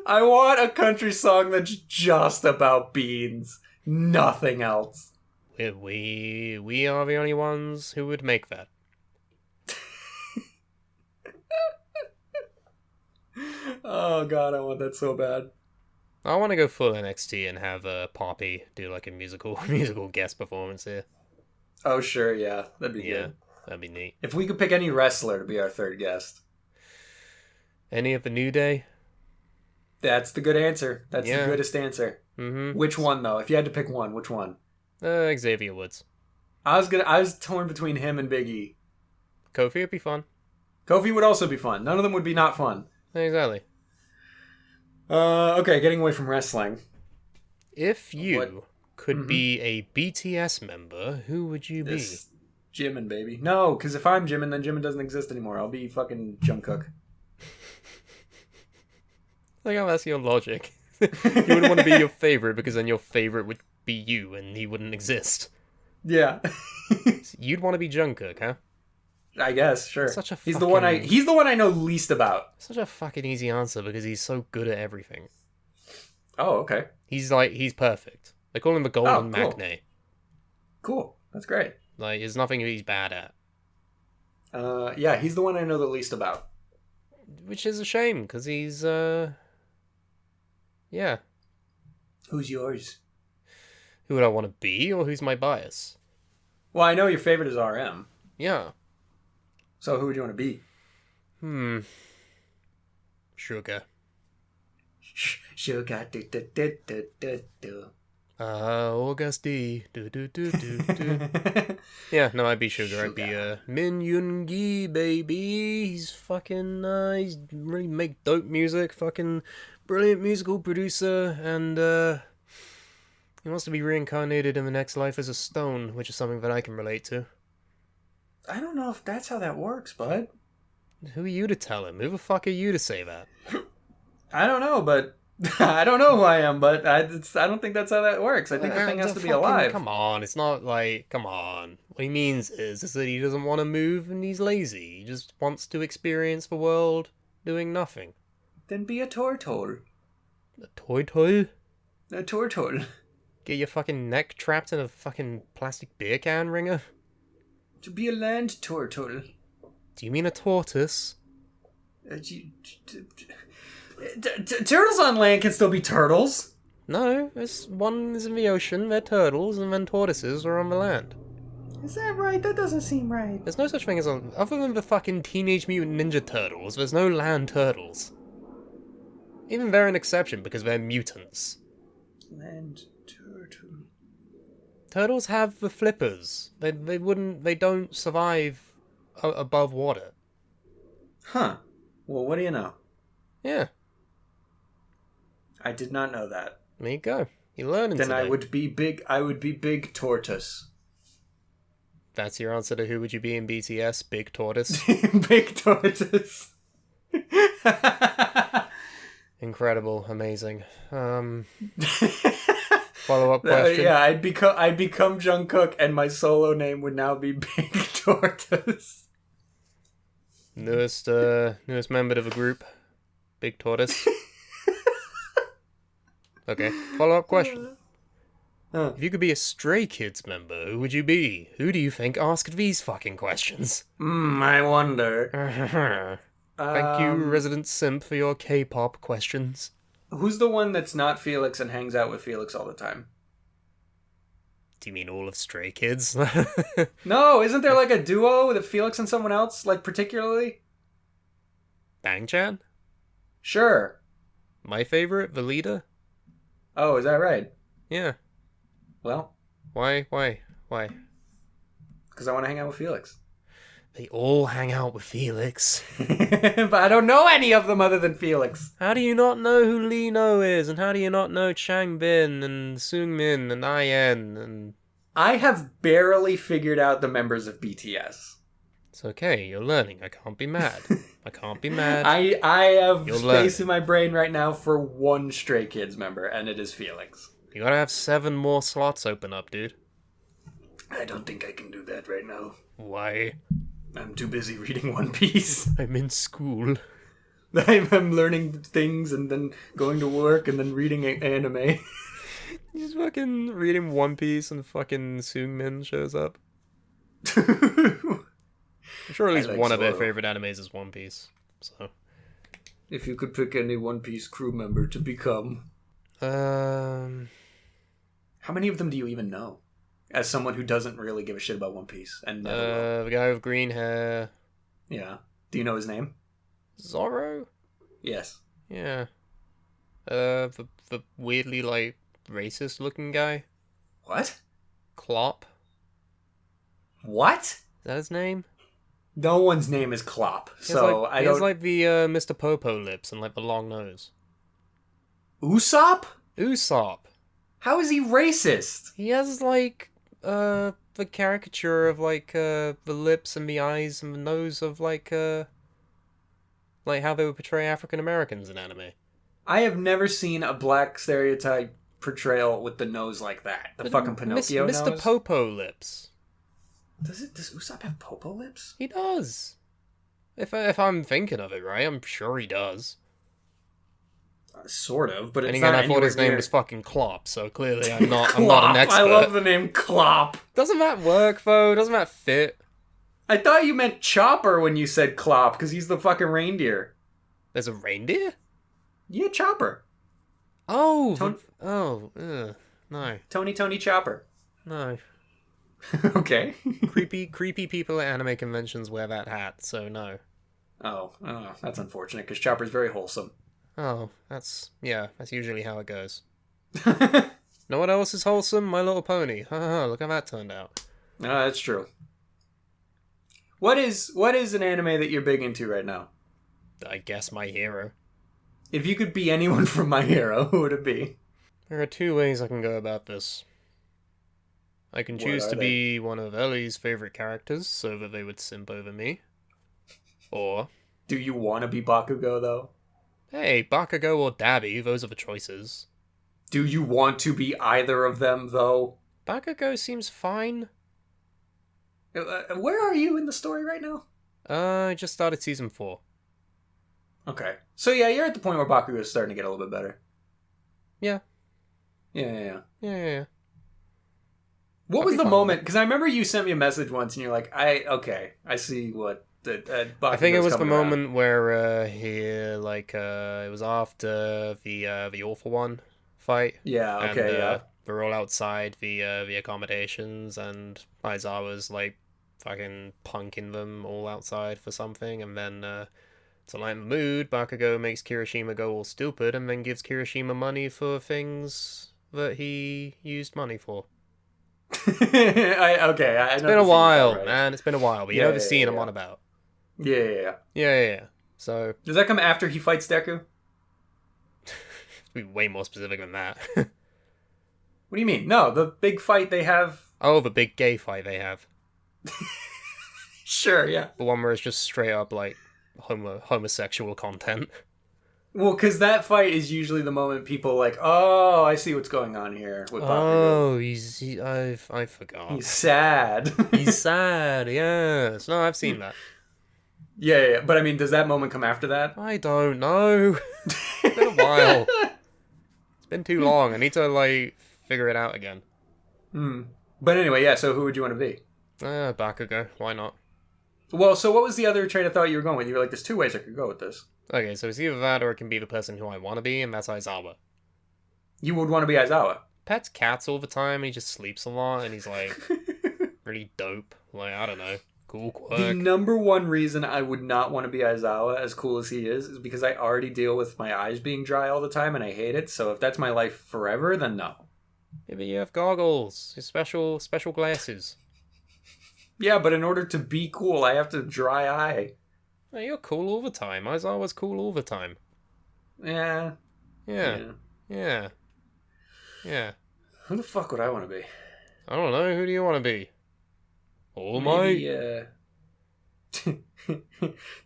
Speaker 2: I want a country song that's just about beans. Nothing else.
Speaker 3: We are the only ones who would make that.
Speaker 2: Oh God, I want that so bad.
Speaker 3: I want to go full NXT and have Poppy do like a musical guest performance here.
Speaker 2: Oh sure, yeah, that'd be good.
Speaker 3: That'd be neat.
Speaker 2: If we could pick any wrestler to be our third guest.
Speaker 3: Any of the New Day?
Speaker 2: That's the good answer. That's the goodest answer.
Speaker 3: Mm-hmm.
Speaker 2: Which one though? If you had to pick one, which one?
Speaker 3: Xavier Woods.
Speaker 2: I was torn between him and Big E.
Speaker 3: Kofi would be fun.
Speaker 2: Kofi would also be fun. None of them would be not fun.
Speaker 3: Exactly.
Speaker 2: Okay, getting away from wrestling.
Speaker 3: If you could be a BTS member, who would you be?
Speaker 2: Jimin, baby. No, because if I'm Jimin, then Jimin doesn't exist anymore. I'll be fucking Jungkook.
Speaker 3: Like, how that's your logic. You wouldn't want to be your favorite because then your favorite would be you and he wouldn't exist.
Speaker 2: Yeah.
Speaker 3: You'd want to be Jungkook, huh?
Speaker 2: I guess, sure.
Speaker 3: He's the one
Speaker 2: I know least about.
Speaker 3: Such a fucking easy answer because he's so good at everything.
Speaker 2: Oh, okay.
Speaker 3: He's perfect. They call him the Golden Magne.
Speaker 2: Cool. That's great.
Speaker 3: Like, there's nothing he's bad at.
Speaker 2: Yeah, he's the one I know the least about.
Speaker 3: Which is a shame, because he's, yeah.
Speaker 2: Who's yours?
Speaker 3: Who would I want to be, or who's my bias?
Speaker 2: Well, I know your favorite is RM.
Speaker 3: Yeah.
Speaker 2: So who would you want to be?
Speaker 3: Sugar.
Speaker 2: Sugar.
Speaker 3: August D. Yeah, no, I'd be Sugar. I'd be Min Yoon-gi, baby. He's fucking he's really make dope music, fucking brilliant musical producer, and he wants to be reincarnated in the next life as a stone, which is something that I can relate to.
Speaker 2: I don't know if that's how that works, bud.
Speaker 3: Who are you to tell him? Who the fuck are you to say that?
Speaker 2: I don't know, but I don't know who I am, but I don't think that's how that works. I think the thing has to be alive.
Speaker 3: Come on, it's not like, come on. What he means is that he doesn't want to move and he's lazy. He just wants to experience the world doing nothing.
Speaker 2: Then be a tortoise.
Speaker 3: A toy?
Speaker 2: A tortoise.
Speaker 3: Get your fucking neck trapped in a fucking plastic beer can ringer?
Speaker 2: To be a land tortoise.
Speaker 3: Do you mean a tortoise?
Speaker 2: Turtles on land can still be turtles.
Speaker 3: No, one is in the ocean, they're turtles, and then tortoises are on the land.
Speaker 2: Is that right? That doesn't seem right.
Speaker 3: There's no such thing as other than the fucking Teenage Mutant Ninja Turtles, there's no land turtles. Even they're an exception because they're mutants.
Speaker 2: Land turtle.
Speaker 3: Turtles have the flippers. They don't survive above water.
Speaker 2: Huh. Well, what do you know?
Speaker 3: Yeah.
Speaker 2: I did not know that.
Speaker 3: There you go. You're learning
Speaker 2: Then
Speaker 3: today.
Speaker 2: I would be big tortoise.
Speaker 3: That's your answer to who would you be in BTS? Big tortoise?
Speaker 2: Big tortoise.
Speaker 3: Incredible. Amazing. Follow-up question?
Speaker 2: Yeah, I'd become Jungkook and my solo name would now be Big Tortoise.
Speaker 3: Newest member of the group. Big Tortoise. Okay, follow-up question. If you could be a Stray Kids member, who would you be? Who do you think asked these fucking questions?
Speaker 2: I wonder.
Speaker 3: Thank you, resident simp, for your K-pop questions.
Speaker 2: Who's the one that's not Felix and hangs out with Felix all the time?
Speaker 3: Do you mean all of Stray Kids?
Speaker 2: No, isn't there like a duo with Felix and someone else, like particularly?
Speaker 3: Bang-chan?
Speaker 2: Sure.
Speaker 3: My favorite, the leader?
Speaker 2: Oh, is that right?
Speaker 3: Yeah.
Speaker 2: Well,
Speaker 3: Why?
Speaker 2: Because I want to hang out with Felix.
Speaker 3: They all hang out with Felix.
Speaker 2: But I don't know any of them other than Felix.
Speaker 3: How do you not know who Lino is? And how do you not know Changbin and Seungmin and IN and...
Speaker 2: I have barely figured out the members of BTS.
Speaker 3: It's okay, you're learning. I can't be mad. I can't be mad.
Speaker 2: I have
Speaker 3: You're
Speaker 2: space
Speaker 3: learning.
Speaker 2: in my brain right now for one Stray Kids member, and it is Felix.
Speaker 3: You gotta have 7 more slots open up, dude.
Speaker 2: I don't think I can do that right now.
Speaker 3: Why?
Speaker 2: I'm too busy reading One Piece.
Speaker 3: I'm in school.
Speaker 2: I'm learning things and then going to work and then reading anime.
Speaker 3: He's fucking reading One Piece and fucking Seungmin shows up. I'm sure at least one of their favorite animes is One Piece. So,
Speaker 2: if you could pick any One Piece crew member to become, how many of them do you even know? As someone who doesn't really give a shit about One Piece and never will.
Speaker 3: The guy with green hair.
Speaker 2: Yeah. Do you know his name?
Speaker 3: Zorro?
Speaker 2: Yes.
Speaker 3: Yeah. The weirdly like racist looking guy.
Speaker 2: What?
Speaker 3: Klopp.
Speaker 2: What?
Speaker 3: Is that his name?
Speaker 2: No one's name is Klopp, so I don't...
Speaker 3: He has like the Mr. Popo lips and like the long nose.
Speaker 2: Usopp?
Speaker 3: Usopp.
Speaker 2: How is he racist?
Speaker 3: He has like the caricature of like the lips and the eyes and the nose of like how they would portray African Americans in anime.
Speaker 2: I have never seen a black stereotype portrayal with the nose like that. The fucking Pinocchio nose.
Speaker 3: Mr. Popo lips.
Speaker 2: Does Usopp have Popo lips?
Speaker 3: He does. If I'm thinking of it right, I'm sure he does.
Speaker 2: Sort of, but it's
Speaker 3: and again,
Speaker 2: not
Speaker 3: I thought his name
Speaker 2: near...
Speaker 3: was fucking Klopp, so clearly I'm not an expert.
Speaker 2: I love the name Klopp.
Speaker 3: Doesn't that work though? Doesn't that fit?
Speaker 2: I thought you meant Chopper when you said Klopp, because he's the fucking reindeer.
Speaker 3: There's a reindeer?
Speaker 2: Yeah, Chopper.
Speaker 3: Oh, no.
Speaker 2: Tony Chopper.
Speaker 3: No.
Speaker 2: Okay.
Speaker 3: creepy people at anime conventions wear that hat, so no.
Speaker 2: Oh, that's unfortunate, because Chopper's very wholesome.
Speaker 3: Oh, that's usually how it goes. Know what else is wholesome? My Little Pony. Look how that turned out.
Speaker 2: That's true. What is an anime that you're big into right now?
Speaker 3: I guess My Hero.
Speaker 2: If you could be anyone from My Hero, who would it be?
Speaker 3: There are 2 ways I can go about this. I can choose to be one of Ellie's favorite characters so that they would simp over me. Or...
Speaker 2: Do you want to be Bakugo, though?
Speaker 3: Hey, Bakugo or Dabi, those are the choices.
Speaker 2: Do you want to be either of them, though?
Speaker 3: Bakugo seems fine.
Speaker 2: Where are you in the story right now?
Speaker 3: I just started season 4.
Speaker 2: Okay. So yeah, you're at the point where Bakugo is starting to get a little bit better.
Speaker 3: Yeah.
Speaker 2: Yeah. What was the moment? Because I remember you sent me a message once, and you're like, I see what
Speaker 3: I think it was the moment where it was after the Awful One fight.
Speaker 2: Yeah. Okay.
Speaker 3: And, we're all outside the accommodations, and Aizawa's like fucking punking them all outside for something, and then to lighten the mood, Bakugo makes Kirishima go all stupid, and then gives Kirishima money for things that he used money for.
Speaker 2: It's
Speaker 3: been a while, man. It's been a while, but you know the scene I'm on about.
Speaker 2: Yeah.
Speaker 3: So
Speaker 2: does that come after he fights Deku?
Speaker 3: Be way more specific than that.
Speaker 2: What do you mean? No, the big fight they have.
Speaker 3: Oh, the big gay fight they have.
Speaker 2: Sure, yeah.
Speaker 3: The one where it's just straight up like homosexual content.
Speaker 2: Well, because that fight is usually the moment people like, oh, I see what's going on here with Bakugo.
Speaker 3: Oh, I forgot.
Speaker 2: He's sad.
Speaker 3: He's sad, yes. No, I've seen that.
Speaker 2: Yeah, but I mean, does that moment come after that?
Speaker 3: I don't know. It's been a while. It's been too long. I need to, figure it out again.
Speaker 2: But anyway, yeah, so who would you want to be?
Speaker 3: Bakugo. Why not?
Speaker 2: Well, so what was the other train of thought you were going with? You were like, there's 2 ways I could go with this.
Speaker 3: Okay, so it's either that or it can be the person who I want to be, and that's Aizawa.
Speaker 2: You would want to be Aizawa?
Speaker 3: Pets cats all the time, and he just sleeps a lot, and he's, really dope. I don't know. Cool quirk.
Speaker 2: The number one reason I would not want to be Aizawa, as cool as he is because I already deal with my eyes being dry all the time, and I hate it, so if that's my life forever, then no.
Speaker 3: Maybe you have goggles, your special glasses.
Speaker 2: Yeah, but in order to be cool, I have to dry eye.
Speaker 3: Oh, you're cool all the time. Isaiah was cool all the time.
Speaker 2: Yeah.
Speaker 3: Yeah. Yeah. Yeah.
Speaker 2: Who the fuck would I want to be?
Speaker 3: I don't know. Who do you want to be? All
Speaker 2: Maybe,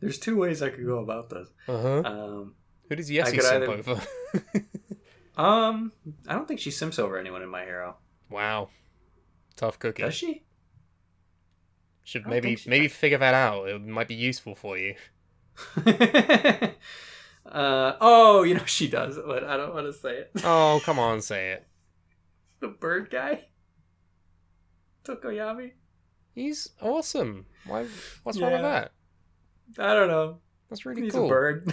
Speaker 2: there's two ways I could go about this.
Speaker 3: Who does Yessie simp over?
Speaker 2: I don't think she simps over anyone in My Hero.
Speaker 3: Wow. Tough cookie.
Speaker 2: Does she?
Speaker 3: Should maybe figure that out. It might be useful for you.
Speaker 2: She does, but I don't want to say it.
Speaker 3: Oh, come on, say it.
Speaker 2: The bird guy? Tokoyami?
Speaker 3: He's awesome. What's wrong with that?
Speaker 2: I don't know.
Speaker 3: That's really
Speaker 2: He's
Speaker 3: cool.
Speaker 2: He's a bird.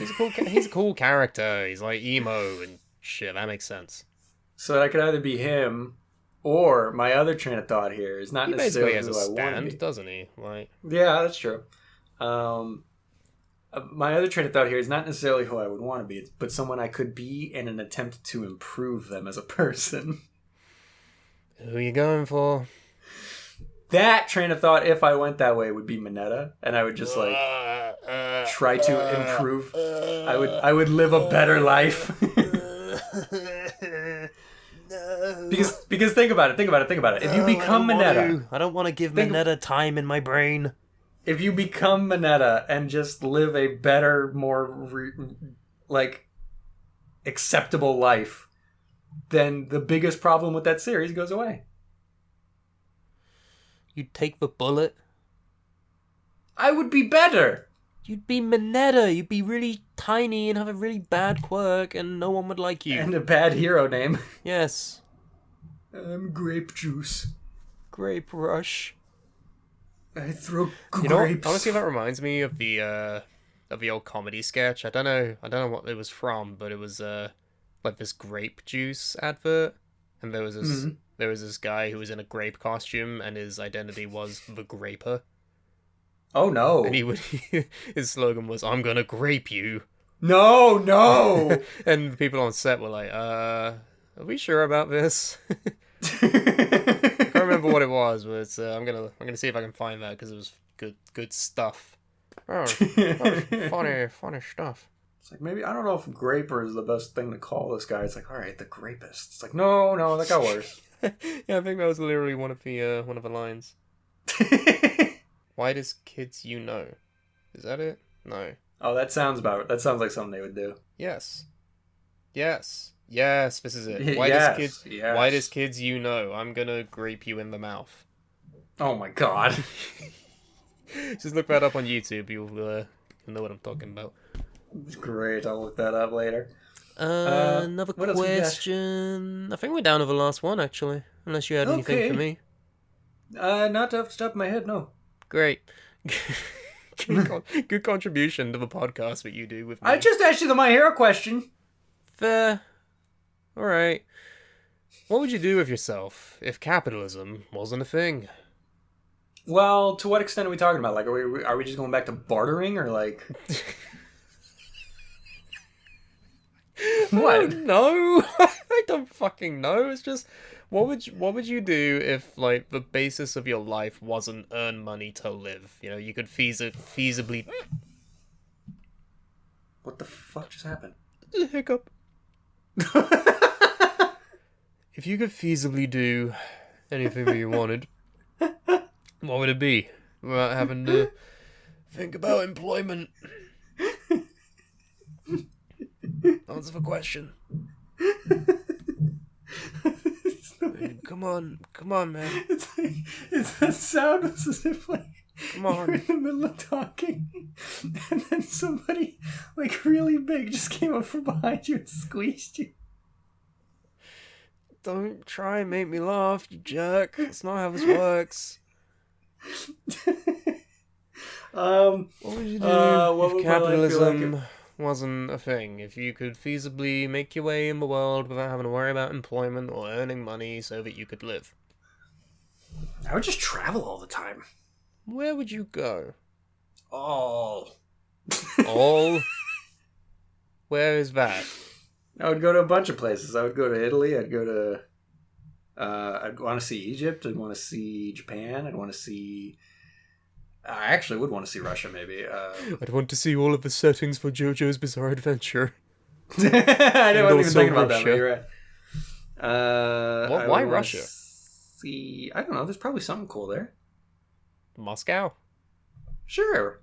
Speaker 3: He's a cool character. He's like emo and shit. That makes sense.
Speaker 2: So I could either be him, or my other train of thought here is not necessarily who I want to be.
Speaker 3: He basically has a stand, doesn't he? Like,
Speaker 2: yeah, that's true. My other train of thought here is not necessarily who I would want to be, but someone I could be in an attempt to improve them as a person.
Speaker 3: Who are you going for?
Speaker 2: That train of thought, if I went that way, would be Mineta, and I would just try to improve. I would live a better life. Because think about it. If you become Mineta,
Speaker 3: I don't want to give Mineta time in my brain.
Speaker 2: If you become Mineta and just live a better, more acceptable life, then the biggest problem with that series goes away.
Speaker 3: You'd take the bullet.
Speaker 2: I would be better.
Speaker 3: You'd be Mineta. You'd be really tiny and have a really bad quirk, and no one would like you.
Speaker 2: And a bad hero name.
Speaker 3: Yes.
Speaker 2: I'm Grape Juice.
Speaker 3: Grape Rush.
Speaker 2: I throw grapes.
Speaker 3: You know, honestly, that reminds me of the old comedy sketch. I don't know what it was from, but it was like this grape juice advert, and there was this guy who was in a grape costume, and his identity was the Graper.
Speaker 2: Oh no!
Speaker 3: And his slogan was, "I'm gonna grape you."
Speaker 2: No!
Speaker 3: And the people on set were like, "Are we sure about this?" I can't remember what it was, but I'm gonna see if I can find that because it was good stuff. Oh, funny stuff.
Speaker 2: It's like, maybe I don't know if Graper is the best thing to call this guy. It's like, all right, the Grapist. It's like, no, that got worse.
Speaker 3: Yeah, I think that was literally one of the lines. Why does kids you know? Is that it? No.
Speaker 2: Oh, that sounds like something they would do.
Speaker 3: Yes, this is it. Why does kids you know? I'm gonna grape you in the mouth.
Speaker 2: Oh my god.
Speaker 3: Just look that up on YouTube. You'll know what I'm talking about.
Speaker 2: Great, I'll look that up later.
Speaker 3: Another question. I think we're down to the last one, actually. Unless you had anything for me.
Speaker 2: Not off the top of my head, no.
Speaker 3: Great. Good contribution to the podcast that you do with me.
Speaker 2: I just asked you the My Hero question.
Speaker 3: Fair. Alright. What would you do with yourself if capitalism wasn't a thing?
Speaker 2: Well, to what extent are we talking about? Like, are we just going back to bartering, or like... What?
Speaker 3: No, I don't fucking know. It's just, what would you do if, like, the basis of your life wasn't earn money to live? You know, you could feasibly.
Speaker 2: What the fuck just happened?
Speaker 3: Hiccup. If you could feasibly do anything that you wanted, what would it be? Without having to think about employment. Answer the question. Come on, man.
Speaker 2: It's that sound as if like
Speaker 3: come on.
Speaker 2: You're in the middle of talking, and then somebody like really big just came up from behind you and squeezed you.
Speaker 3: Don't try and make me laugh, you jerk. That's not how this works. What would you do if capitalism wasn't a thing? If you could feasibly make your way in the world without having to worry about employment or earning money so that you could live?
Speaker 2: I would just travel all the time.
Speaker 3: Where would you go?
Speaker 2: All.
Speaker 3: Where is that?
Speaker 2: I would go to a bunch of places. I would go to Italy. I'd go to I'd want to see Egypt. I'd want to see Japan. I'd want to see... I actually would want to see Russia, maybe.
Speaker 3: I'd want to see all of the settings for JoJo's Bizarre Adventure.
Speaker 2: I wasn't even thinking about that, but you're right.
Speaker 3: Why Russia?
Speaker 2: See, I don't know. There's probably something cool there.
Speaker 3: Moscow?
Speaker 2: Sure.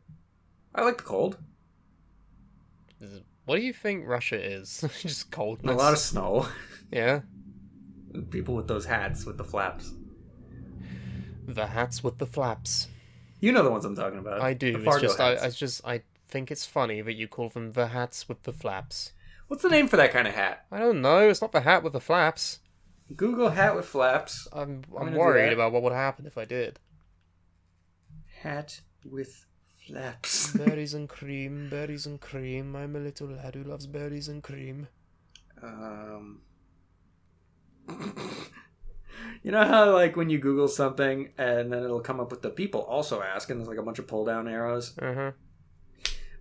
Speaker 2: I like the cold.
Speaker 3: What do you think Russia is? Just coldness.
Speaker 2: A lot of snow.
Speaker 3: Yeah.
Speaker 2: People with those hats with the flaps.
Speaker 3: The hats with the flaps.
Speaker 2: You know the ones I'm talking about.
Speaker 3: I do. I think it's funny that you call them the hats with the flaps.
Speaker 2: What's the name for that kind of hat?
Speaker 3: I don't know. It's not the hat with the flaps.
Speaker 2: Google hat with flaps.
Speaker 3: I'm worried about what would happen if I did.
Speaker 2: Hat with flaps.
Speaker 3: Berries and cream, berries and cream. I'm a little lad who loves berries and cream.
Speaker 2: You know how, like, when you Google something and then it'll come up with the people also ask, and there's like a bunch of pull down arrows?
Speaker 3: Uh-huh.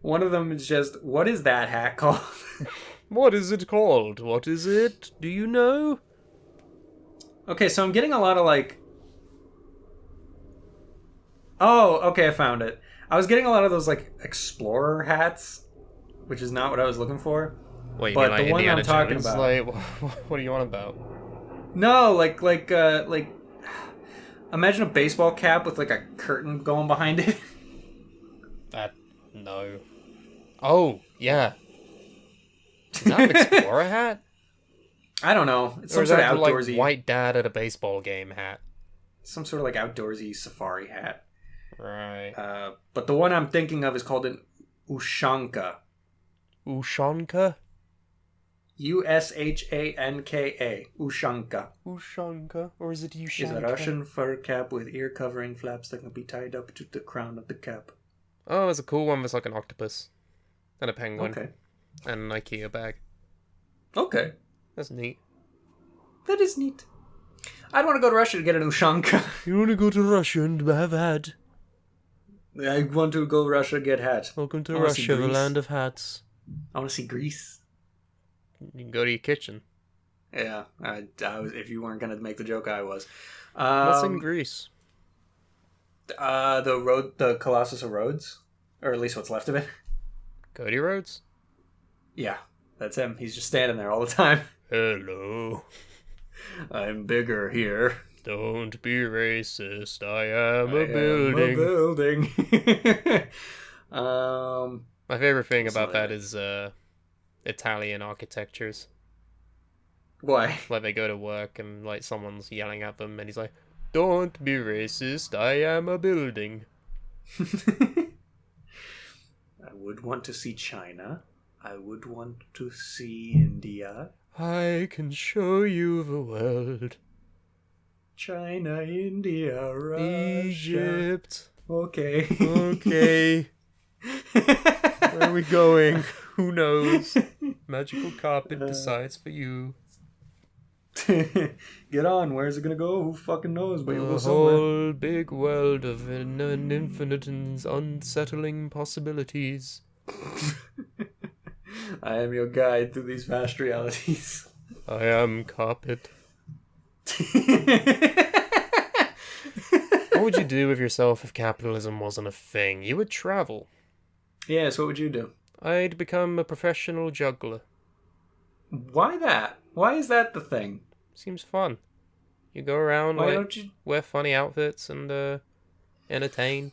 Speaker 2: One of them is just, what is that hat called?
Speaker 3: What is it called? What is it? Do you know?
Speaker 2: Okay, so I'm getting a lot of, like... Oh, okay, I found it. I was getting a lot of those, like, explorer hats, which is not what I was looking for.
Speaker 3: Wait,
Speaker 2: but
Speaker 3: you mean,
Speaker 2: the
Speaker 3: like,
Speaker 2: one
Speaker 3: Indiana
Speaker 2: I'm talking
Speaker 3: Jones?
Speaker 2: about...
Speaker 3: Like, what are you on about?
Speaker 2: No, like, imagine a baseball cap with, like, a curtain going behind it.
Speaker 3: No. Oh, yeah. Is that an explorer hat?
Speaker 2: I don't know. It's
Speaker 3: or
Speaker 2: some sort
Speaker 3: is
Speaker 2: of
Speaker 3: that
Speaker 2: outdoorsy...
Speaker 3: like white dad at a baseball game hat?
Speaker 2: Some sort of, like, outdoorsy safari hat.
Speaker 3: Right.
Speaker 2: But the one I'm thinking of is called an ushanka.
Speaker 3: Ushanka?
Speaker 2: Ushanka. Ushanka.
Speaker 3: Ushanka? Or is it Ushanka?
Speaker 2: Is a Russian fur cap with ear-covering flaps that can be tied up to the crown of the cap.
Speaker 3: Oh, it's a cool one. It's like an octopus. And a penguin.
Speaker 2: Okay.
Speaker 3: And an IKEA bag.
Speaker 2: Okay.
Speaker 3: That's neat.
Speaker 2: That is neat. I'd want to go to Russia to get an ushanka.
Speaker 3: You want to go to Russia and have a hat?
Speaker 2: I want to go to Russia to get hat.
Speaker 3: Welcome to Russia, the land of hats.
Speaker 2: I want to see Greece.
Speaker 3: You can go to your kitchen.
Speaker 2: Yeah, I was, if you weren't going to make the joke, I was.
Speaker 3: What's in Greece?
Speaker 2: The Colossus of Rhodes, or at least what's left of it.
Speaker 3: Cody Rhodes?
Speaker 2: Yeah, that's him. He's just standing there all the time.
Speaker 3: Hello.
Speaker 2: I'm bigger here.
Speaker 3: Don't be racist. I am a building. My favorite thing about that is Italian architectures.
Speaker 2: Why?
Speaker 3: Like they go to work and like someone's yelling at them and he's like, "Don't be racist. I am a building."
Speaker 2: I would want to see China. I would want to see India.
Speaker 3: I can show you the world.
Speaker 2: China, India, Russia.
Speaker 3: Egypt.
Speaker 2: Okay.
Speaker 3: Okay. Where are we going? Who knows? Magical carpet decides for you.
Speaker 2: Get on. Where's it gonna go? Who fucking knows? But you'll go
Speaker 3: The
Speaker 2: somewhere.
Speaker 3: whole big world of an infinite and unsettling possibilities.
Speaker 2: I am your guide through these vast realities.
Speaker 3: I am carpet. What would you do with yourself if capitalism wasn't a thing? You would travel.
Speaker 2: Yes, what would you do?
Speaker 3: I'd become a professional juggler.
Speaker 2: Why that? Why is that the thing?
Speaker 3: Seems fun. You go around,
Speaker 2: Why
Speaker 3: like,
Speaker 2: don't you...
Speaker 3: wear funny outfits and entertain.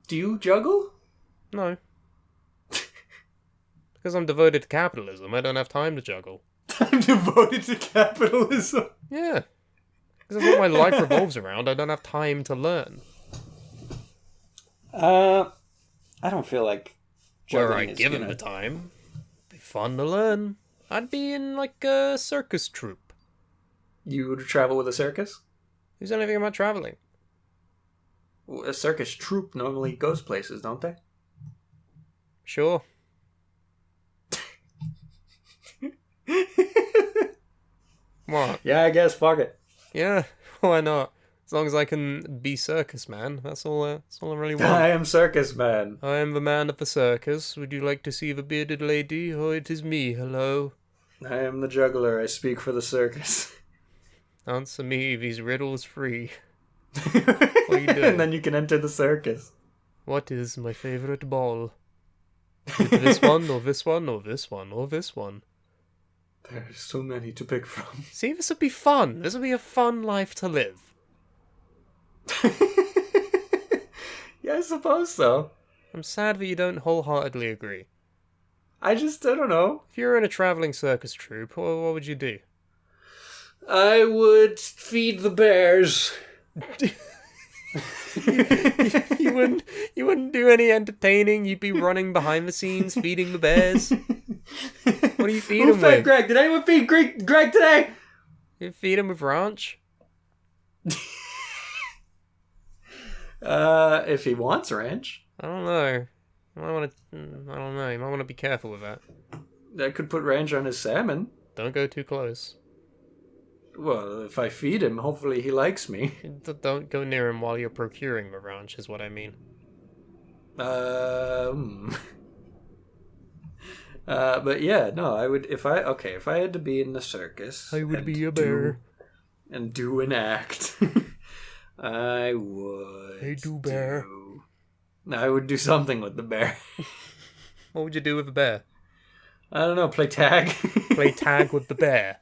Speaker 2: Do you juggle?
Speaker 3: No. Because I'm devoted to capitalism, I don't have time to juggle.
Speaker 2: I'm devoted to capitalism.
Speaker 3: Yeah. Because that's what my life revolves around. I don't have time to learn.
Speaker 2: I don't feel like
Speaker 3: Were
Speaker 2: juggling
Speaker 3: I
Speaker 2: is
Speaker 3: given
Speaker 2: gonna...
Speaker 3: the time, it'd be fun to learn. I'd be in, like, a circus troupe.
Speaker 2: You would travel with a circus?
Speaker 3: Who's anything about traveling?
Speaker 2: A circus troupe normally goes places, don't they?
Speaker 3: Sure. What?
Speaker 2: Yeah, I guess. Fuck it.
Speaker 3: Yeah, why not? As long as I can be circus man, that's all I really want.
Speaker 2: I am circus man.
Speaker 3: I am the man of the circus. Would you like to see the bearded lady? Oh, it is me. Hello.
Speaker 2: I am the juggler. I speak for the circus.
Speaker 3: Answer me these riddles free. What are you doing?
Speaker 2: And then you can enter the circus.
Speaker 3: What is my favorite ball? Is it this one, or this one, or this one, or this one?
Speaker 2: There's so many to pick from.
Speaker 3: See, this would be fun. This would be a fun life to live.
Speaker 2: Yeah, I suppose so.
Speaker 3: I'm sad that you don't wholeheartedly agree.
Speaker 2: I don't know.
Speaker 3: If you were in a travelling circus troupe, what would you do?
Speaker 2: I would feed the bears.
Speaker 3: You wouldn't do any entertaining. You'd be running behind the scenes, feeding the bears. What do you feed them with?
Speaker 2: Greg? Did anyone feed Greg today?
Speaker 3: You feed him with ranch?
Speaker 2: If he wants ranch.
Speaker 3: I don't know. I don't know. You might want to be careful with that.
Speaker 2: I could put ranch on his salmon.
Speaker 3: Don't go too close.
Speaker 2: Well, if I feed him, hopefully he likes me.
Speaker 3: Don't go near him while you're procuring the ranch, is what I mean.
Speaker 2: But yeah, no, I would, if I had to be in the circus.
Speaker 3: I would be a bear.
Speaker 2: And do an act. I would.
Speaker 3: Hey, do bear.
Speaker 2: I would do something with the bear.
Speaker 3: What would you do with the bear?
Speaker 2: I don't know, play tag.
Speaker 3: Play tag with the bear.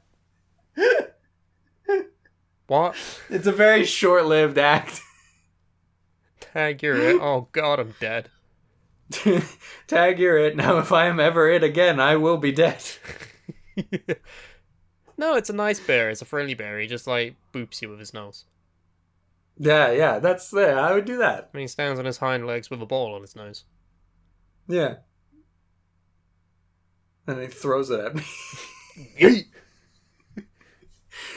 Speaker 3: What?
Speaker 2: It's a very short-lived act.
Speaker 3: Tag, you're it. Oh god, I'm dead.
Speaker 2: Tag, you're it. Now if I am ever it again, I will be dead.
Speaker 3: No, it's a nice bear. It's a friendly bear. He just, like, boops you with his nose.
Speaker 2: Yeah, I would do that.
Speaker 3: I mean, he stands on his hind legs with a ball on his nose.
Speaker 2: Yeah. And he throws it at me.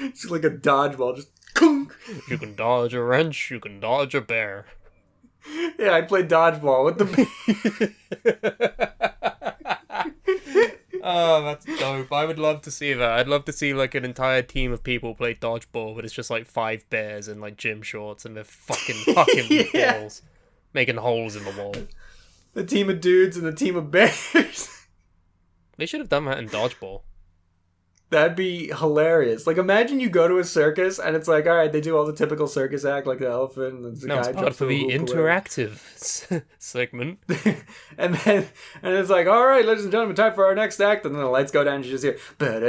Speaker 2: It's like a dodgeball, just kunk.
Speaker 3: You can dodge a wrench, you can dodge a bear.
Speaker 2: Yeah, I play dodgeball with the
Speaker 3: Oh, that's dope. I would love to see that. I'd love to see, like, an entire team of people play dodgeball, but it's just, like, 5 bears in, like, gym shorts, and they're fucking
Speaker 2: Yeah.
Speaker 3: balls. Making holes in the wall.
Speaker 2: The team of dudes and the team of bears.
Speaker 3: They should have done that in dodgeball.
Speaker 2: That'd be hilarious. Like, imagine you go to a circus and it's like, all right, they do all the typical circus act, like the elephant and the
Speaker 3: No,
Speaker 2: guy
Speaker 3: it's part
Speaker 2: jumps
Speaker 3: of the
Speaker 2: through a hoop
Speaker 3: interactive segment.
Speaker 2: and it's like, all right, ladies and gentlemen, time for our next act. And then the lights go down and you just hear and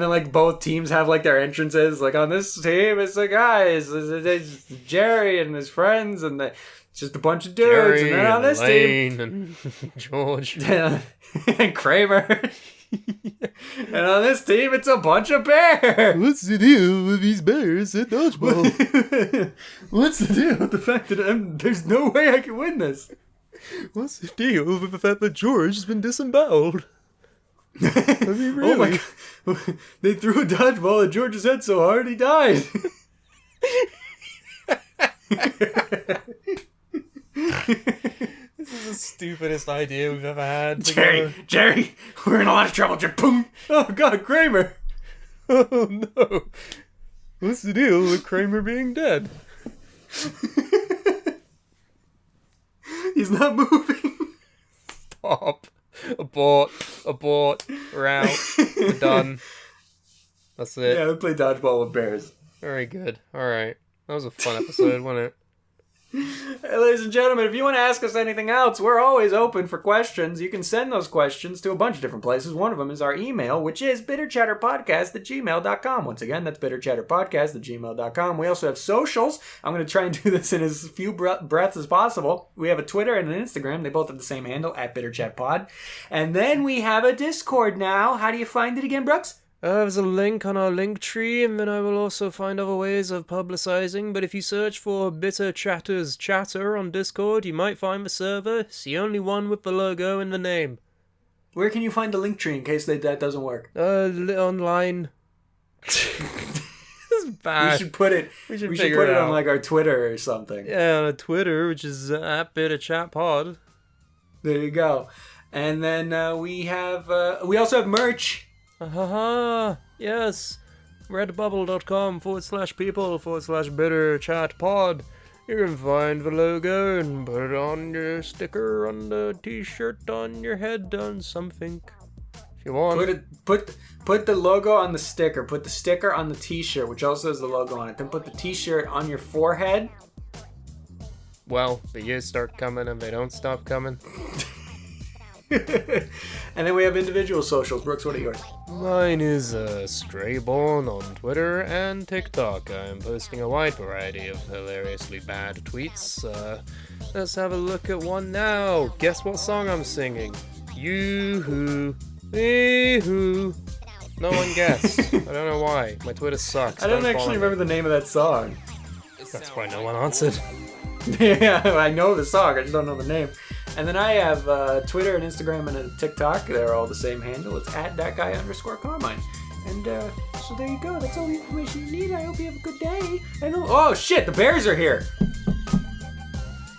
Speaker 2: then like both teams have like their entrances. Like on this team, it's the guys, it's Jerry and his friends, and it's just a bunch of dudes.
Speaker 3: Jerry
Speaker 2: and then on this
Speaker 3: Elaine
Speaker 2: team,
Speaker 3: and George
Speaker 2: and Kramer. And on this team, it's a bunch of bears.
Speaker 3: What's the deal with these bears at dodgeball?
Speaker 2: What's the deal with the fact that there's no way I can win this?
Speaker 3: What's the deal with the fact that George has been disemboweled? I mean, really?
Speaker 2: Oh my god. They threw a dodgeball at George's head so hard he died.
Speaker 3: This is the stupidest idea we've ever had.
Speaker 2: Jerry, we're in a lot of trouble. Boom! Oh god, Kramer.
Speaker 3: Oh no. What's the deal with Kramer being dead?
Speaker 2: He's not moving.
Speaker 3: Stop. Abort. We're out. We're done. That's it.
Speaker 2: Yeah, we play dodgeball with bears.
Speaker 3: Very good. Alright. That was a fun episode, wasn't it?
Speaker 2: Hey, ladies and gentlemen, if you want to ask us anything else, we're always open for questions. You can send those questions to a bunch of different places. One of them is our email, which is bitterchatterpodcast@gmail.com. Once again, that's bitterchatterpodcast@gmail.com. We also have socials. I'm going to try and do this in as few breaths as possible. We have a Twitter and an Instagram. They both have the same handle, @bitterchatpod. And then we have a Discord now. How do you find it again, Brooks?
Speaker 3: There's a link on our link tree, and then I will also find other ways of publicizing, but if you search for Bitter Chatter's Chatter on Discord, you might find the server. It's the only one with the logo in the name.
Speaker 2: Where can you find the link tree in case that doesn't work?
Speaker 3: Online. This is bad.
Speaker 2: We should put it on like our Twitter or something.
Speaker 3: Yeah, on Twitter, which is @BitterChatPod.
Speaker 2: There you go. And then we also have merch.
Speaker 3: Yes. Redbubble.com/people/bitter-chat-pod. You can find the logo and put it on your sticker, on the t-shirt, on your head, on something. If if you want.
Speaker 2: Put the logo on the sticker. Put the sticker on the t-shirt, which also has the logo on it. Then put the t-shirt on your forehead.
Speaker 3: Well, the years start coming and they don't stop coming.
Speaker 2: And then we have individual socials. Brooks, what are yours?
Speaker 3: Mine is Strayborn on Twitter and TikTok. I'm posting a wide variety of hilariously bad tweets. Let's have a look at one now. Guess what song I'm singing? Yoo-hoo, wee-hoo. No one guessed. I don't know why. My Twitter sucks.
Speaker 2: I don't actually remember the name of that song.
Speaker 3: That's why no one answered.
Speaker 2: Yeah, I know the song. I just don't know the name. And then I have Twitter and Instagram and a TikTok. They're all the same handle. It's @thatguy_Carmine. And so there you go. That's all the information you need. I hope you have a good day. Oh shit! The Bears are here.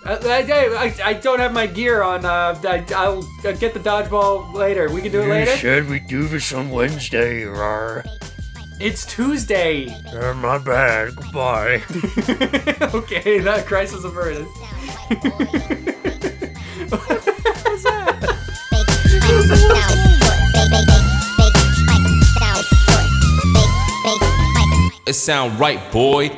Speaker 2: I don't have my gear on. I'll get the dodgeball later. We can do it later?
Speaker 3: You said we do this on Wednesday, rawr.
Speaker 2: It's Tuesday.
Speaker 3: My bad. Goodbye.
Speaker 2: Okay, that crisis averted. What was that?
Speaker 1: It sound right, boy.